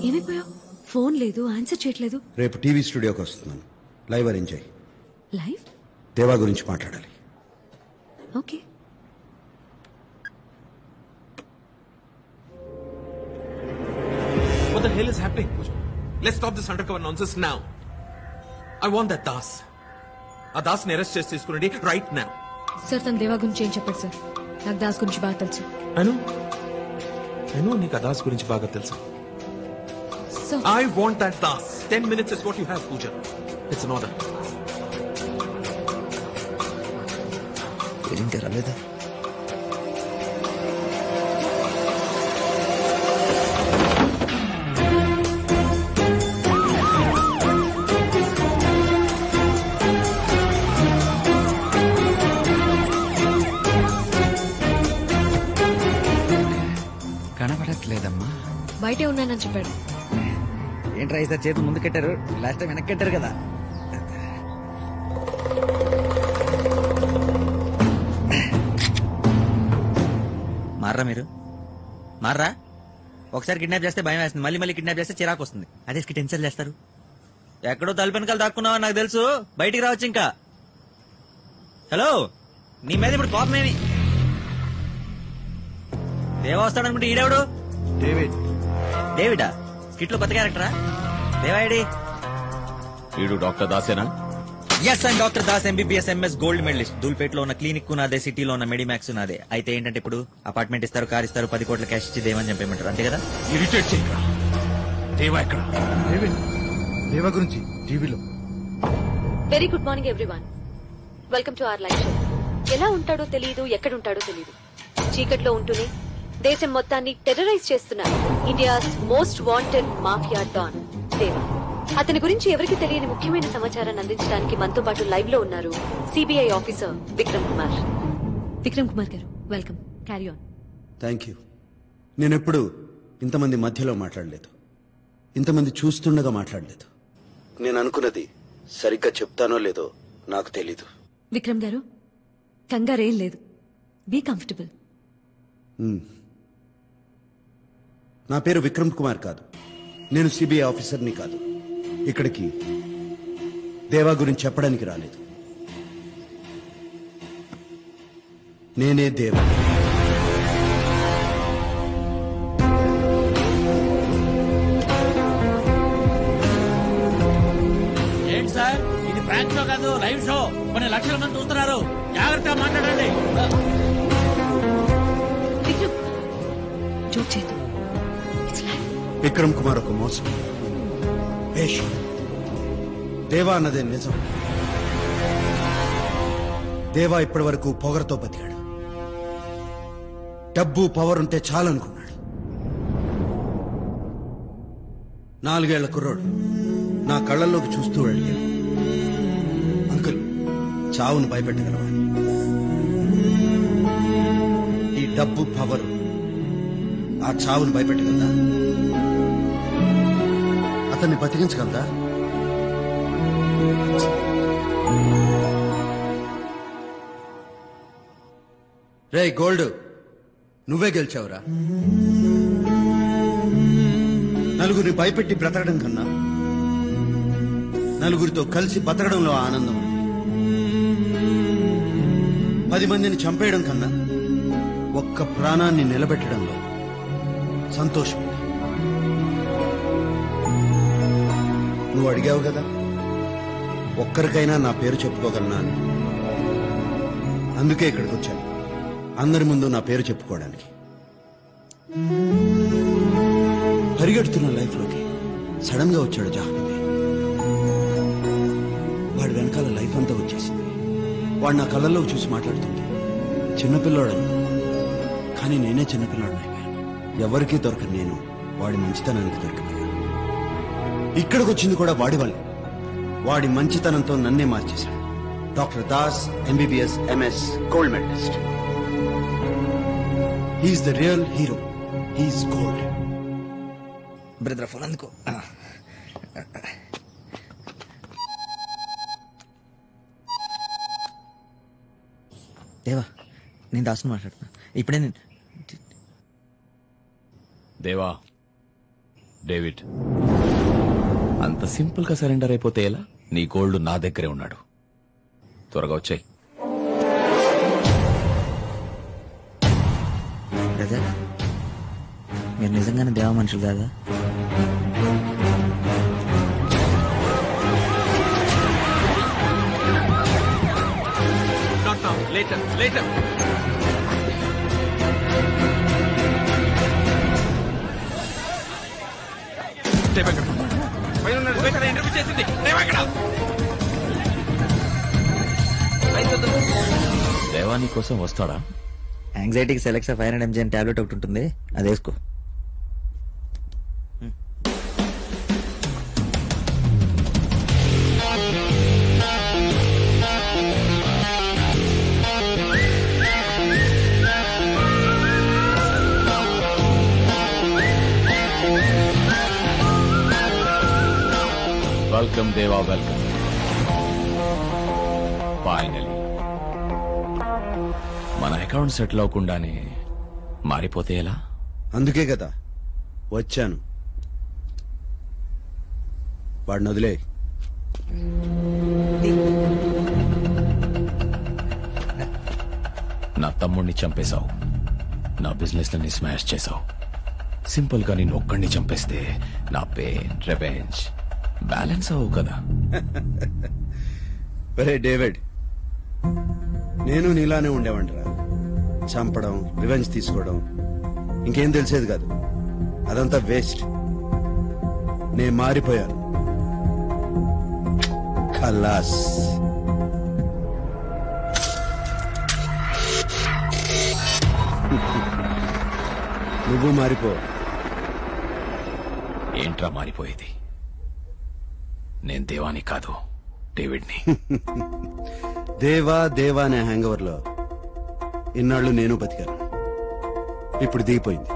ఏమైపోయావు? ఫోన్ లేదు, ఆన్సర్ చేయట్లేదు. రేపు టీవీ స్టూడియోకి వస్తున్నాను. లైవ్ అరేంజ్ అయ్యి. లైవ్? దేవా గురించి మాట్లాడాలి. Okay. What the hell is happening, Pooja? Let's stop this undercover nonsense now. I want that Das. ఆ దాస్ ని అరెస్ట్ చేసి తీసుకురండి రైట్ నౌ. సార్ తన దేవా గురించి ఏం చెప్పాడు సార్? నాకు దాస్ గురించి బాగా తెలుసు. I know నీకు ఆ దాస్ గురించి బాగా తెలుసు. I want that Das. 10 minutes is what you have, Pooja. It's an order. ఇంకా రాలేదా? కనబడట్లేదమ్మా. బయటే ఉన్నానని చెప్పాడు. ఏంట్రా ఈసారి చేతులు ముందు కట్టారు, లాస్ట్ టైం వెనక్కి కట్టారు కదా. మార్రా మీరు, మార్రా. ఒకసారి కిడ్నాప్ చేస్తే భయం వేస్తుంది, మళ్ళీ మళ్ళీ కిడ్నాప్ చేస్తే చిరాకు వస్తుంది. అదే టెన్షన్ చేస్తారు. ఎక్కడో తలుపు వెనకాల దాక్కున్నావా నాకు తెలుసు, బయటికి రావచ్చు. ఇంకా హలో, నీ మీద ఇప్పుడు కోపమేమి? దేవా వస్తాడనుకుంటే ఈడెవడు? డేవిడ్. డేవిడా? స్కిట్ లో కొత్త క్యారెక్టరా? దేవాడి వీడు డాక్టర్ దాసేనా? Yes and doctor Das MBBS MS gold medalist. దూల్పేటలో ఉన్న క్లినిక్ నాదే, సిటీలో ఉన్న మెడిమాక్స్ నాదే. అయితే ఏంటంటే ఇప్పుడు అపార్ట్మెంట్ ఇస్తారు, కార్ ఇస్తారు, 10 కోట్ల క్యాష్ ఇచ్చి దేవని చంపేయమంటారు, అంతే కదా? ఇరిటేట్ చేయరా. దేవా ఎక్కడ? దేవా గురించి టీవీలో. Very good morning everyone. Welcome to our live show. ఎలా ఉంటాడో తెలియదు, ఎక్కడుంటాడో తెలియదు. చీకట్లో ఉంటూనే దేశం మొత్తాన్ని టెర్రరైజ్ చేస్తున్నారు India's most wanted mafia don Deva. అతని గురించి ఎవరికి తెలియని ముఖ్యమైన సమాచారాన్ని అందించడానికి మనతో పాటు లైవ్ లో ఉన్నారు సిబిఐ ఆఫీసర్ విక్రమ్ కుమార్. విక్రమ్ కుమార్ గారు, welcome. Carry on. Thank you. నేనెప్పుడు ఇంతమంది మధ్యలో మాట్లాడలేదు, ఇంతమంది చూస్తుండగా మాట్లాడలేదు. నేను అనుకున్నది సరిగ్గా చెప్తానో లేదో నాకు తెలీదు. విక్రమ్ గారు, కంగారేం లేదు, బీ కంఫర్టబుల్. నా పేరు విక్రమ్ కుమార్ కాదు, నేను సిబిఐ ఆఫీసర్ని కాదు. ఇక్కడికి దేవా గురించి చెప్పడానికి రాలేదు. నేనే దేవా. ఏంటి సార్, ఇది ప్రాంక్ షో కాదు, లైవ్ షో. కొన్ని లక్షల మంది చూస్తున్నారు, జాగ్రత్తగా మాట్లాడండి. విక్రమ్ కుమార్ ఒక మోసం, వేషం. దేవా అన్నదే నిజం. దేవా ఇప్పటి వరకు పొగరతో బతికాడు. డబ్బు పవర్ ఉంటే చాలనుకున్నాడు. 4 ఏళ్ల కుర్రోడు నా కళ్ళల్లోకి చూస్తూ అడిగాడు, అంకుల్ చావును భయపెట్టగలవా? ఈ డబ్బు పవర్ ఆ చావును భయపెట్టగలదా? అతన్ని బతికించగలదా? రే గోల్డ్, నువ్వే గెలిచావురా. నలుగురిని భయపెట్టి బ్రతకడం కన్నా నలుగురితో కలిసి బతకడంలో ఆనందం. 10 మందిని చంపేయడం కన్నా ఒక్క ప్రాణాన్ని నిలబెట్టడంలో సంతోషం. నువ్వు అడిగావు కదా ఒక్కరికైనా నా పేరు చెప్పుకోగలనా అని. అందుకే ఇక్కడికి వచ్చాను, అందరి ముందు నా పేరు చెప్పుకోవడానికి. పరిగెడుతున్న లైఫ్లోకి సడన్ గా వచ్చాడు జాహ్నవి. వాడి వెనకాల లైఫ్ అంతా వచ్చేసింది. వాడు నా కళ్ళల్లో చూసి మాట్లాడుతుంది. చిన్నపిల్లాడని, కానీ నేనే చిన్నపిల్లాడని అయిపోయాను. ఎవరికీ దొరకని నేను వాడి మంచితనానికి దొరికిపోయాను. ఇక్కడికి వచ్చింది కూడా వాడి వల్ల. వాడి మంచితనంతో నన్నే మార్చేశాడు. Doctor Das, MBBS, MS, gold medalist. He's the real hero. He's gold. Brother phone అందుకో. దేవా, నేను దాసుని మాట్లాడుతున్నా. ఇప్పుడే నేను దేవా, డేవిడ్ అంత సింపుల్ గా సరెండర్ అయిపోతే ఎలా? నీ గోల్డ్ నా దగ్గరే ఉన్నాడు. త్వరగా వచ్చాయి. బ్రదర్, మీరు నిజంగానే దేవా మనుషులు కాదా? దేవాని కోసం వస్తాడా? యాంగ్జైటీకి సెలెక్సా 500 mg టాబ్లెట్ ఒకటి ఉంటుంది, అది వేసుకో. వెల్కమ్ దేవా, వెల్కమ్. ఫైనలీ మన అకౌంట్ సెటిల్ అవ్వకుండానే మారిపోతే ఎలా? అందుకే కదా వచ్చాను. వాడిని వదిలే. నా తమ్ముడిని చంపేశావు, నా బిజినెస్ లని స్మాష్ చేశావు. సింపుల్ గా నేను ఒక్కడిని చంపేస్తే నా పెయిన్, రివెంజ్ బ్యాలెన్స్ అవ్వవు కదా. డేవిడ్, నేను నీలానే ఉండేవంటరా. చంపడం, రివెంజ్ తీసుకోవడం, ఇంకేం తెలిసేది కాదు. అదంతా వేస్ట్. నేను మారిపోయాను. ఖల్లాస్. నువ్వు మారిపో. ఏంట్రా మారిపోయేది? నేను దేవాని కాదు, డేవిడ్ని. దేవా దేవా అనే హ్యాంగ్ ఓవర్ లో ఇన్నాళ్ళు నేను బతికాను. ఇప్పుడు దిగిపోయింది.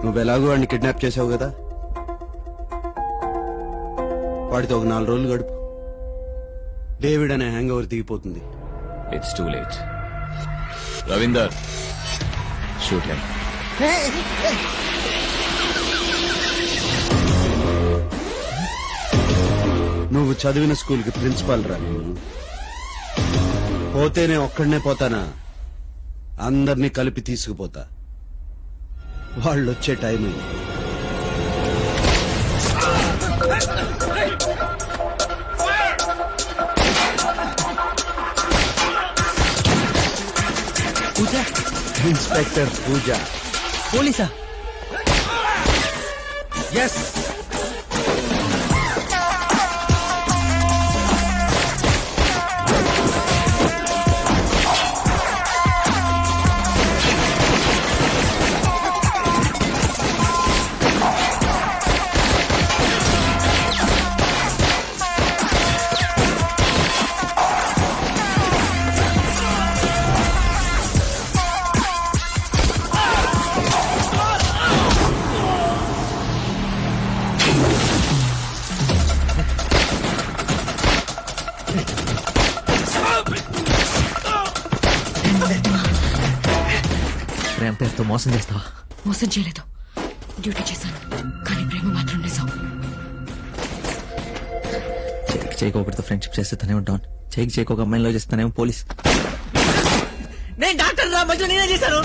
నువ్వెలాగో వాడిని కిడ్నాప్ చేసావు కదా, వాడితో ఒక 4 రోజులు గడుపు. డేవిడ్ అనే హ్యాంగ్ ఓవర్ దిగిపోతుంది. It's too late. Ravinder, shoot him. నువ్వు చదివిన స్కూల్కి ప్రిన్సిపాల్ రా. పోతేనే ఒక్కడనే పోతానా? అందరినీ కలిపి తీసుకుపోతా. వాళ్ళు వచ్చే టైం అయింది. పూజ, ఇన్స్పెక్టర్ పూజ. పోలీసా? ఎస్. నాతో మోసం చేస్తావా? మోసం చేయలేదు, డ్యూటీ చేశాను, కానీ ప్రేమ మాత్రం నిజం. చేయికి ఒకటితో ఫ్రెండ్షిప్ చేస్తేనే ఉంటాను, చేయికి ఒక అమ్మాయిలో చేస్తానేమో పోలీస్. నేను డాక్టర్ రా, మధ్యలో నేనే చేశాను.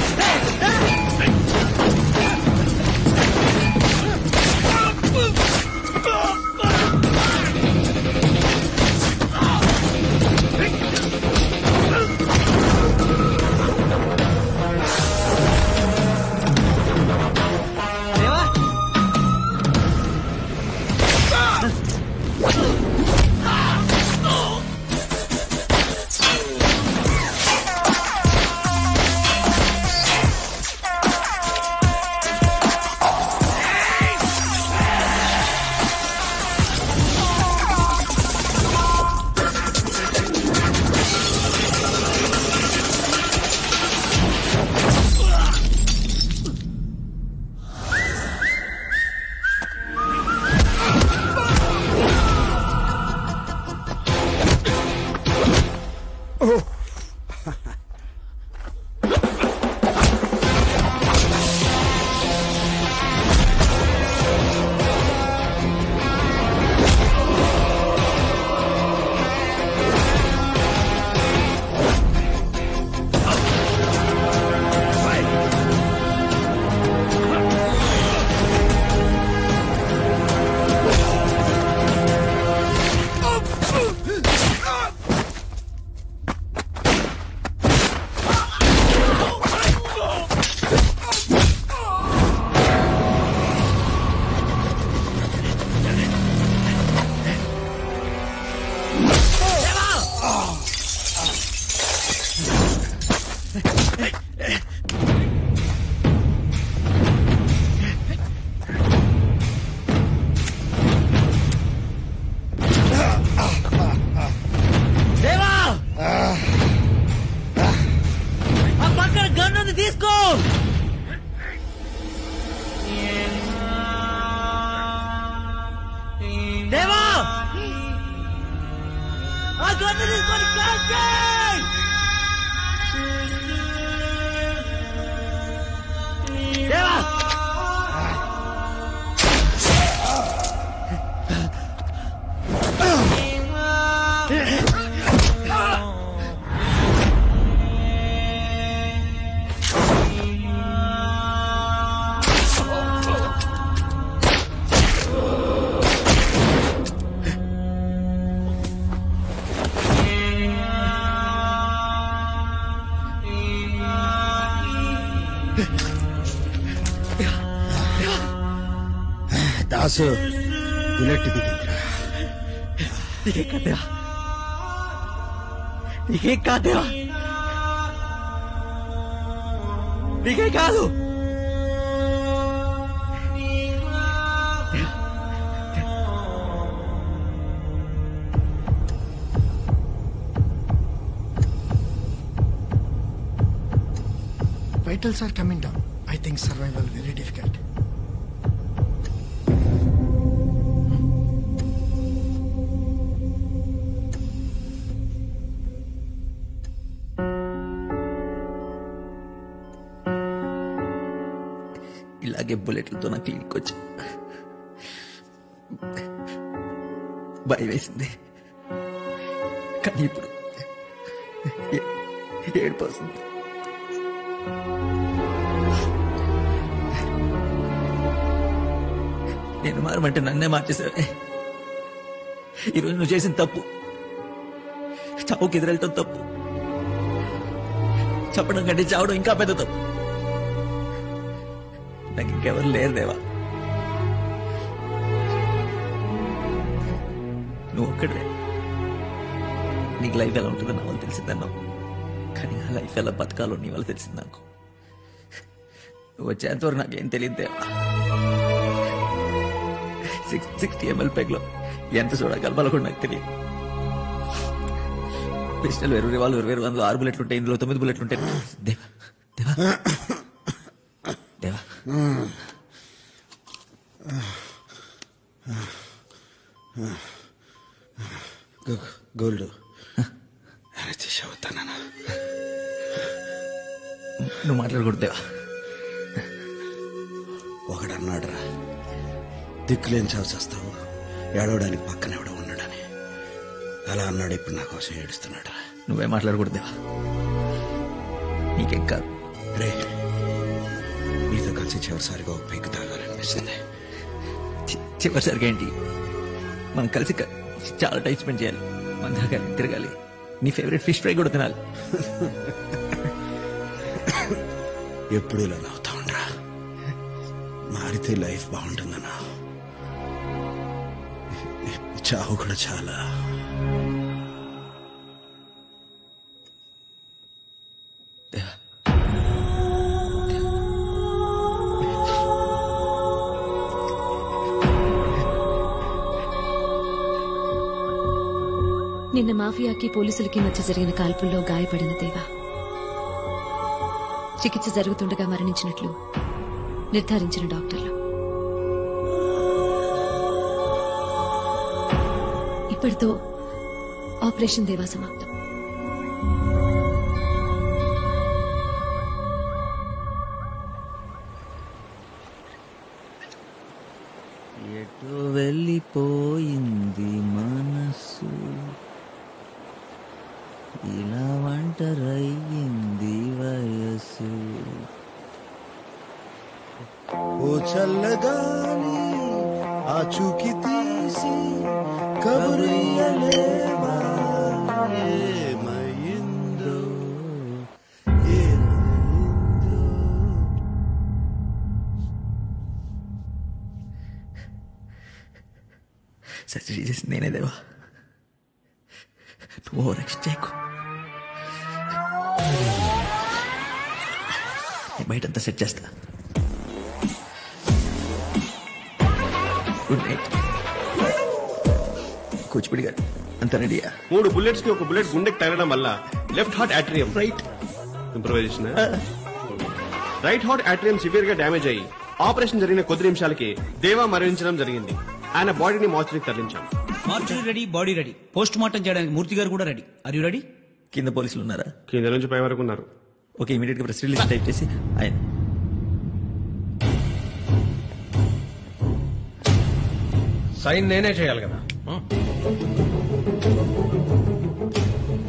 తీసుకో. దేవా ఆ గన్ను తీసుకొని క్లాస్ చేయి. దేవా దాసు బుల్లెట్ దిగిందిరా. నీకే కాదేవా, నీకే కాదేవా, నీకే కాదు. Vitals are coming down. I think survival very difficult. ఇలాగే బుల్లెట్లతో నా క్లినిక్ వచ్చి భయం వేసింది, కానీ ఇప్పుడు ఏడుపు వస్తుంది. నేను మారమంటే నన్నే మార్చేసావే. ఈరోజు నువ్వు చేసిన తప్పు, చావుకి ఎదురెళ్ళటం తప్పు, చెప్పడం కంటే చావడం ఇంకా పెద్ద తప్పు. నాకు ఇంకెవరు లేరు దేవా, నువ్వు ఒక్కడే. నీకు లైఫ్ ఎలా ఉంటుందో నా వల్ల తెలిసిందన్నావు, కానీ ఆ లైఫ్ ఎలా బతకాలో నీ వల్ల తెలిసింది నాకు. నువ్వు వచ్చేంతవరకు నాకేం తెలియదు దేవా. 60 ml పెగ్లో ఎంత చూడ కలపాలో కూడా నాకు తెలియదు. పిస్టల్ వేరు, రివాల్వర్ వేరు, అందులో 6 బుల్లెట్లు ఉంటాయి, ఇందులో 9 బుల్లెట్లు ఉంటాయి. దేవా దేవా దేవా గోల్డ్ చేసావుతానా? నువ్వు మాట్లాడకూడదు దేవా, దిక్కులేని చావు చేస్తావు, ఏడవడానికి పక్కన ఎవడో ఉన్నాడని. అలా అన్నాడు, ఇప్పుడు నా కోసం ఏడుస్తున్నాడు. నువ్వే మాట్లాడకూడదు దేవా, నీకేం కాదు. రే, నీతో కలిసి చివరిసారిగా ఒక పైకి తాగాలనిపిస్తుంది. చివరిసరిగా ఏంటి, మనం కలిసి చాలా టైం స్పెండ్ చేయాలి, మన తాగాలి, తిరగాలి, నీ ఫేవరెట్ ఫిష్ ఫ్రై కూడా తినాలి. ఎప్పుడు ఇలా నవ్వుతా ఉండరా, మారితే లైఫ్ బాగుంటుందన్నా. చావు కూడా చాలా. నిన్న మాఫియాకి పోలీసులకి మధ్య జరిగిన కాల్పుల్లో గాయపడిన దేవా చికిత్స జరుగుతుండగా మరణించినట్లు నిర్ధారించిన డాక్టర్లు. ఇప్పటితో ఆపరేషన్ దేవా సమాప్తం. ఎటు వెళ్ళిపోయింది మనసు, ఇలా ఒంటరయ్యింది వయసు. ఓ చల్లగాలి ఆచూకి తీసి కబురియలేవా, ఏమైందో ఏమైందో. సర్జరీ చేసింది నేనే దేవా, నువ్వు ఓవర్ యాక్షన్ చేయకు. బయటంతా సెట్ చేస్తా. Good night. కూచిపూడి గారు అంత రెడీయా? 3 bullets కి ఒక బుల్లెట్ గుండెకి తగలడం వల్ల left heart atrium right improvisation, right heart atrium severe గా డ్యామేజ్ అయ్యి ఆపరేషన్ జరిగిన కొద్ది నిమిషాలకి దేవా మరణించడం జరిగింది. ఆయన బాడీని మార్చురికి తరలించాం. Mortuary ready, body ready, post mortem చేయడానికి మూర్తి గారు కూడా రెడీ. Are you ready? కింద పోలీసులు ఉన్నారా? కింద నుంచి పై వరకు ఉన్నారు. ఓకే, ఇమీడియట్ గా ప్రెస్ రిలీజ్ టైప్ చేసి ఆయన సైన్ నేనే చేయాలి కదా.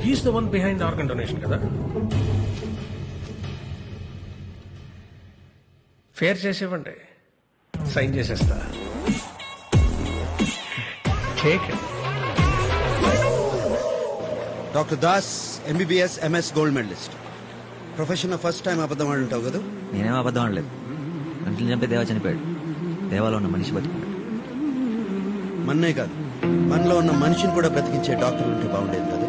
He's the one behind organ donation కదా. ఫేర్ చేసేవ్వండి, సైన్ చేసేస్తా. Doctor Das MBBS MS gold medallist. Profession లో ఫస్ట్ టైం అబద్ధం ఆడి ఉంటావు కదా? నేనేం అబద్ధం ఆడలేదు. అంట్లు చంపే దేవా చనిపోయాడు, దేవాలో ఉన్న మనిషి బతుకున్నాడు. మన్నే కాదు, మనలో ఉన్న మనిషిని కూడా బ్రతికించే డాక్టర్ ఉంటే బాగుండేది కదా.